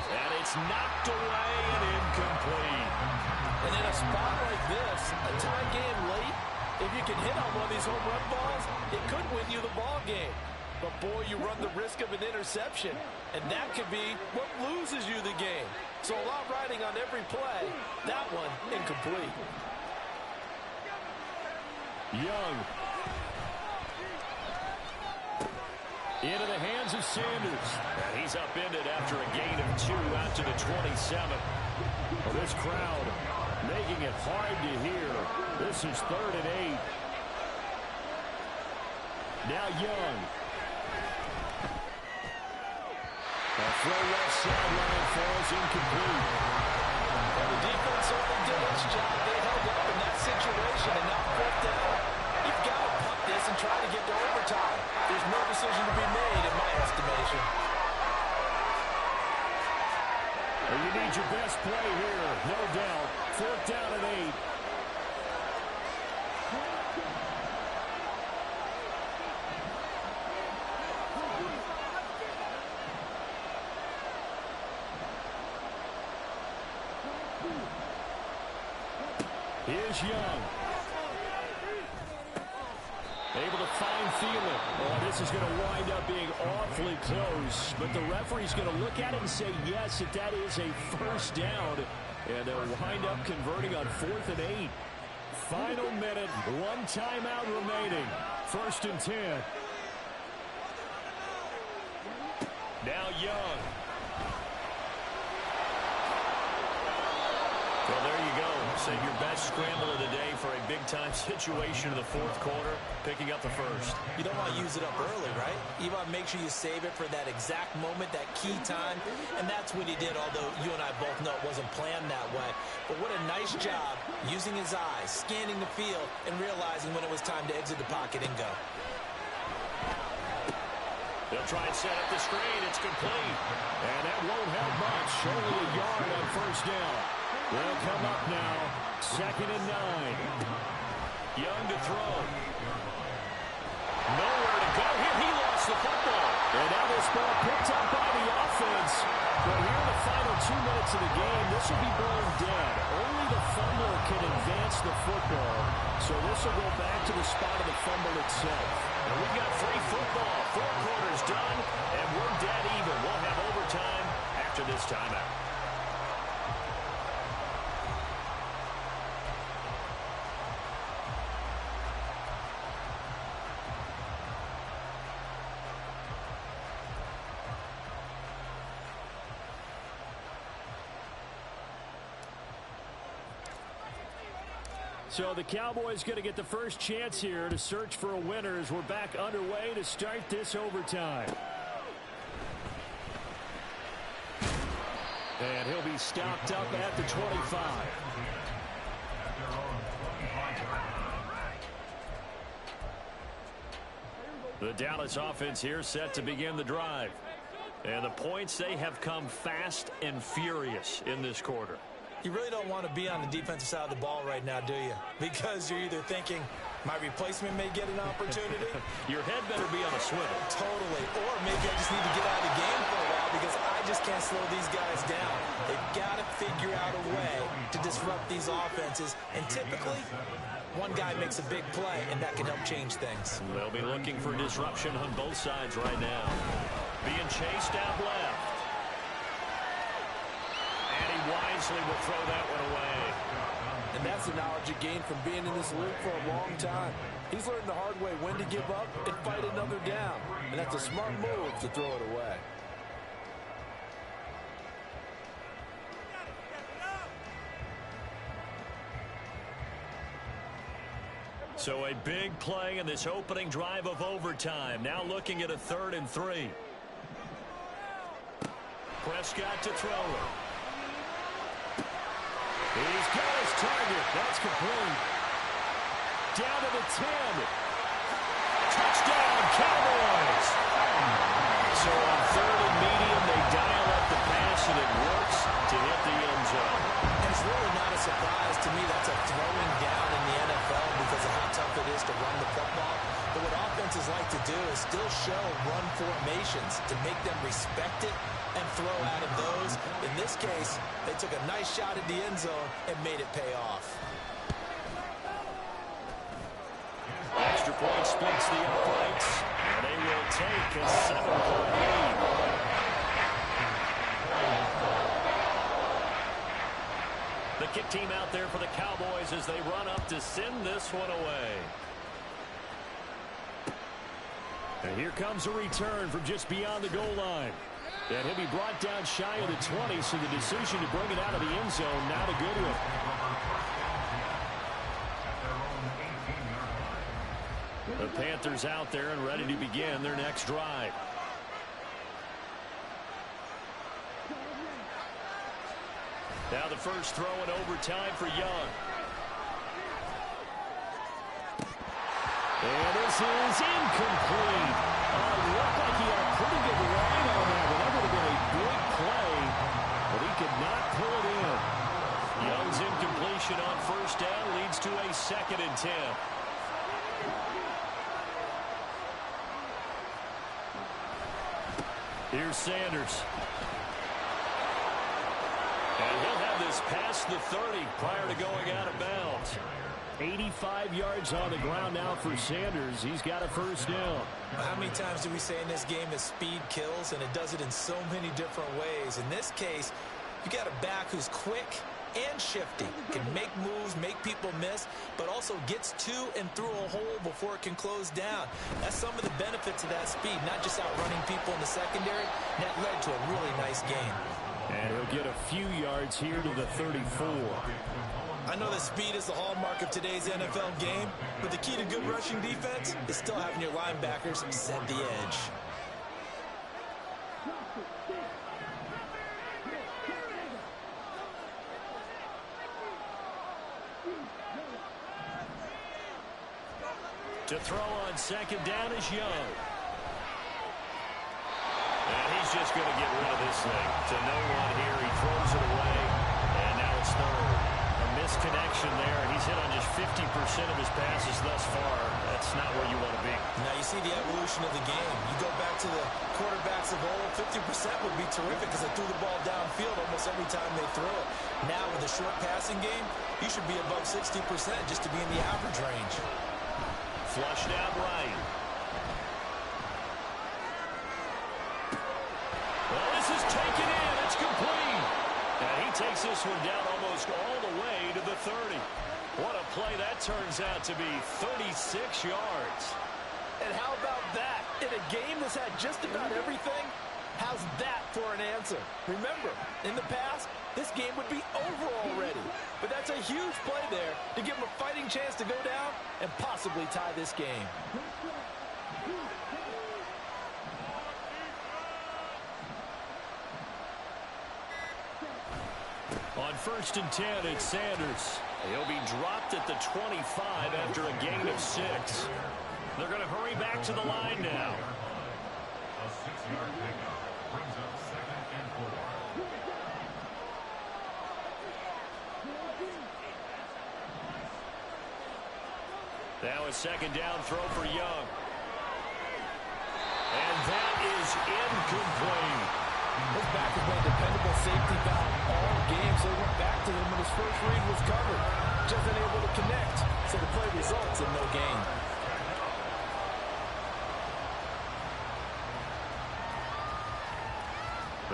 And it's knocked away and incomplete. And in a spot like this, a tie game late, if you can hit on one of these home run balls, it could win you the ball game. But, boy, you run the risk of an interception, and that could be what loses you the game. So a lot riding on every play. That one, incomplete. Young. Into the hands of Sanders. And he's upended after a gain of 2 out to the 27. Well, this crowd making it hard to hear. This is 3rd and 8. Now Young. A throw left sideline falls incomplete. Well, the defense only did its job. They held up in that situation, and now 4th down. You've got to punt this and try to get to overtime. There's no decision to be made, in my estimation. Well, you need your best play here, no doubt. 4th down and 8. Here's Young. Able to find Thielen. Oh, this is going to wind up being awfully close. But the referee's going to look at it and say, yes, that is a 1st down. And they'll wind up converting on 4th and 8. Final minute, 1 timeout remaining. 1st and 10. Now Young. Well, there you go. Save your best scramble of the day for a big-time situation in the 4th quarter, picking up the 1st. You don't want to use it up early, right? You want to make sure you save it for that exact moment, that key time, and that's what he did, although you and I both know it wasn't planned that way. But what a nice job using his eyes, scanning the field, and realizing when it was time to exit the pocket and go. They'll try and set up the screen. It's complete. And that won't help much. Only a yard on 1st down. They'll come up now. 2nd and 9. Young to throw. Nowhere to go here. He lost the football. And now this ball picked up by the offense. But here in the final 2 minutes of the game, this will be blown dead. Only the fumble can advance the football. So this will go back to the spot of the fumble itself. And we've got free football. 4 quarters done, and we're dead even. We'll have overtime after this timeout. So the Cowboys going to get the first chance here to search for a winner as we're back underway to start this overtime. And he'll be stopped up at the 25. The Dallas offense here set to begin the drive. And the points, they have come fast and furious in this quarter. You really don't want to be on the defensive side of the ball right now, do you? Because you're either thinking, my replacement may get an opportunity. Your head better be on a swivel. Totally. Or maybe I just need to get out of the game for a while because I just can't slow these guys down. They've got to figure out a way to disrupt these offenses. And typically, one guy makes a big play, and that can help change things. They'll be looking for disruption on both sides right now. Being chased out left. And he wisely will throw that one away. And that's the knowledge he gained from being in this league for a long time. He's learned the hard way when to give up and fight another down. And that's a smart move to throw it away. So a big play in this opening drive of overtime. Now looking at a 3rd and 3. Prescott to throw it. He's got his target. That's complete. Down to the 10. Touchdown, Cowboys. So on 3rd and medium, they dial up the pass, and it works to hit the end zone. And it's really not a surprise to me that's a throwing down in the NFL because of how tough it is to run the football. But what offenses like to do is still show run formations to make them respect it and throw out of those. In this case, they took a nice shot at the end zone and made it pay off. Extra point splits the uprights, and they will take a 7-point lead. The kick team out there for the Cowboys as they run up to send this one away. And here comes a return from just beyond the goal line. And he'll be brought down shy of the 20, so the decision to bring it out of the end zone, not a good one. The Panthers out there and ready to begin their next drive. Now the first throw in overtime for Young. And this is incomplete. Looked like he had a pretty good line on that one. That would have been a big play, but he could not pull it in. Young's incompletion on first down leads to a 2nd and 10. Here's Sanders. And he'll have this past the 30 prior to going out of bounds. 85 yards on the ground now for Sanders. He's got a first down. How many times do we say in this game that speed kills, and it does it in so many different ways? In this case, you got a back who's quick and shifty, can make moves, make people miss, but also gets to and through a hole before it can close down. That's some of the benefits of that speed, not just outrunning people in the secondary. That led to a really nice game. And he'll get a few yards here to the 34. I know that speed is the hallmark of today's NFL game, but the key to good rushing defense is still having your linebackers set the edge. To throw on second down is Young. And he's just going to get rid of this thing. To no one here. He throws it away. And now it's 3rd. A misconnection there. He's hit on just 50% of his passes thus far. That's not where you want to be. Now you see the evolution of the game. You go back to the quarterbacks of old, 50% would be terrific because they threw the ball downfield almost every time they threw it. Now with a short passing game, you should be above 60% just to be in the average range. Flushed out right. Well, this is taken in. It's complete. And he takes this one down almost all the way to the 30. What a play that turns out to be. 36 yards. And how about that? In a game that's had just about everything, how's that for an answer? Remember, in the past, this game would be over already. But that's a huge play there to give him a fighting chance to go down and possibly tie this game. On 1st and 10, it's Sanders. He'll be dropped at the 25 after a gain of 6. They're going to hurry back to the line now. A 6-yard pickup brings up 2nd and 4. Now a 2nd down throw for Young. And that is incomplete. His back has been a dependable safety valve all game, so he went back to him when his first read was covered. Just unable to connect, so the play results in no gain.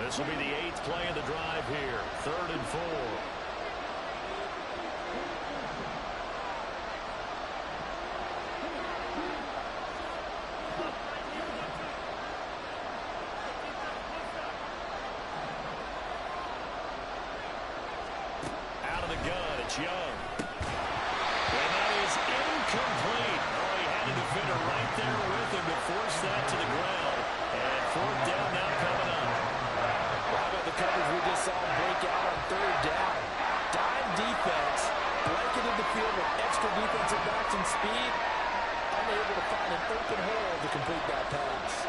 This will be the 8th play of the drive here. 3rd and 4. Out of the gun, it's Young. And that is incomplete. Oh, he had a defender right there with him to force that to the ground. And 4th down now coming up. How about the coverage we just saw him break out on 3rd down? Dime defense, blanketed the field with extra defensive backs and speed, unable to find an open hole to complete that pass.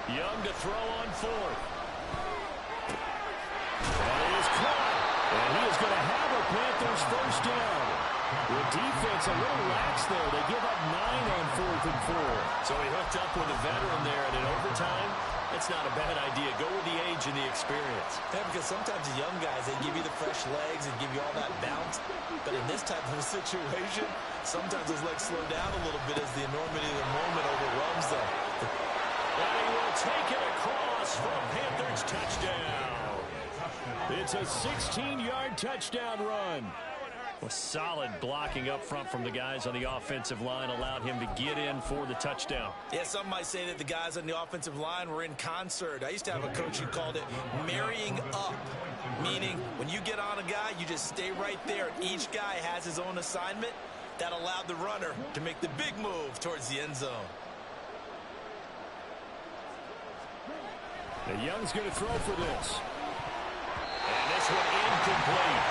Young to throw on 4th. That is caught. And he is going to have a Panthers 1st down. The defense a little lax there. They give up 9 on 4th and 4. So he hooked up with a veteran there, and in overtime, that's not a bad idea. Go with the age and the experience. Yeah, because sometimes the young guys, they give you the fresh legs and give you all that bounce. But in this type of a situation, sometimes those legs slow down a little bit as the enormity of the moment overwhelms them. And he will take it across for a Panthers touchdown. It's a 16-yard touchdown run. Well, solid blocking up front from the guys on the offensive line allowed him to get in for the touchdown. Yeah, some might say that the guys on the offensive line were in concert. I used to have a coach who called it marrying up, meaning when you get on a guy, you just stay right there. Each guy has his own assignment. That allowed the runner to make the big move towards the end zone. And Young's going to throw for this. And this one incomplete.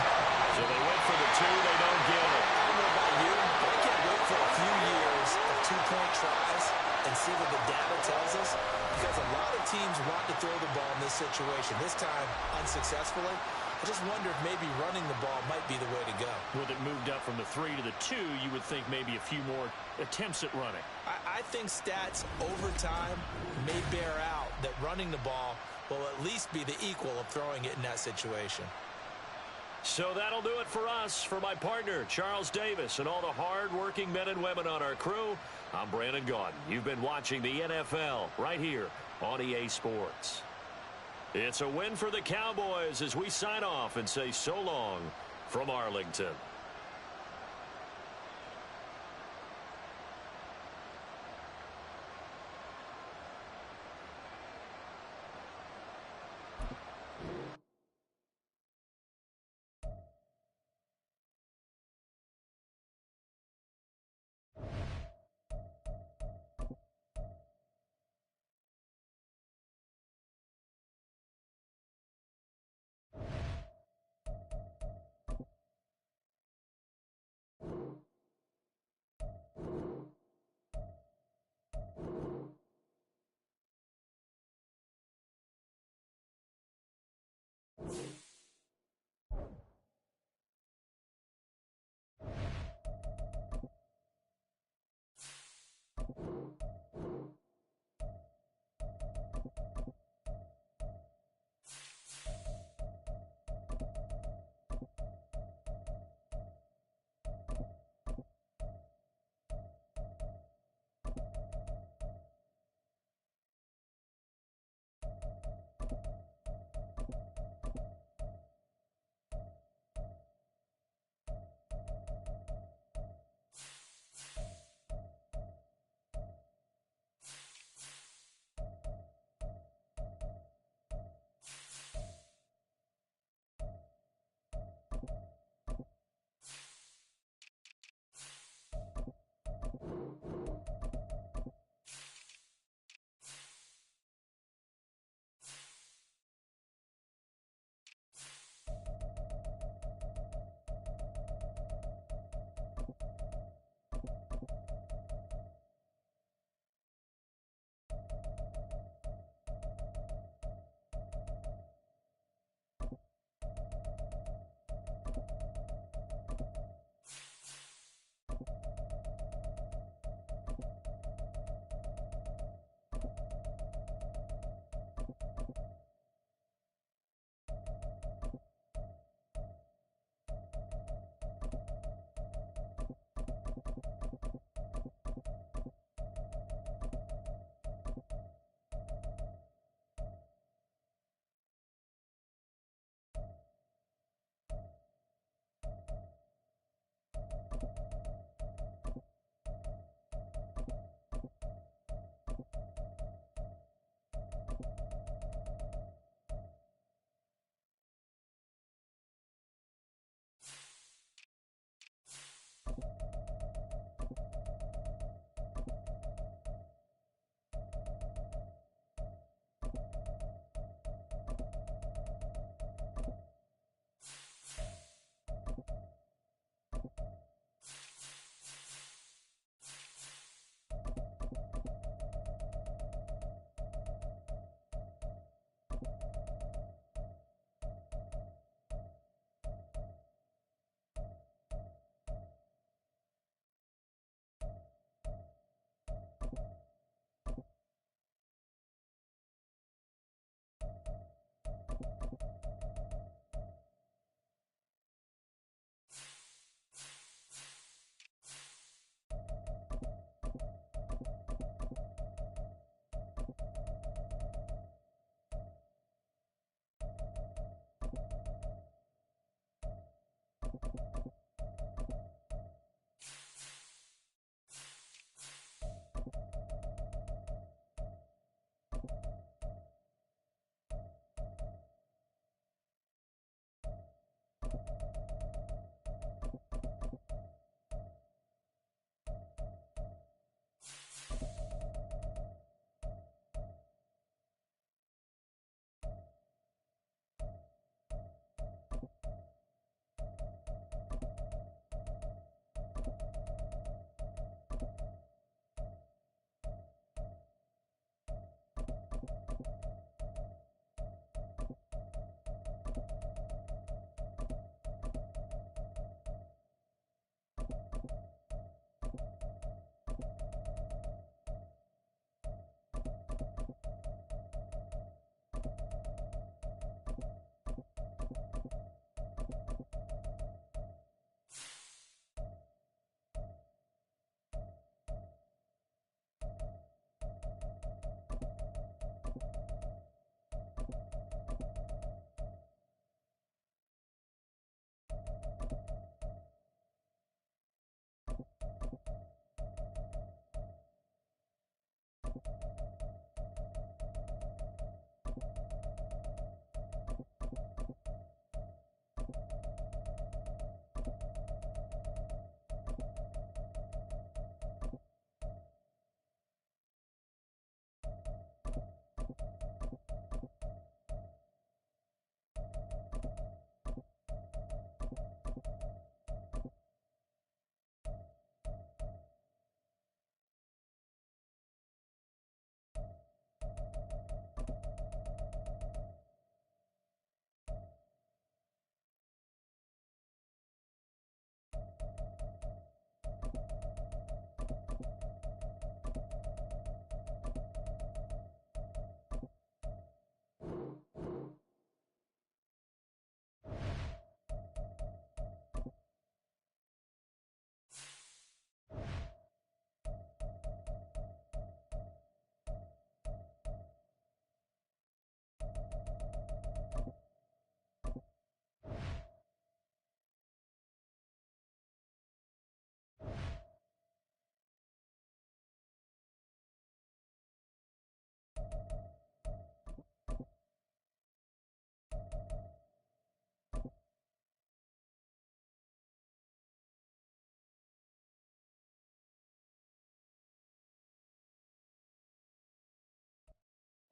So they went for the 2, they don't get it. I don't know about you, but I can't wait for a few years of 2-point tries and see what the data tells us. Because a lot of teams want to throw the ball in this situation. This time, unsuccessfully. I just wonder if maybe running the ball might be the way to go. With it moved up from the 3 to the 2, you would think maybe a few more attempts at running. I think stats over time may bear out that running the ball will at least be the equal of throwing it in that situation. So that'll do it for us. For my partner, Charles Davis, and all the hard-working men and women on our crew, I'm Brandon Gaudin. You've been watching the NFL right here on EA Sports. It's a win for the Cowboys as we sign off and say so long from Arlington.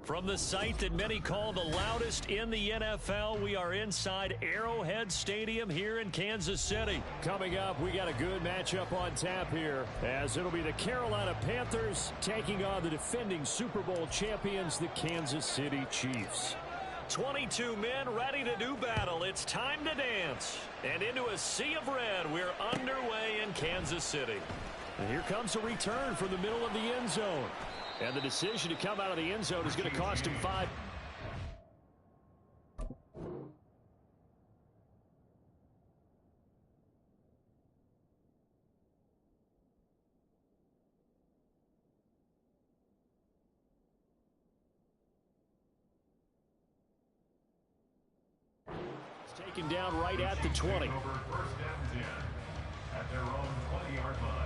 From the site that many call the loudest in the NFL, we are inside Arrowhead Stadium here in Kansas City. Coming up, we got a good matchup on tap here, as it'll be the Carolina Panthers taking on the defending Super Bowl champions, the Kansas City Chiefs. 22 men ready to do battle. It's time to dance. And into a sea of red, we're underway in Kansas City. And here comes a return from the middle of the end zone. And the decision to come out of the end zone is going to cost him 5. It's taken down right at the 20. Over first down 10 at their own 20-yard line.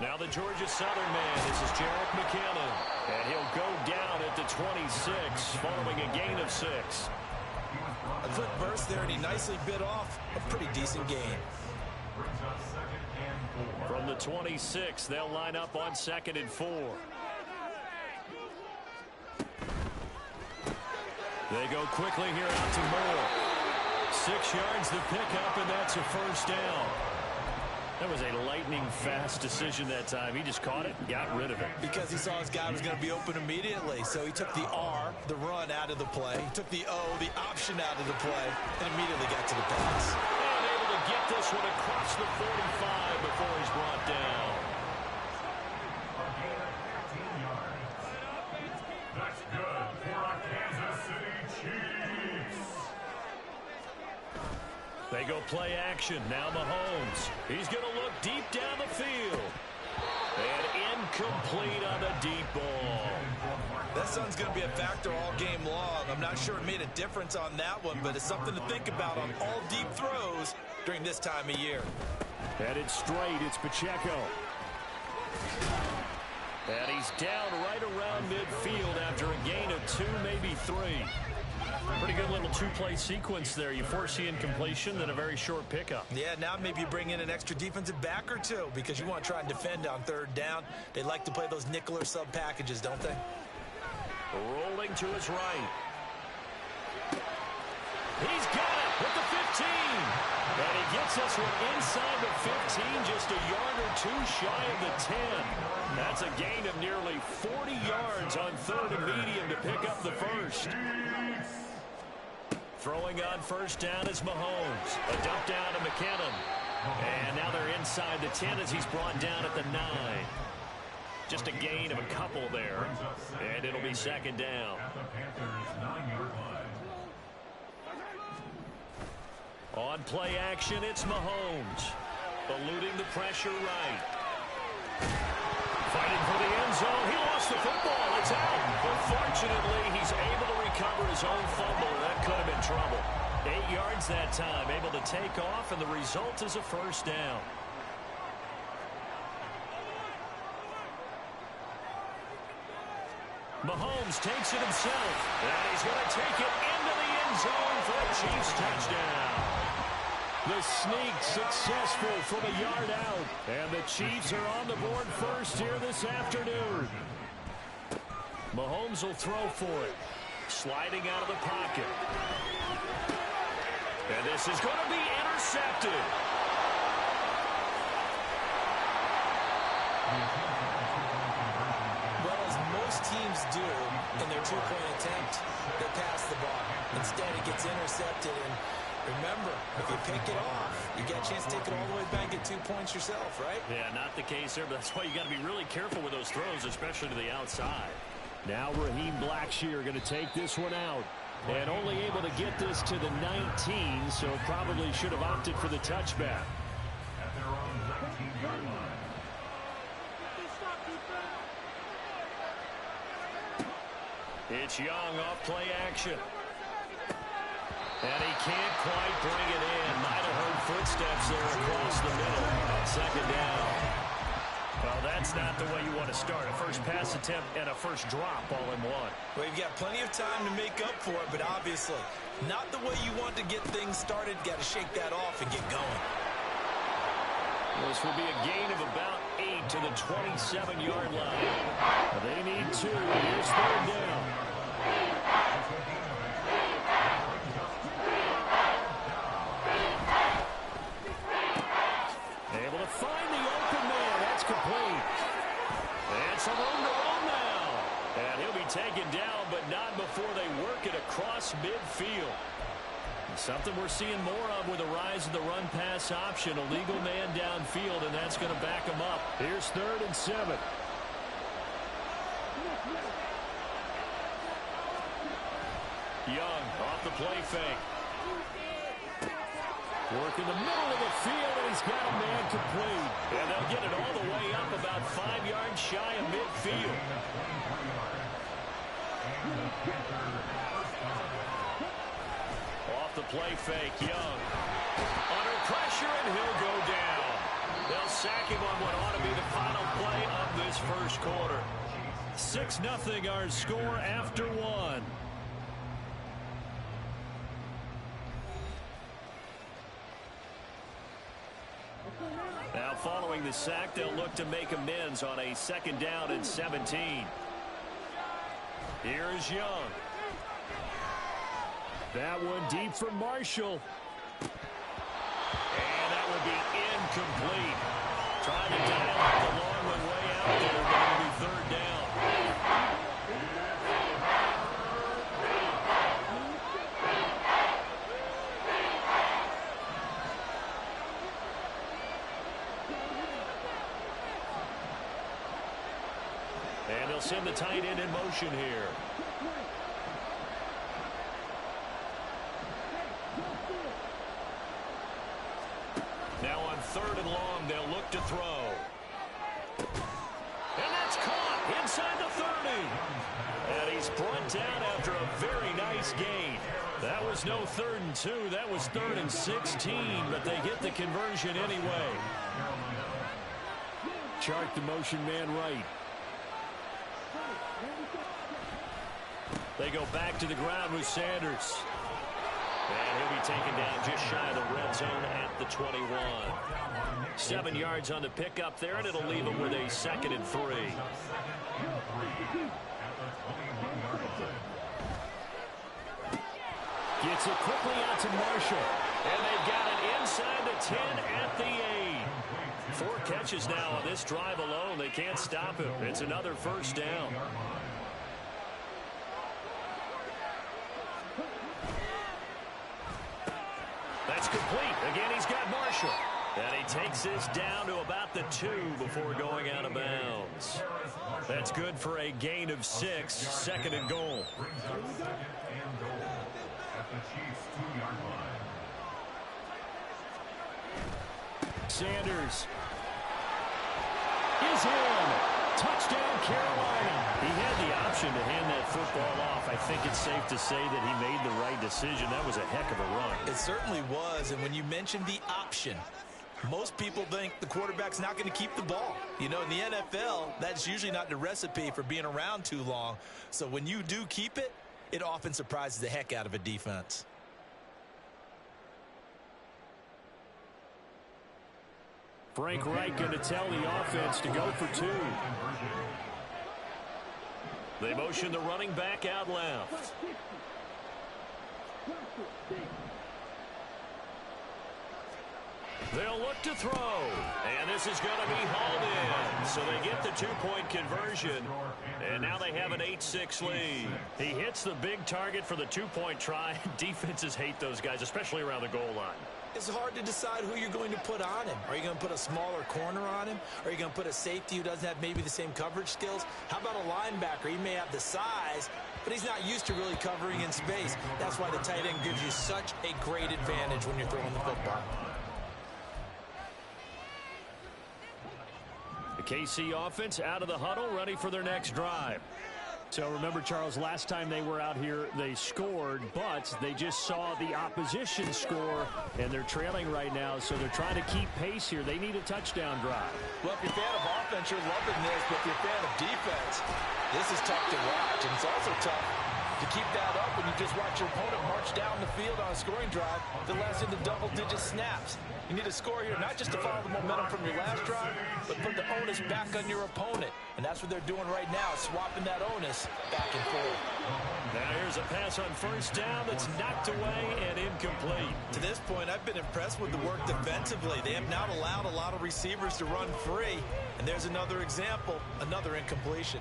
Now the Georgia Southern man, this is Jarek McKinnon, and he'll go down at the 26 following a gain of 6. A quick burst there, and he nicely bit off a pretty decent gain. From the 26, they'll line up on 2nd and 4. They go quickly here out to Moore. 6 yards the pickup, and that's a first down. That was a lightning-fast decision that time. He just caught it and got rid of it. Because he saw his guy was going to be open immediately. So he took the R, the run, out of the play. He took the O, the option, out of the play, and immediately got to the pass. And able to get this one across the 45 before he's brought down. That's good for a Kansas City Chiefs. They go play action. Now Mahomes. He's going to look deep down the field. And incomplete on the deep ball. That sun's going to be a factor all game long. I'm not sure it made a difference on that one, but it's something to think about on all deep throws during this time of year. Headed straight, it's Pacheco. And he's down right around midfield after a gain of 2, maybe 3. Pretty good little 2-play sequence there. You foresee incompletion, then a very short pickup. Yeah, now maybe you bring in an extra defensive back or 2 because you want to try and defend on 3rd down. They like to play those nickel or sub packages, don't they? Rolling to his right. He's got it with the 15. And he gets this one inside the 15, just a yard or 2 shy of the 10. That's a gain of nearly 40 yards on 3rd and medium to pick up the first. Throwing on first down is Mahomes. A dump down to McKinnon. And now they're inside the 10 as he's brought down at the 9. Just a gain of a couple there. And it'll be 2nd down. At the Panthers' 9-yard line. On play action, it's Mahomes. Eluding the pressure right. Fighting for the end zone. He lost the football. It's out. Unfortunately, he's able to recover his own fumble. That could have been trouble. 8 yards that time. Able to take off, and the result is a first down. Mahomes takes it himself. And he's going to take it into the end zone for a Chiefs touchdown. The sneak successful from a yard out. And the Chiefs are on the board first here this afternoon. Mahomes will throw for it. Sliding out of the pocket. And this is going to be intercepted. Well, as most teams do in their 2-point attempt, they pass the ball. Instead, it gets intercepted. And remember, if you pick it off, you get a chance to take it all the way back and get 2 points yourself, right? Yeah, not the case there, but that's why you got to be really careful with those throws, especially to the outside. Now Raheem Blackshear going to take this one out. And only able to get this to the 19, so probably should have opted for the touchback. At their own 19-yard line. It's Young off play action. And he can't quite bring it in. Might have heard footsteps there across the middle. 2nd down. Well, that's not the way you want to start. A first pass attempt and a first drop all in one. Well, you've got plenty of time to make up for it, but obviously not the way you want to get things started. Got to shake that off and get going. This will be a gain of about 8 to the 27-yard line. They need 2. Here's third down. Able to find the open man. That's complete. And some room to run now. And he'll be taken down, but not before they work it across midfield. Something we're seeing more of with the rise of the run-pass option. A legal man downfield, and that's going to back him up. Here's 3rd and 7. Young off the play fake. Work in the middle of the field, and he's got a man complete. And they'll get it all the way up about 5 yards shy of midfield. Off the play fake, Young. Under pressure, and he'll go down. They'll sack him on what ought to be the final play of this first quarter. 6-0 our score after 1. Now following the sack, they'll look to make amends on a 2nd down and 17. Here's Young. That one deep for Marshall. And that would be incomplete. Trying to dial up the long one way out there, but it'll be 3rd down. And they'll send the tight end in motion here. Now on 3rd and long, they'll look to throw. And that's caught inside the 30. And he's brought down after a very nice gain. That was no 3rd and 2. That was 3rd and 16, but they get the conversion anyway. Chart the motion man right. They go back to the ground with Sanders. And he'll be taken down just shy of the red zone at the 21. 7 yards on the pickup there, and it'll leave him with a 2nd and 3. Gets it quickly out to Marshall. And they've got it inside the 10 at the 8. 4 catches now on this drive alone. They can't stop him. It's another first down. That's complete. Again, he's got Marshall. And he takes this down to about the 2 before going out of bounds. That's good for a gain of 6. 2nd and goal. Sanders is in. Touchdown, Carolina. He had the option to hand that football off. I think it's safe to say that he made the right decision. That was a heck of a run. It certainly was, and when you mentioned the option, most people think the quarterback's not going to keep the ball. You know, in the NFL, that's usually not the recipe for being around too long. So when you do keep it, it often surprises the heck out of a defense. Frank Reich going to tell the offense to go for 2. They motion the running back out left. They'll look to throw. And this is going to be hauled in. So they get the 2-point conversion. And now they have an 8-6 lead. He hits the big target for the 2-point try. Defenses hate those guys, especially around the goal line. It's hard to decide who you're going to put on him. Are you going to put a smaller corner on him? Are you going to put a safety who doesn't have maybe the same coverage skills? How about a linebacker? He may have the size, but he's not used to really covering in space. That's why the tight end gives you such a great advantage when you're throwing the football. The KC offense out of the huddle, ready for their next drive. So remember, Charles, last time they were out here, they scored, but they just saw the opposition score, and they're trailing right now, so they're trying to keep pace here. They need a touchdown drive. Well, if you're a fan of offense, you're loving this, but if you're a fan of defense, this is tough to watch, and it's also tough to keep that up when you just watch your opponent march down the field on a scoring drive that lasts into double-digit snaps. You need to score here, not just to follow the momentum from your last drive, but put the onus back on your opponent. And that's what they're doing right now, swapping that onus back and forth. Now here's a pass on first down that's knocked away and incomplete. To this point, I've been impressed with the work defensively. They have not allowed a lot of receivers to run free. And there's another example, another incompletion.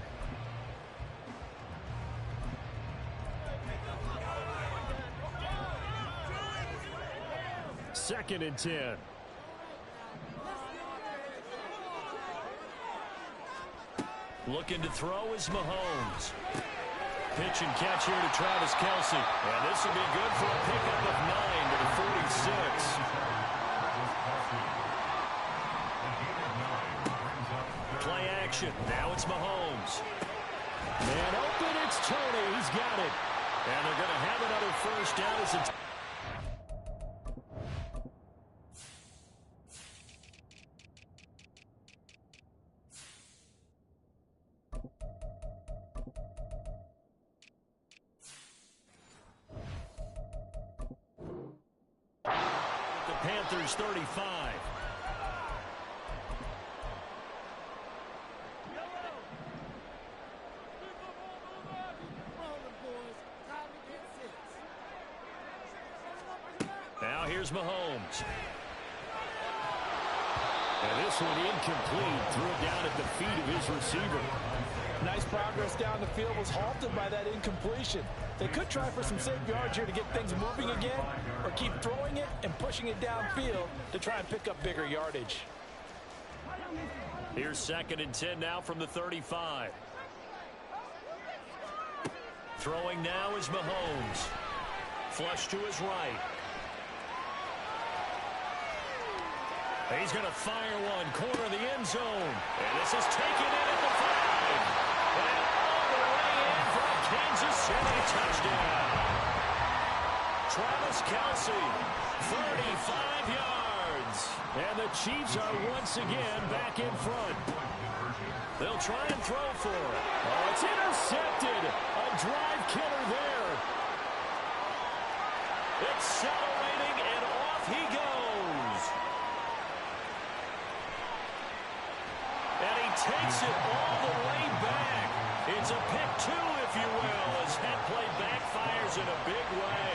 Second and 10. Looking to throw is Mahomes. Pitch and catch here to Travis Kelce. And this will be good for a pickup of 9 to the 46. Play action. Now it's Mahomes. And open, it's Tony. He's got it. And they're going to have another first down as it's... Panthers 35. Now here's Mahomes. And this one incomplete. Threw it down at the feet of his receiver. Nice progress down the field was halted by that incompletion. They could try for some safe yards here to get things moving again, or keep throwing it and pushing it downfield to try and pick up bigger yardage. Here's second and 10 now from the 35. Throwing now is Mahomes. Flush to his right. He's going to fire one, corner of the end zone. And this is taken in at the 5. And all the way in for a Kansas City touchdown. Travis Kelce, 35 yards. And the Chiefs are once again back in front. They'll try and throw for it. Oh, it's intercepted. A drive killer there. Accelerating, and off he goes. And he takes it all the way back. It's a pick two, if you will, as that play backfires in a big way.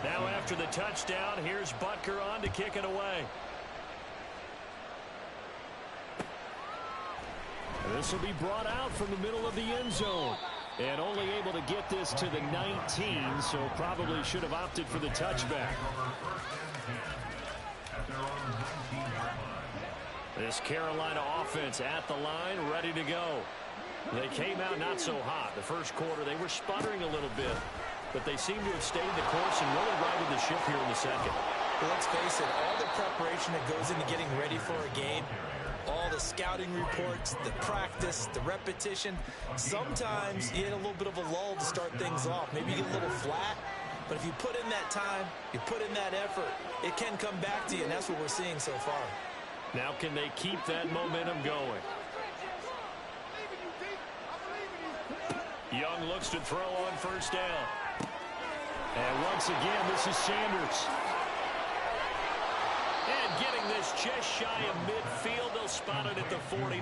Now after the touchdown, here's Butker on to kick it away. This will be brought out from the middle of the end zone. And only able to get this to the 19, so probably should have opted for the touchback. This Carolina offense at the line, ready to go. They came out not so hot. The first quarter, they were sputtering a little bit, but they seem to have stayed the course and really righted the ship here in the second. Well, let's face it, all the preparation that goes into getting ready for a game, all the scouting reports, the practice, the repetition, sometimes you hit a little bit of a lull to start things off. Maybe you get a little flat, but if you put in that time, you put in that effort, it can come back to you, and that's what we're seeing so far. Now can they keep that momentum going? Young looks to throw on first down. And once again, this is Sanders. And getting this just shy of midfield, they'll spot it at the 49.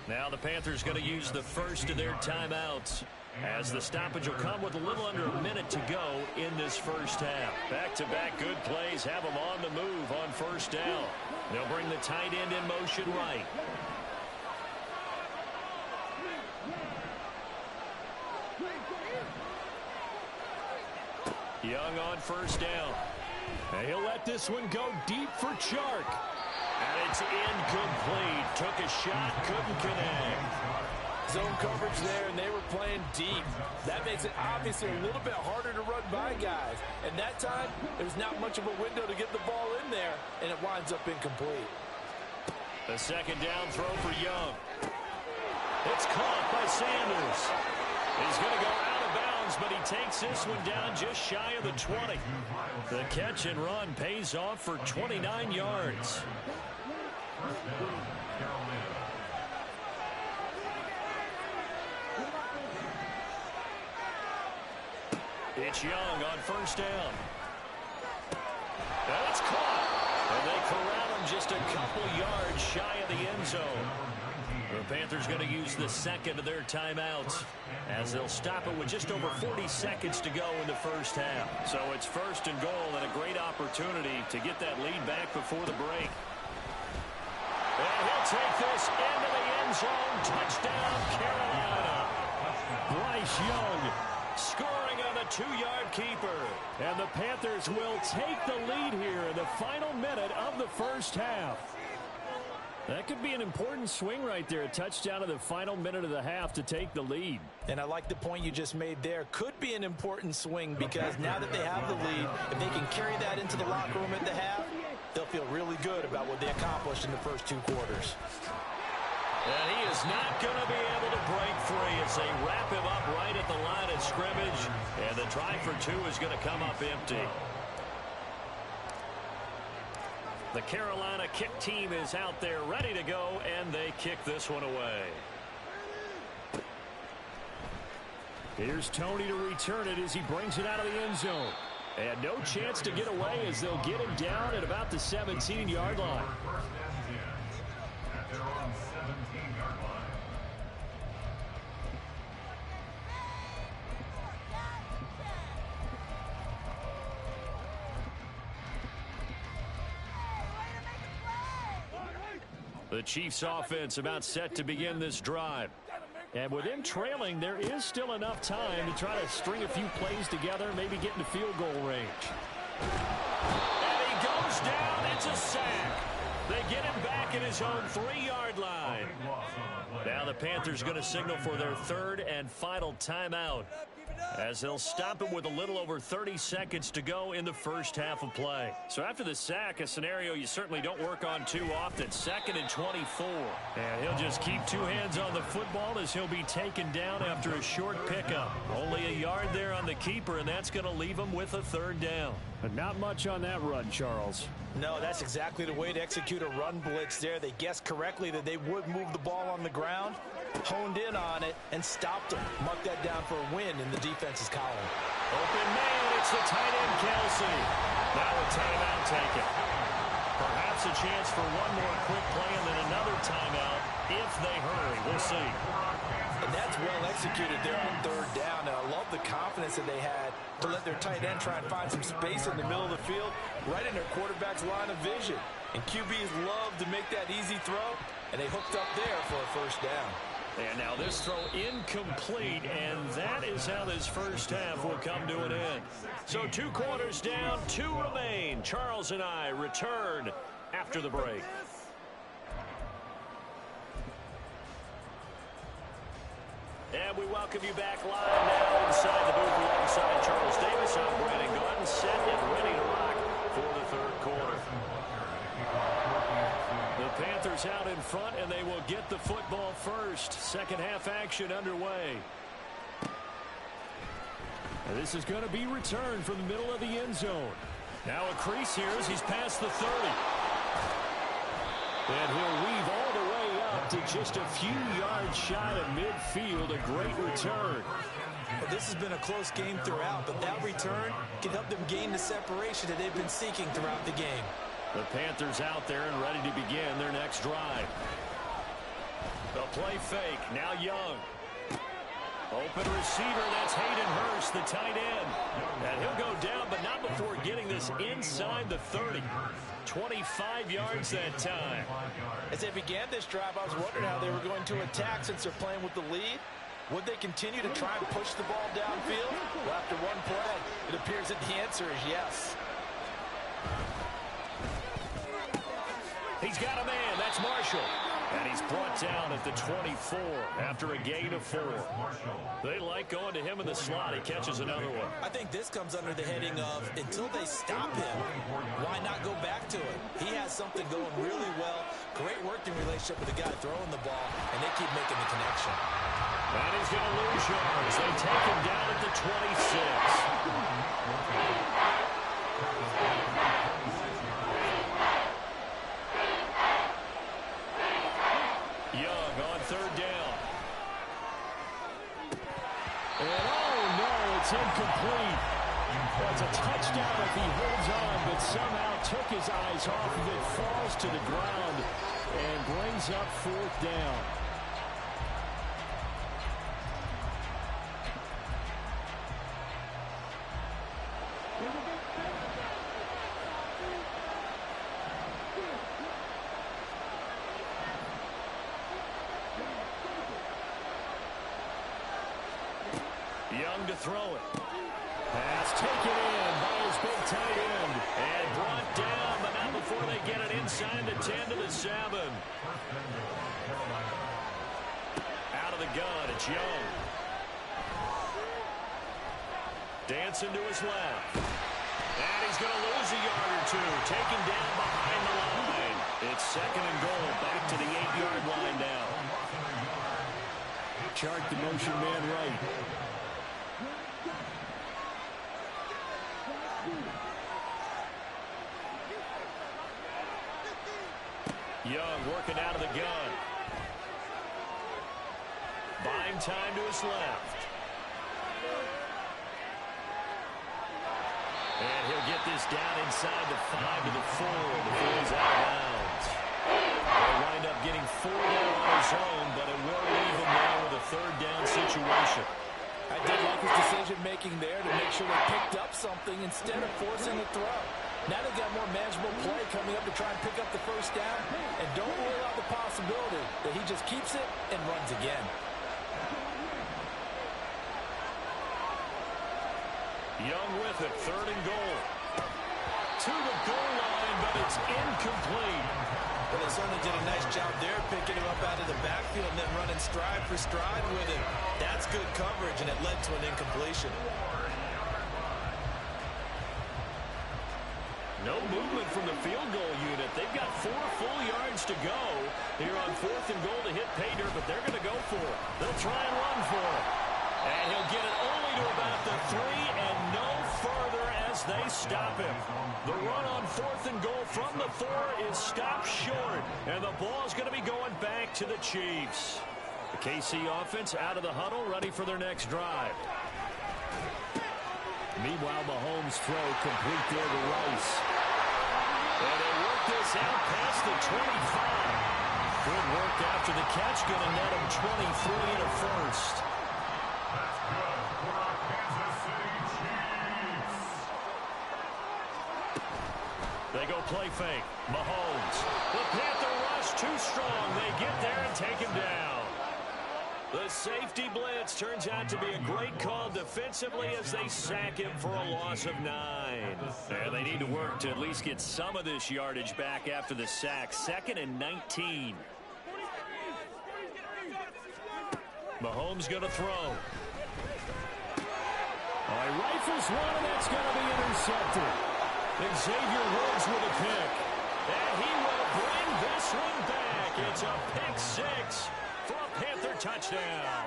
Now the Panthers going to use the first of their timeouts, as the stoppage will come with a little under a minute to go in this first half. Back-to-back good plays have them on the move on first down. They'll bring the tight end in motion right. Young on first down. And he'll let this one go deep for Chark. And it's incomplete. Took a shot, couldn't connect. Zone coverage there, and they were playing deep. That makes it obviously a little bit harder to run by guys. And that time, there's not much of a window to get the ball in there, and it winds up incomplete. The second down throw for Young. It's caught by Sanders. He's going to go out of bounds, but he takes this one down just shy of the 20. The catch and run pays off for 29 yards. It's Young on first down. And it's caught. And they corral him just a couple yards shy of the end zone. The Panthers going to use the second of their timeouts as they'll stop it with just over 40 seconds to go in the first half. So it's first and goal and a great opportunity to get that lead back before the break. And he'll take this into the end zone. Touchdown, Carolina. Bryce Young scoring on the 2-yard keeper. And the Panthers will take the lead here in the final minute of the first half. That could be an important swing right there. A touchdown in the final minute of the half to take the lead. And I like the point you just made there. Could be an important swing because now that they have the lead, if they can carry that into the locker room at the half, they'll feel really good about what they accomplished in the first 2 quarters. And he is not going to be able to break free as they wrap him up right at the line of scrimmage. And the try for 2 is going to come up empty. The Carolina kick team is out there ready to go, and they kick this one away. Here's Tony to return it as he brings it out of the end zone. And no chance to get away as they'll get him down at about the 17-yard line. At their own 17-yard line. The Chiefs offense about set to begin this drive. And with them trailing, there is still enough time to try to string a few plays together, maybe get into field goal range. And he goes down. It's a sack. They get him back at his own 3-yard line. Now the Panthers going to signal for their third and final timeout as they'll stop him with a little over 30 seconds to go in the first half of play. So after the sack, a scenario you certainly don't work on too often. 2nd and 24. And he'll just keep 2 hands on the football as he'll be taken down after a short pickup. Only a yard there on the keeper, and that's going to leave him with a 3rd down. But not much on that run, Charles. No, that's exactly the way to execute a run blitz there. They guessed correctly that they would move the ball on the ground, honed in on it, and stopped them. Mark that down for a win in the defense's column. Open man, it's the tight end, Kelsey. Now a timeout taken. Perhaps a chance for one more quick play and then another timeout if they hurry. We'll see. And that's well executed there on 3rd down. And I love the confidence that they had to let their tight end try and find some space in the middle of the field, right in their quarterback's line of vision. And QBs love to make that easy throw, and they hooked up there for a 1st down. And now this throw incomplete, and that is how this first half will come to an end. So 2 quarters down, 2 remain. Charles and I return after the break. And we welcome you back live now inside the booth alongside Charles Davis. I'm Brandon Gordon, set and ready to rock for the 3rd quarter. The Panthers out in front, and they will get the football first. Second half action underway. And this is going to be returned from the middle of the end zone. Now a crease here as he's past the 30. And he'll weave all the way up to just a few yards shy of midfield. A great return. Well, this has been a close game throughout, but that return can help them gain the separation that they've been seeking throughout the game. The Panthers out there and ready to begin their next drive. The play fake. Now Young. Open receiver. That's Hayden Hurst, the tight end. And he'll go down, but not before getting this inside the 30. 25 yards that time. As they began this drive, I was wondering how they were going to attack since they're playing with the lead. Would they continue to try and push the ball downfield? Well, after one play, it appears that the answer is yes. He's got a man. That's Marshall. And he's brought down at the 24 after a gain of 4. They like going to him in the slot. He catches another one. I think this comes under the heading of until they stop him, why not go back to it? He has something going really well. Great working relationship with the guy throwing the ball, and they keep making the connection. And he's going to lose yards. They take him down at the 26. Young on 3rd down. And oh no, it's incomplete. Well, it's a touchdown if he holds on, but somehow took his eyes off of it, falls to the ground, and brings up 4th down. Young to throw it. Pass taken in by his big tight end. And brought down, but not before they get it inside the 10 to the 7. Out of the gun, it's Young. Dancing to his left. And he's going to lose a yard or 2. Taken down behind the line. It's 2nd and goal. Back to the 8-yard line now. Chart the motion man right. Young working out of the gun. Buying time to his left. And he'll get this down inside the 5 to the 4 before he's out of bounds. He'll wind up getting 4 down on his own, but it will leave him there with a 3rd down situation. I did like his decision-making there to make sure they picked up something instead of forcing the throw. Now they've got more manageable play coming up to try and pick up the 1st down, and don't rule out the possibility that he just keeps it and runs again. Young with it, 3rd and goal. To the goal line, but it's incomplete. Well, they certainly did a nice job there, picking him up out of the backfield and then running stride for stride with him. That's good coverage, and it led to an incompletion. No movement from the field goal unit. They've got 4 full yards to go here on 4th and goal to hit pay dirt, but they're going to go for it. They'll try and run for it. And he'll get it only to about the 3 and no further as they stop him. The run on 4th and goal from the 4 is stopped short, and the ball is going to be going back to the Chiefs. The KC offense out of the huddle, ready for their next drive. Meanwhile, Mahomes' throw complete there to Rice. And they work this out past the 25. Good work after the catch, going to net him 23 and a 1st. That's good for our Kansas City Chiefs. They go play fake. Mahomes. The Panther rush too strong. They get there and take him down. The safety blitz turns out to be a great call defensively as they sack him for a loss of 9. And they need to work to at least get some of this yardage back after the sack. 2nd and 19. Mahomes going to throw. He rifles one, and that's going to be intercepted. Xavier Woods with a pick. And he will bring this one back. It's a pick 6. For a Panther touchdown.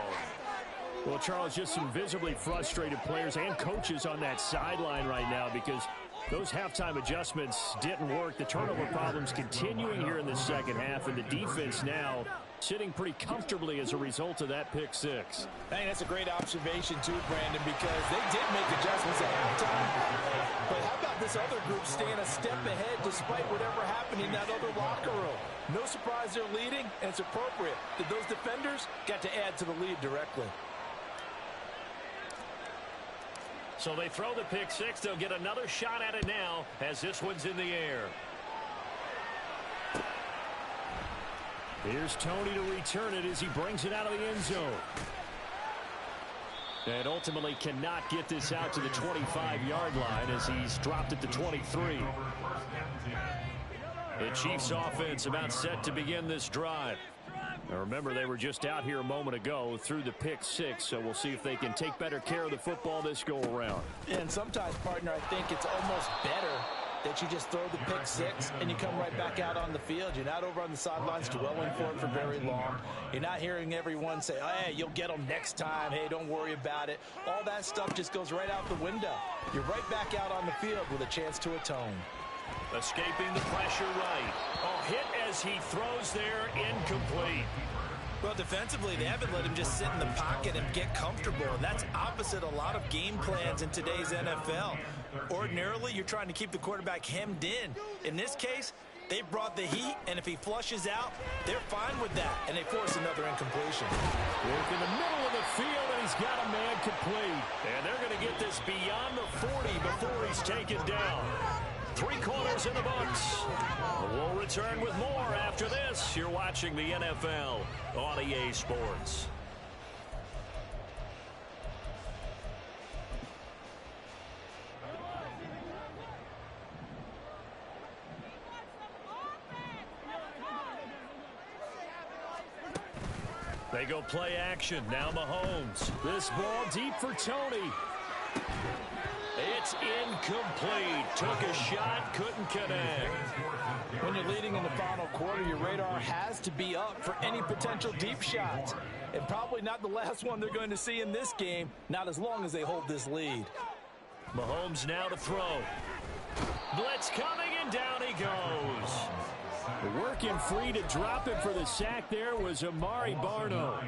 Well, Charles, just some visibly frustrated players and coaches on that sideline right now because those halftime adjustments didn't work. The turnover problems continuing here in the 2nd half, and the defense now sitting pretty comfortably as a result of that pick 6. I think that's a great observation, too, Brandon, because they did make adjustments at halftime. But how about this other group staying a step ahead despite whatever happened in that other locker room? No surprise they're leading, and it's appropriate that those defenders got to add to the lead directly. So they throw the pick 6. They'll get another shot at it now as this one's in the air. Here's Tony to return it as he brings it out of the end zone. And ultimately cannot get this out to the 25-yard line as he's dropped at the 23. The Chiefs offense about set to begin this drive. Now remember, they were just out here a moment ago through the pick six, so we'll see if they can take better care of the football this go around. And sometimes, partner, I think it's almost better that you just throw the pick six and you come right back out on the field. You're not over on the sidelines dwelling for it for very long. You're not hearing everyone say, hey, you'll get them next time. Hey, don't worry about it. All that stuff just goes right out the window. You're right back out on the field with a chance to atone. Escaping the pressure right. Oh, hit as he throws there, incomplete. Well, defensively, they haven't let him just sit in the pocket and get comfortable, and that's opposite a lot of game plans in today's NFL. Ordinarily, you're trying to keep the quarterback hemmed in. In this case, they brought the heat, and if he flushes out, they're fine with that, and they force another incompletion. Work in the middle of the field, and he's got a man complete. And they're going to get this beyond the 40 before he's taken down. 3 quarters in the books. We'll return with more after this. You're watching the NFL on EA Sports. They go play action. Now Mahomes. This ball deep for Tony. It's incomplete. Took a shot, couldn't connect. When you're leading in the final quarter, your radar has to be up for any potential deep shots. And probably not the last one they're going to see in this game, not as long as they hold this lead. Mahomes now to throw. Blitz coming, and down he goes. Working free to drop him for the sack there was Amari Barno.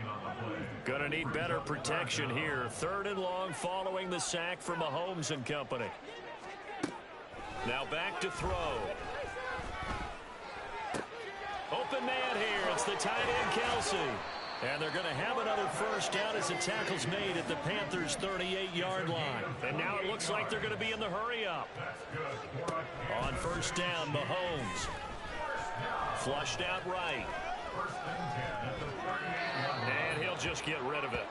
Gonna need better protection here. 3rd and long following the sack from Mahomes and company. Now back to throw. Open man here. It's the tight end, Kelsey. And they're going to have another first down as the tackle's made at the Panthers' 38-yard line. And now it looks like they're going to be in the hurry-up. On first down, Mahomes. Flushed out right. And he'll just get rid of it.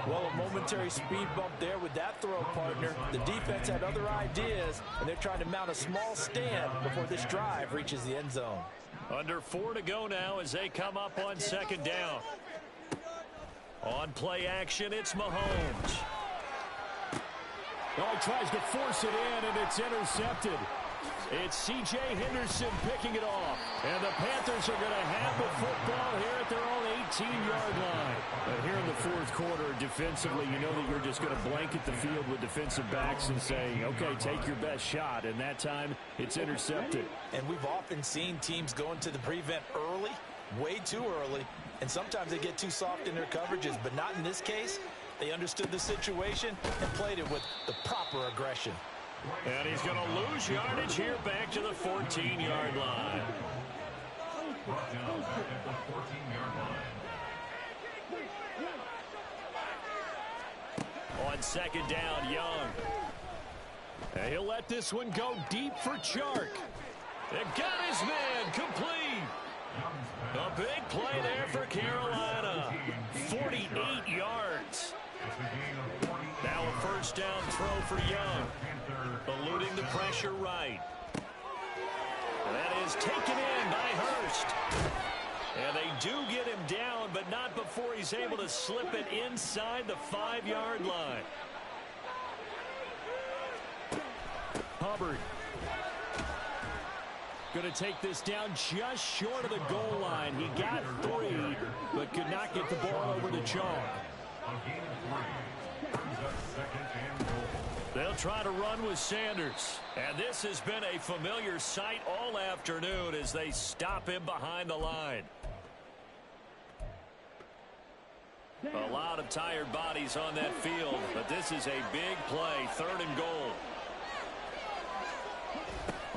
Well, a momentary speed bump there with that throw, partner. The defense had other ideas, and they're trying to mount a small stand before this drive reaches the end zone. Under 4 to go now as they come up on 2nd down. On play action, it's Mahomes. Oh, he tries to force it in, and it's intercepted. It's C.J. Henderson picking it off. And the Panthers are going to have the football here at their own 18-yard line. But here in the 4th quarter, defensively, you know that you're just going to blanket the field with defensive backs and say, okay, take your best shot. And that time, it's intercepted. And we've often seen teams go into the prevent early, way too early. And sometimes they get too soft in their coverages, but not in this case. They understood the situation and played it with the proper aggression. And he's going to lose yardage here back to the 14-yard line. Brought down back at the 14-yard line. On 2nd down, Young. And he'll let this one go deep for Chark. And got his man complete. A big play there for Carolina. 48 yards. Now a first down throw for Young. Eluding the pressure right. And that is taken in by Hurst. And they do get him down, but not before he's able to slip it inside the 5-yard line. Hubbard. Going to take this down just short of the goal line. He got 3, but could not get the ball over the chalk. They'll try to run with Sanders. And this has been a familiar sight all afternoon as they stop him behind the line. A lot of tired bodies on that field, but this is a big play. 3rd and goal.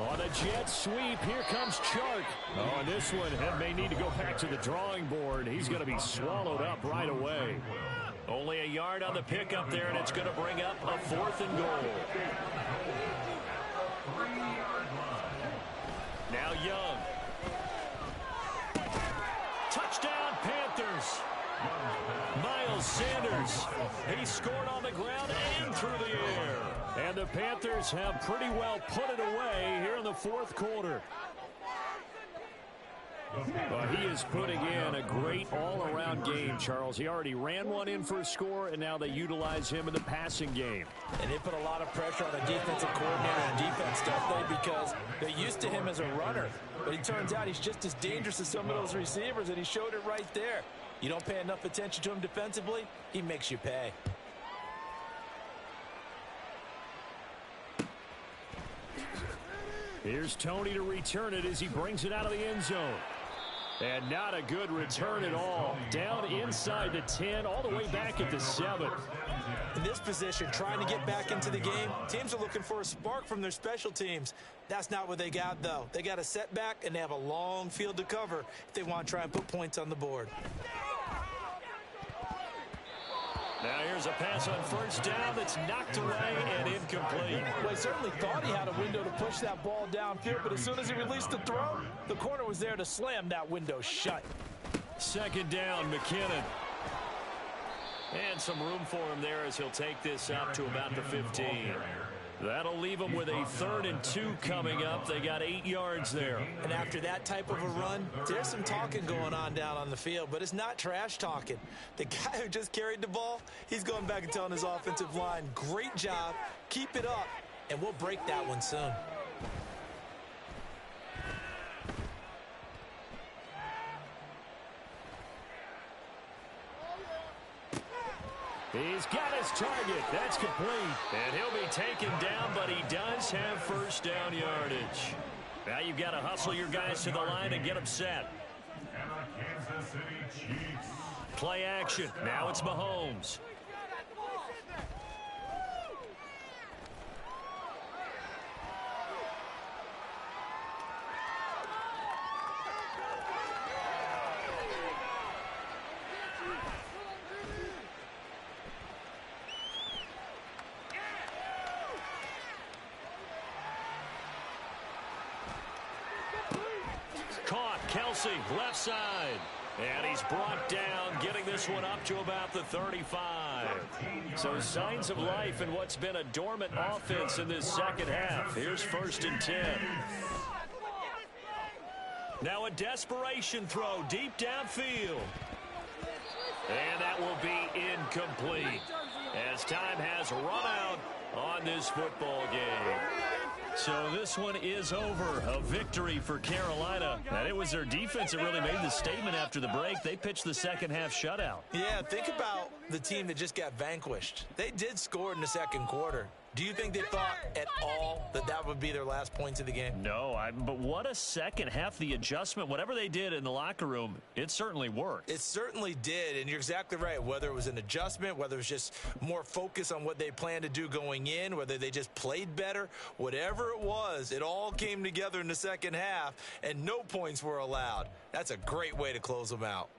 On a jet sweep, here comes Chark. Oh, and this one may need to go back to the drawing board. He's going to be swallowed up right away. Only a yard on the pickup there, and it's going to bring up a 4th and goal. Now Young. Touchdown, Panthers. Miles Sanders. He scored on the ground and through the air. And the Panthers have pretty well put it away here in the 4th quarter. Well, he is putting in a great all-around game, Charles. He already ran one in for a score, and now they utilize him in the passing game. And they put a lot of pressure on a defensive coordinator and defense, don't they? Because they're used to him as a runner. But it turns out he's just as dangerous as some of those receivers, and he showed it right there. You don't pay enough attention to him defensively, he makes you pay. Here's Tony to return it as he brings it out of the end zone. And not a good return at all. Down inside the 10, all the way back at the 7. In this position, trying to get back into the game, teams are looking for a spark from their special teams. That's not what they got, though. They got a setback, and they have a long field to cover if they want to try and put points on the board. Now here's a pass on first down that's knocked away and incomplete. Well, he certainly thought he had a window to push that ball downfield, but as soon as he released the throw, the corner was there to slam that window shut. Second down, McKinnon. And some room for him there as he'll take this up to about the 15. That'll leave them with a 3rd and 2 coming up. They got 8 yards there. And after that type of a run, there's some talking going on down on the field, but it's not trash talking. The guy who just carried the ball, he's going back and telling his offensive line, great job, keep it up, and we'll break that one soon. He's got his target. That's complete. And he'll be taken down, but he does have first down yardage. Now you've got to hustle your guys to the line and get them set. And the Kansas City Chiefs. Play action. Now it's Mahomes. Caught, Kelsey, left side. And he's brought down, getting this one up to about the 35. So signs of life in what's been a dormant offense in this second half. Here's 1st and 10. Now a desperation throw deep downfield. And that will be incomplete as time has run out on this football game. So this one is over. A victory for Carolina. And it was their defense that really made the statement after the break. They pitched the second half shutout. Yeah, think about the team that just got vanquished. They did score in the second quarter. Do you think they thought at all that that would be their last points of the game? No, but what a second half. The adjustment, whatever they did in the locker room, it certainly worked. It certainly did, and you're exactly right. Whether it was an adjustment, whether it was just more focus on what they planned to do going in, whether they just played better, whatever it was, it all came together in the second half, and no points were allowed. That's a great way to close them out.